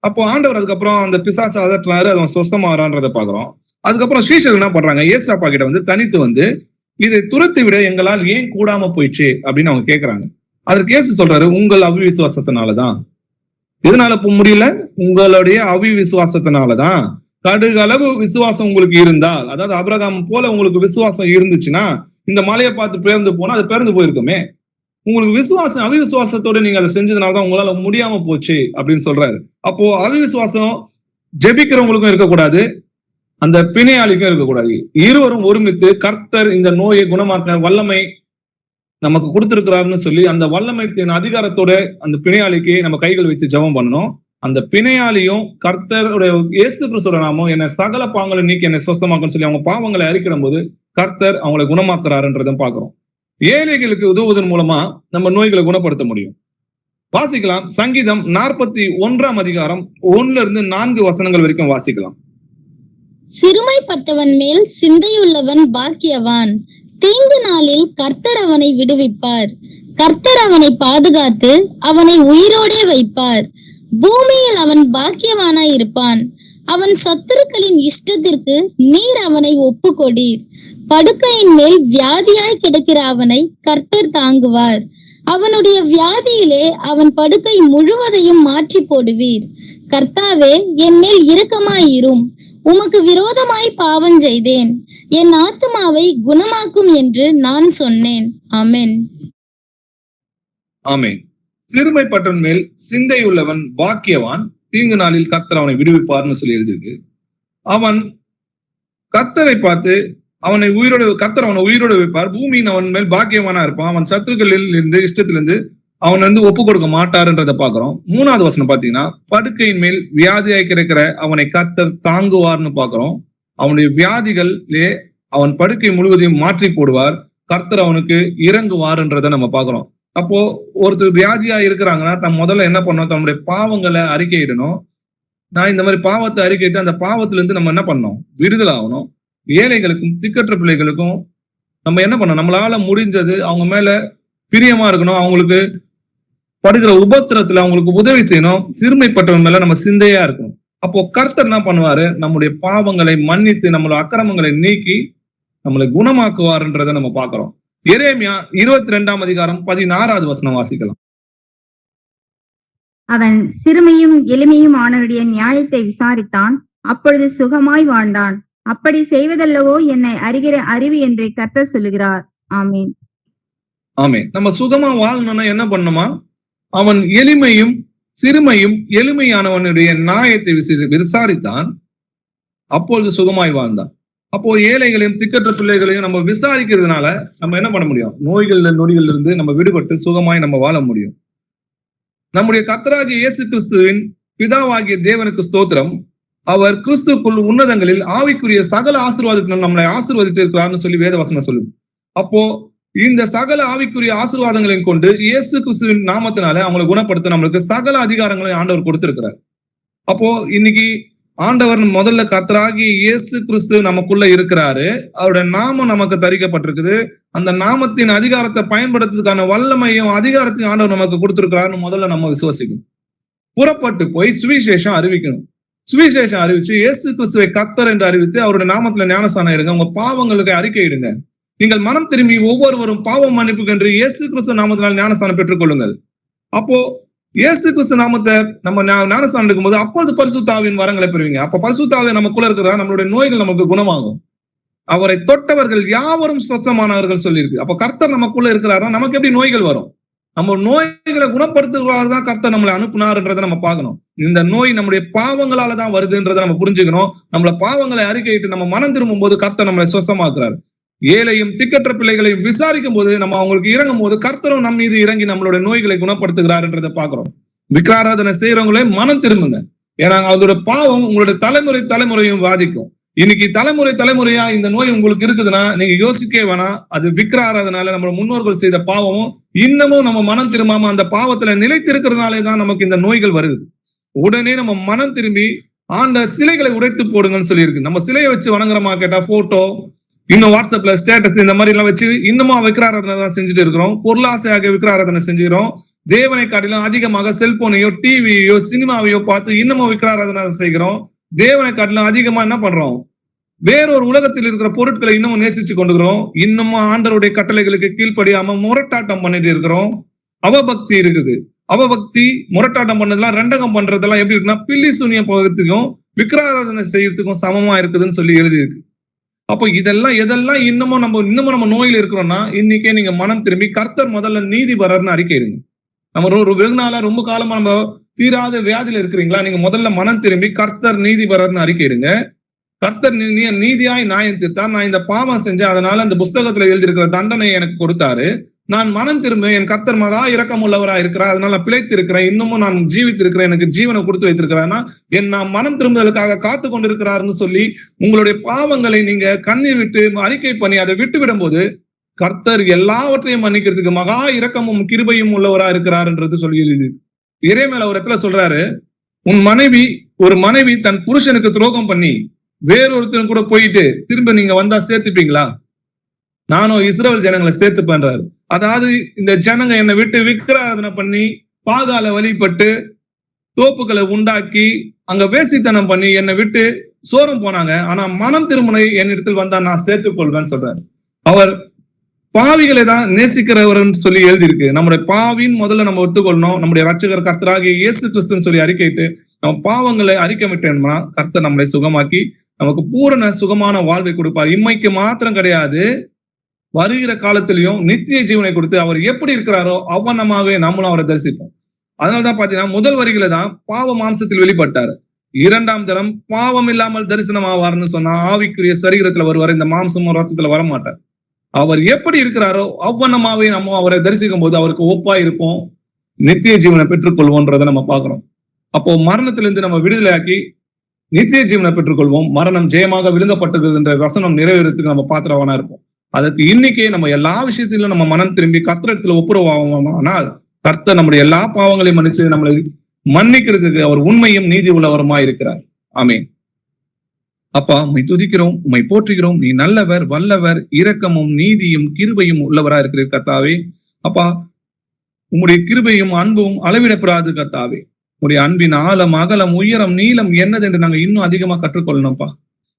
அப்போ ஆண்டவர் அதுக்கப்புறம் அந்த பிசாசை அதட்டுறாரு, அவன் சொஸ்தமாகறான்றதை பாக்குறோம். அதுக்கப்புறம் ஸ்ரீஷர் என்ன பண்றாங்க, ஏசாப்பா கிட்ட வந்து தனித்து வந்து, இதை துரத்தி விட எங்களால் ஏன் கூடாம போயிடுச்சு அப்படின்னு அவங்க கேட்கறாங்க. அதற்கு இயேசு சொல்றாரு, உங்கள் அவிசுவாசத்தினாலதான். எதனால முடியல? உங்களுடைய அவிசுவாசத்தினாலதான். கடுகளவு விசுவாசம் உங்களுக்கு இருந்தால், அதாவது ஆபிரகாம் போல உங்களுக்கு விசுவாசம் இருந்துச்சுன்னா இந்த மலையை பார்த்து பேர்ந்து போனா அது பேர்ந்து போயிருக்குமே. உங்களுக்கு விசுவாசம், அவிசுவாசத்தோட நீங்க அதை செஞ்சதுனாலதான் உங்களால முடியாம போச்சு அப்படின்னு சொல்றாரு. அப்போ அவிசுவாசம் ஜெபிக்கிறவங்களுக்கும் இருக்கக்கூடாது, அந்த பிணையாளிக்கும் இருக்கக்கூடாது. இருவரும் ஒருமித்து கர்த்தர் இந்த நோயை குணமாக்க வல்லமை நமக்கு கொடுத்திருக்கிறாருன்னு சொல்லி அந்த வல்லமைத்தின் அதிகாரத்தோட அந்த பிணையாளிக்கு நம்ம கைகள் வச்சு ஜெபம் பண்ணணும். அந்த பிணையாளியும் கர்த்தருடைய இயேசு கிறிஸ்துவோட நாமம் என்னை சகல பாவங்களை நீக்கி என்னை சொஸ்தமாக்குன்னு சொல்லி அவங்க பாவங்களை அறிக்கிடும் போது கர்த்தர் அவங்களை குணமாக்குறாருன்றதை பாக்குறோம். ஏழைகளுக்கு உதவுவதன் மூலமா நம்ம நோய்களை குணப்படுத்த முடியும். வாசிக்கலாம். சங்கீதம் 41 அதிகாரம் 1-4 வசனங்கள் வரைக்கும் வாசிக்கலாம். சிறுமைப்பட்டவன் மேல் சிந்தையுள்ளவன் பாக்கியவான். தீங்கு நாளில் கர்த்தர் அவனை விடுவிப்பார். கர்த்தர் அவனை பாதுகாத்து அவனை உயிரோடே வைப்பார். பூமியில் அவன் பாக்கியவானாய் இருப்பான். அவன் சத்துருக்களின் இஷ்டத்திற்கு நீர் அவனை ஒப்புக்கொடீர். படுக்கையின் மேல் வியாதியாய் கிடக்கிற அவனை கர்த்தர் தாங்குவார். அவனுடைய வியாதியிலே அவன் படுக்கை முழுவதையும் மாற்றி போடுவீர். கர்த்தாவே, என் மேல் இரக்கமாயிரும். உமக்கு விரோதமாய் பாவம் செய்தேன். என் ஆத்துமாவை குணமாக்கும் என்று நான் சொன்னேன். ஆமென். ஆமென். சிறுமைப்பட்டவன் மேல் சிந்தையுள்ளவன் பாக்கியவான். தீங்கு நாளில் கர்த்தர் அவனை விடுவிப்பார்னு சொல்லி எழுதிருக்கு. அவன் கர்த்தரை பார்த்து கர்த்தர் அவனை உயிரோடு வைப்பார். பூமியின் அவன் மேல் பாக்கியவானா இருப்பான். அவன் சத்துருக்களில் இருந்து இஷ்டத்திலிருந்து அவன் ஒப்பு கொடுக்க மாட்டாருன்றதை பாக்குறோம். 3வது வசனம் பாத்தீங்கன்னா, படுக்கையின் மேல் வியாதியாய் கிடைக்கிற அவனை கர்த்தர் தாங்குவார்னு பாக்குறோம். அவனுடைய வியாதிகளிலே அவன் படுக்கை முழுவதையும் மாற்றி போடுவார். கர்த்தர் அவனுக்கு இறங்குவார்ன்றதை நம்ம பாக்குறோம். அப்போ ஒருத்தர் வியாதியா இருக்கிறாங்கன்னா முதல்ல என்ன பண்ணணும்? தன்னுடைய பாவங்களை அறிக்கையிடணும். நான் இந்த மாதிரி பாவத்தை அறிக்கையிட்டு அந்த பாவத்துல இருந்து நம்ம என்ன பண்ணணும்? விடுதலை ஆகணும். ஏழைகளுக்கும் திக்கற்ற பிள்ளைகளுக்கும் நம்ம என்ன பண்ணணும்? நம்மளால முடிஞ்சது அவங்க மேல பிரியமா இருக்கணும். அவங்களுக்கு படுகிற உபத்திரத்துல அவங்களுக்கு உதவி செய்யணும். சிறுமைப்பட்டவன் மேல நம்ம சிந்தையா இருக்கணும். அப்போ கர்த்தர் என்ன பண்ணுவாரு? நம்முடைய பாவங்களை மன்னித்து நம்மளோட அக்கிரமங்களை நீக்கி நம்மளை குணமாக்குவார்ன்றதை நம்ம பாக்குறோம். எரேமியா 22 அதிகாரம் 16வது வசனம் வாசிக்கலாம். அவன் சிறுமையும் எளிமையும் ஆனவருடைய நியாயத்தை விசாரித்தான். அப்பொழுது சுகமாய் வாழ்ந்தான். அப்படி செய்வதல்லவோ என்னை அறிகிற அறிவு என்று கர்த்தர் சொல்லுகிறார். ஆமீன். ஆமீன். நம்ம சுகமா வாழணும்னா என்ன பண்ணுமா? அவன் எளிமையும் சிறுமையும் எளிமையானவனுடைய நியாயத்தை விசாரித்தான். அப்பொழுது சுகமாய் வாழ்ந்தான். அப்போ ஏழைகளையும் திக்கற்ற பிள்ளைகளையும் நம்ம விசாரிக்கிறதுனால நம்ம என்ன பண்ண முடியும்? நோய்கள் இருந்து நம்ம விடுபட்டு சுகமாய் நம்ம வாழ முடியும். நம்முடைய கர்த்தராகிய இயேசு கிறிஸ்துவின் பிதாவாகிய தேவனுக்கு ஸ்தோத்திரம். அவர் கிறிஸ்துக்குள் உன்னதங்களில் ஆவிக்குரிய சகல ஆசீர்வாதத்தினால் நம்மளை ஆசீர்வதித்திருக்கிறார்னு சொல்லி வேதவசனம் சொல்லுது. அப்போ இந்த சகல ஆவிக்குரிய ஆசீர்வாதங்களையும் கொண்டு இயேசு கிறிஸ்துவின் நாமத்தினால அவங்களை குணப்படுத்த நம்மளுக்கு சகல அதிகாரங்களையும் ஆண்டவர் கொடுத்திருக்கிறார். அப்போ இன்னைக்கு ஆண்டவர் முதல்ல கர்த்தராகி இயேசு கிறிஸ்து நமக்குள்ள இருக்கிறாரு. அவருடைய நாமம் நமக்கு தரிக்கப்பட்டிருக்குது. அந்த நாமத்தின் அதிகாரத்தை பயன்படுத்துறதுக்கான வல்லமையும் அதிகாரத்தையும் ஆண்டவர் நமக்கு கொடுத்திருக்கிறாருன்னு முதல்ல நம்ம விசுவாசிக்கணும். புறப்பட்டு போய் சுவிசேஷம் அறிவிக்கணும். சுவிசேஷம் அறிவிச்சு இயேசு கிறிஸ்துவை கர்த்தர் என்று அறிவித்து அவருடைய நாமத்துல ஞானஸ்தானம் எடுங்க. உங்க பாவங்களுக்கு அறிக்கை இடுங்க. நீங்கள் மனம் திரும்பி ஒவ்வொருவரும் பாவம் மன்னிப்புக்கு என்று இயேசு கிறிஸ்து நாமத்தினால் ஞானஸ்தானம் பெற்றுக் கொள்ளுங்கள். அப்போ இயேசு கிறிஸ்து நாமத்தை நம்ம ஞானஸ்தானம் எடுக்கும் போது அப்பொழுது பரிசுத்தாவின் வரங்களை பெறுவீங்க. அப்ப பரிசுத்தாவின் நமக்குள்ள இருக்கிற நம்மளுடைய நோய்கள் நமக்கு குணமாகும். அவரை தொட்டவர்கள் யாவரும் சுத்தமானவர்கள் சொல்லியிருக்கு. அப்ப கர்த்தர் நமக்குள்ள இருக்கிறாருன்னா நமக்கு எப்படி நோய்கள் வரும்? நம்ம நோய்களை குணப்படுத்துகிறதான் கர்த்தர் நம்மளை அனுப்புனாருன்றதை நம்ம பார்க்கணும். இந்த நோய் நம்முடைய பாவங்களால தான் வருதுன்றதை நம்ம புரிஞ்சுக்கணும். நம்மள பாவங்களை அறிக்கையிட்டு நம்ம மனம் திரும்பும் போது கர்த்தர் நம்மளை சுத்தமாக்குறாரு. ஏழையும் திக்கற்ற பிள்ளைகளையும் விசாரிக்கும் போது நம்ம அவங்களுக்கு இறங்கும் போது கர்த்தரும் நம் மீது இறங்கி நம்மளுடைய நோய்களை குணப்படுத்துகிறாருன்றதை பாக்குறோம். விக்கிராராதனை செய்யறவங்களே மனம் திரும்புங்க. ஏன்னா அதோட பாவம் உங்களுடைய தலைமுறையும் பாதிக்கும். இன்னைக்கு தலைமுறையா இந்த நோய் உங்களுக்கு இருக்குதுன்னா நீங்க யோசிக்கவே வேணாம். அது விக்கிராராதனால நம்ம முன்னோர்கள் செய்த பாவமும் இன்னமும் நம்ம மனம் திரும்பாம அந்த பாவத்துல நிலைத்திருக்கிறதுனாலே தான் நமக்கு இந்த நோய்கள் வருது. உடனே நம்ம மனம் திரும்பி ஆண்ட சிலைகளை உடைத்து போடுங்கன்னு சொல்லியிருக்கு. நம்ம சிலையை வச்சு வணங்குறமா கேட்டா போட்டோ, இன்னும் வாட்ஸ்அப்ல ஸ்டேட்டஸ் இந்த மாதிரி எல்லாம் வச்சு இன்னமும் விக்கிராராதனை தான் செஞ்சுட்டு இருக்கிறோம். பொருளாசையாக விக்கிராராதனை செஞ்சுக்கிறோம். தேவனை காட்டிலும் அதிகமாக செல்போனையோ டிவியோ சினிமாவையோ பார்த்து இன்னமும் விக்கிராராதனை செய்கிறோம். தேவனை காட்டிலும் அதிகமா என்ன பண்றோம்? வேறொரு உலகத்தில் இருக்கிற பொருட்களை இன்னமும் நேசிச்சு கொண்டுக்கிறோம். இன்னமும் ஆண்டவருடைய கட்டளைகளுக்கு கீழ்ப்படியாம முரட்டாட்டம் பண்ணிட்டு இருக்கிறோம். அவபக்தி இருக்குது. அவபக்தி முரட்டாட்டம் பண்ணதெல்லாம் ரெண்டகம் பண்றதெல்லாம் எப்படி இருக்குன்னா பில்லி சூனிய போகிறதுக்கும் விக்கிராராதனை செய்யறதுக்கும் சமமா இருக்குதுன்னு சொல்லி எழுதியிருக்கு. அப்போ எதெல்லாம் இன்னமும் நம்ம நோயில் இருக்கிறோம்னா இன்னைக்கே நீங்க மனம் திரும்பி கர்த்தர் முதல்ல நீதிபரர்னு அறிக்கையிடுங்க. நம்ம வெகு நாளா ரொம்ப காலமா நம்ம தீராத வியாதியில இருக்கிறீங்களா? நீங்க முதல்ல மனம் திரும்பி கர்த்தர் நீதிபரர்னு அறிக்கையிடுங்க. கர்த்தர் நீதியாய் நியாயம் தீர்த்தார். நான் இந்த பாவம் செஞ்சேன், அதனால அந்த புஸ்தகத்துல எழுதியிருக்கிற தண்டனையை எனக்கு கொடுத்தாரு. நான் மனம் திரும்ப, என் கர்த்தர் மகா இரக்கம் உள்ளவரா இருக்கிறார், அதனால நான் பிழைத்து இருக்கிறேன், இன்னமும் நான் ஜீவித்திருக்கிறேன், எனக்கு ஜீவனை கொடுத்து வைத்திருக்கிறேன்னா நான் மனம் திரும்புதலுக்காக காத்து கொண்டிருக்கிறாருன்னு சொல்லி உங்களுடைய பாவங்களை நீங்க கண்ணீர் விட்டு அறிக்கை பண்ணி அதை விட்டு விடும் போது கர்த்தர் எல்லாவற்றையும் மன்னிக்கிறதுக்கு மகா இரக்கமும் கிருபையும் உள்ளவரா இருக்கிறார்ன்றது சொல்லி எழுதி இறைமேல ஒரு இடத்துல சொல்றாரு, ஒரு மனைவி தன் புருஷனுக்கு துரோகம் பண்ணி வேறொருத்தன் கூட போயிட்டு திரும்ப நீங்க வந்தா சேர்த்துப்பீங்களா? நானும் இஸ்ரவேல் ஜனங்களை சேர்த்து பண்றாரு. அதாவது இந்த ஜனங்க என்னை விட்டு விக்கிராதனை பண்ணி பாகால வழிபட்டு தோப்புகளை உண்டாக்கி அங்க வேசித்தனம் பண்ணி என்னை விட்டு சோரம் போனாங்க. ஆனா மனம் திருமுனை என்னிடத்தில் வந்தா நான் சேர்த்துக் கொள்வேன்னு சொல்றாரு. அவர் பாவிகளை தான் நேசிக்கிறவர்னு சொல்லி எழுதியிருக்கு. நம்முடைய பாவின் முதல்ல நம்ம ஒத்துக்கொள்ளணும். நம்முடைய ரட்சகர் கர்த்தராகிய இயேசு கிறிஸ்துன்னு சொல்லி அறிக்கையிட்டு நம்ம பாவங்களை அறிக்கைவிட்டோம்னா கர்த்தர் நம்மளை சுகமாக்கி நமக்கு பூரண சுகமான வாழ்வை கொடுப்பார். இம்மைக்கு மாத்திரம் கிடையாது, வருகிற காலத்திலையும் நித்திய ஜீவனை கொடுத்து அவர் எப்படி இருக்கிறாரோ அவ்வண்ணமாகவே நம்மளும் அவரை தரிசிப்போம். அதனாலதான் பாத்தீங்கன்னா முதல் வரிகளை தான் பாவ மாம்சத்தில் வெளிப்பட்டாரு. 2ஆம் தரம் பாவம் இல்லாமல் தரிசனம் ஆவார்னு சொன்னா ஆவிக்குரிய சரீரத்துல வருவார், இந்த மாம்சமும் ரத்தத்துல வரமாட்டார். அவர் எப்படி இருக்கிறாரோ அவ்வண்ணமாவே நம்ம அவரை தரிசிக்கும் போது அவருக்கு ஒப்பா இருப்போம், நித்திய ஜீவனை பெற்றுக்கொள்வோன்றதை நம்ம பாக்குறோம். அப்போ மரணத்திலிருந்து நம்ம விடுதலையாக்கி நித்திய ஜீவனை பெற்றுக்கொள்வோம். மரணம் ஜெயமாக விழுங்கப்பட்டது என்ற வசனம் நிறைவேறதுக்கு நம்ம பாத்திரவானா இருப்போம். அதற்கு இன்னைக்கே நம்ம எல்லா விஷயத்திலும் நம்ம மனம் திரும்பி கர்த்தரிடத்துல ஒப்புரவானால் கர்த்தர் நம்முடைய எல்லா பாவங்களையும் மன்னித்து நம்மளை மன்னிக்கிறதுக்கு அவர் உண்மையும் நீதி உள்ளவருமா இருக்கிறார். ஆமென். அப்பா, உம்மை துதிக்கிறோம், உம்மை போற்றுகிறோம். நீ நல்லவர், வல்லவர், இரக்கமும் நீதியும் கிருபையும் உள்ளவரா இருக்கிறீர் கர்த்தாவே. அப்பா, உம்முடைய கிருபையும் அன்பும் அளவிடப்படாது கர்த்தாவே. உடைய அன்பின் ஆழம், அகலம், உயரம், நீளம் என்னது என்று நாங்க இன்னும் அதிகமா கற்றுக்கொள்ளணும்ப்பா.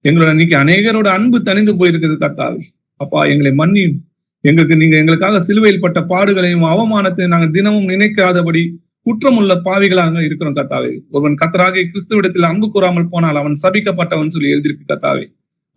எங்களோட இன்னைக்கு அநேகரோட அன்பு தணிந்து போயிருக்குது கர்த்தாவே. அப்பா, எங்களை மன்னியும். நீங்க எங்களுக்காக சிலுவையில் பட்ட பாடுகளையும் அவமானத்தையும் நாங்கள் தினமும் நினைக்காதபடி குற்றமுள்ள பாவிகளாக இருக்கிறோம் கர்த்தாவே. ஒருவன் கர்த்தராகிய கிறிஸ்துவிடத்தில் அன்பு கூறாமல் போனால் அவன் சபிக்கப்பட்டவன் சொல்லி எழுதியிருக்கு கர்த்தாவே.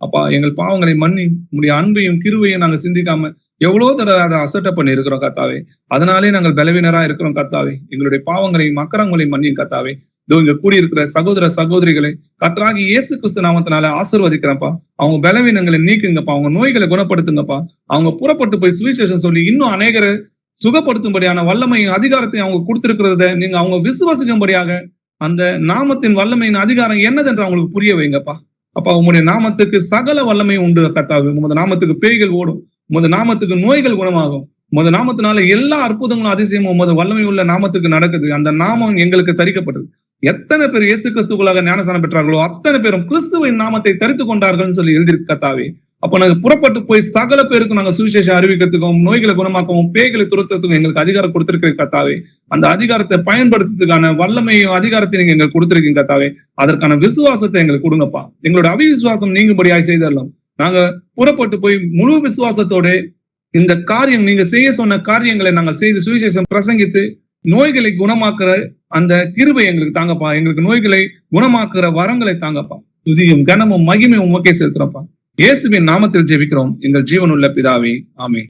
அப்பா, எங்கள் பாவங்களை மன்னி உடைய அன்பையும் கிருபையும் நாங்க சிந்திக்காம எவ்வளவு தடவை அதை அசட்டை பண்ணி இருக்கிறோம் கர்த்தாவே. அதனாலே நாங்கள் பலவீனரா இருக்கிறோம் கர்த்தாவே. எங்களுடைய பாவங்களையும் அக்கிரங்களையும் மன்னியும் கர்த்தாவே. இதோ இங்க கூடியிருக்கிற சகோதர சகோதரிகளை கர்த்தராகி இயேசு கிறிஸ்து நாமத்தினால ஆசீர்வதிக்கிறப்பா. அவங்க பலவீனங்களை நீக்குங்கப்பா, அவங்க நோய்களை குணப்படுத்துங்கப்பா. அவங்க புறப்பட்டு போய் சுவிசேஷம் சொல்லி இன்னும் அநேகரை சுகப்படுத்தும்படியான வல்லமையும் அதிகாரத்தையும் அவங்க கொடுத்திருக்கிறத நீங்க அவங்க விசுவாசிக்கும்படியாக அந்த நாமத்தின் வல்லமையின் அதிகாரம் என்னதென்று அவங்களுக்கு புரிய வைங்கப்பா. அப்பா, உங்களுடைய நாமத்துக்கு சகல வல்லமையும் உண்டு கர்த்தாவே. உமது நாமத்துக்கு பேய்கள் ஓடும், உமது நாமத்துக்கு நோய்கள் குணமாகும், உமது நாமத்தினால எல்லா அற்புதங்களும் அதிசயமும் உமது வல்லமை உள்ள நாமத்துக்கு நடக்குது. அந்த நாமம் எங்களுக்கு தரிக்கப்பட்டது. எத்தனை பேர் இயேசு கிறிஸ்துக்குள்ளாக ஞானஸ்தானம் பெற்றார்களோ அத்தனை பேரும் கிறிஸ்துவின் நாமத்தை தரித்து கொண்டார்கள் சொல்லி எழுதியிருக்கு கர்த்தாவே. அப்ப நாங்க புறப்பட்டு போய் சகல பேருக்கும் நாங்க சுவிசேஷம் அறிவிக்கிறதுக்கும் நோய்களை குணமாக்கவும் பேய்களை துரத்துறதுக்கும் எங்களுக்கு அதிகாரம் கொடுத்திருக்கிற கர்த்தாவே. அந்த அதிகாரத்தை பயன்படுத்துறதுக்கான வல்லமையும் அதிகாரத்தை நீங்க எங்களுக்கு கொடுத்திருக்கீங்க கர்த்தாவே. அதற்கான விசுவாசத்தை எங்களுக்கு கொடுங்கப்பா. எங்களோட அவிசுவாசம் நீங்கும்படியாய் செய்தரலாம். நாங்க புறப்பட்டு போய் முழு விசுவாசத்தோட இந்த காரியம் நீங்க செய்ய சொன்ன காரியங்களை நாங்கள் செய்து சுவிசேஷம் பிரசங்கித்து நோய்களை குணமாக்குற அந்த கிருபை எங்களுக்கு தாங்கப்பா. எங்களுக்கு நோய்களை குணமாக்குற வரங்களை தாங்கப்பா. துதியும் கனமும் மகிமையும் உமக்கே செலுத்துறப்பா. இயேசுவின் நாமத்தில் ஜெபிக்கிறோம் எங்கள் ஜீவனுள்ள பிதாவே, ஆமென்.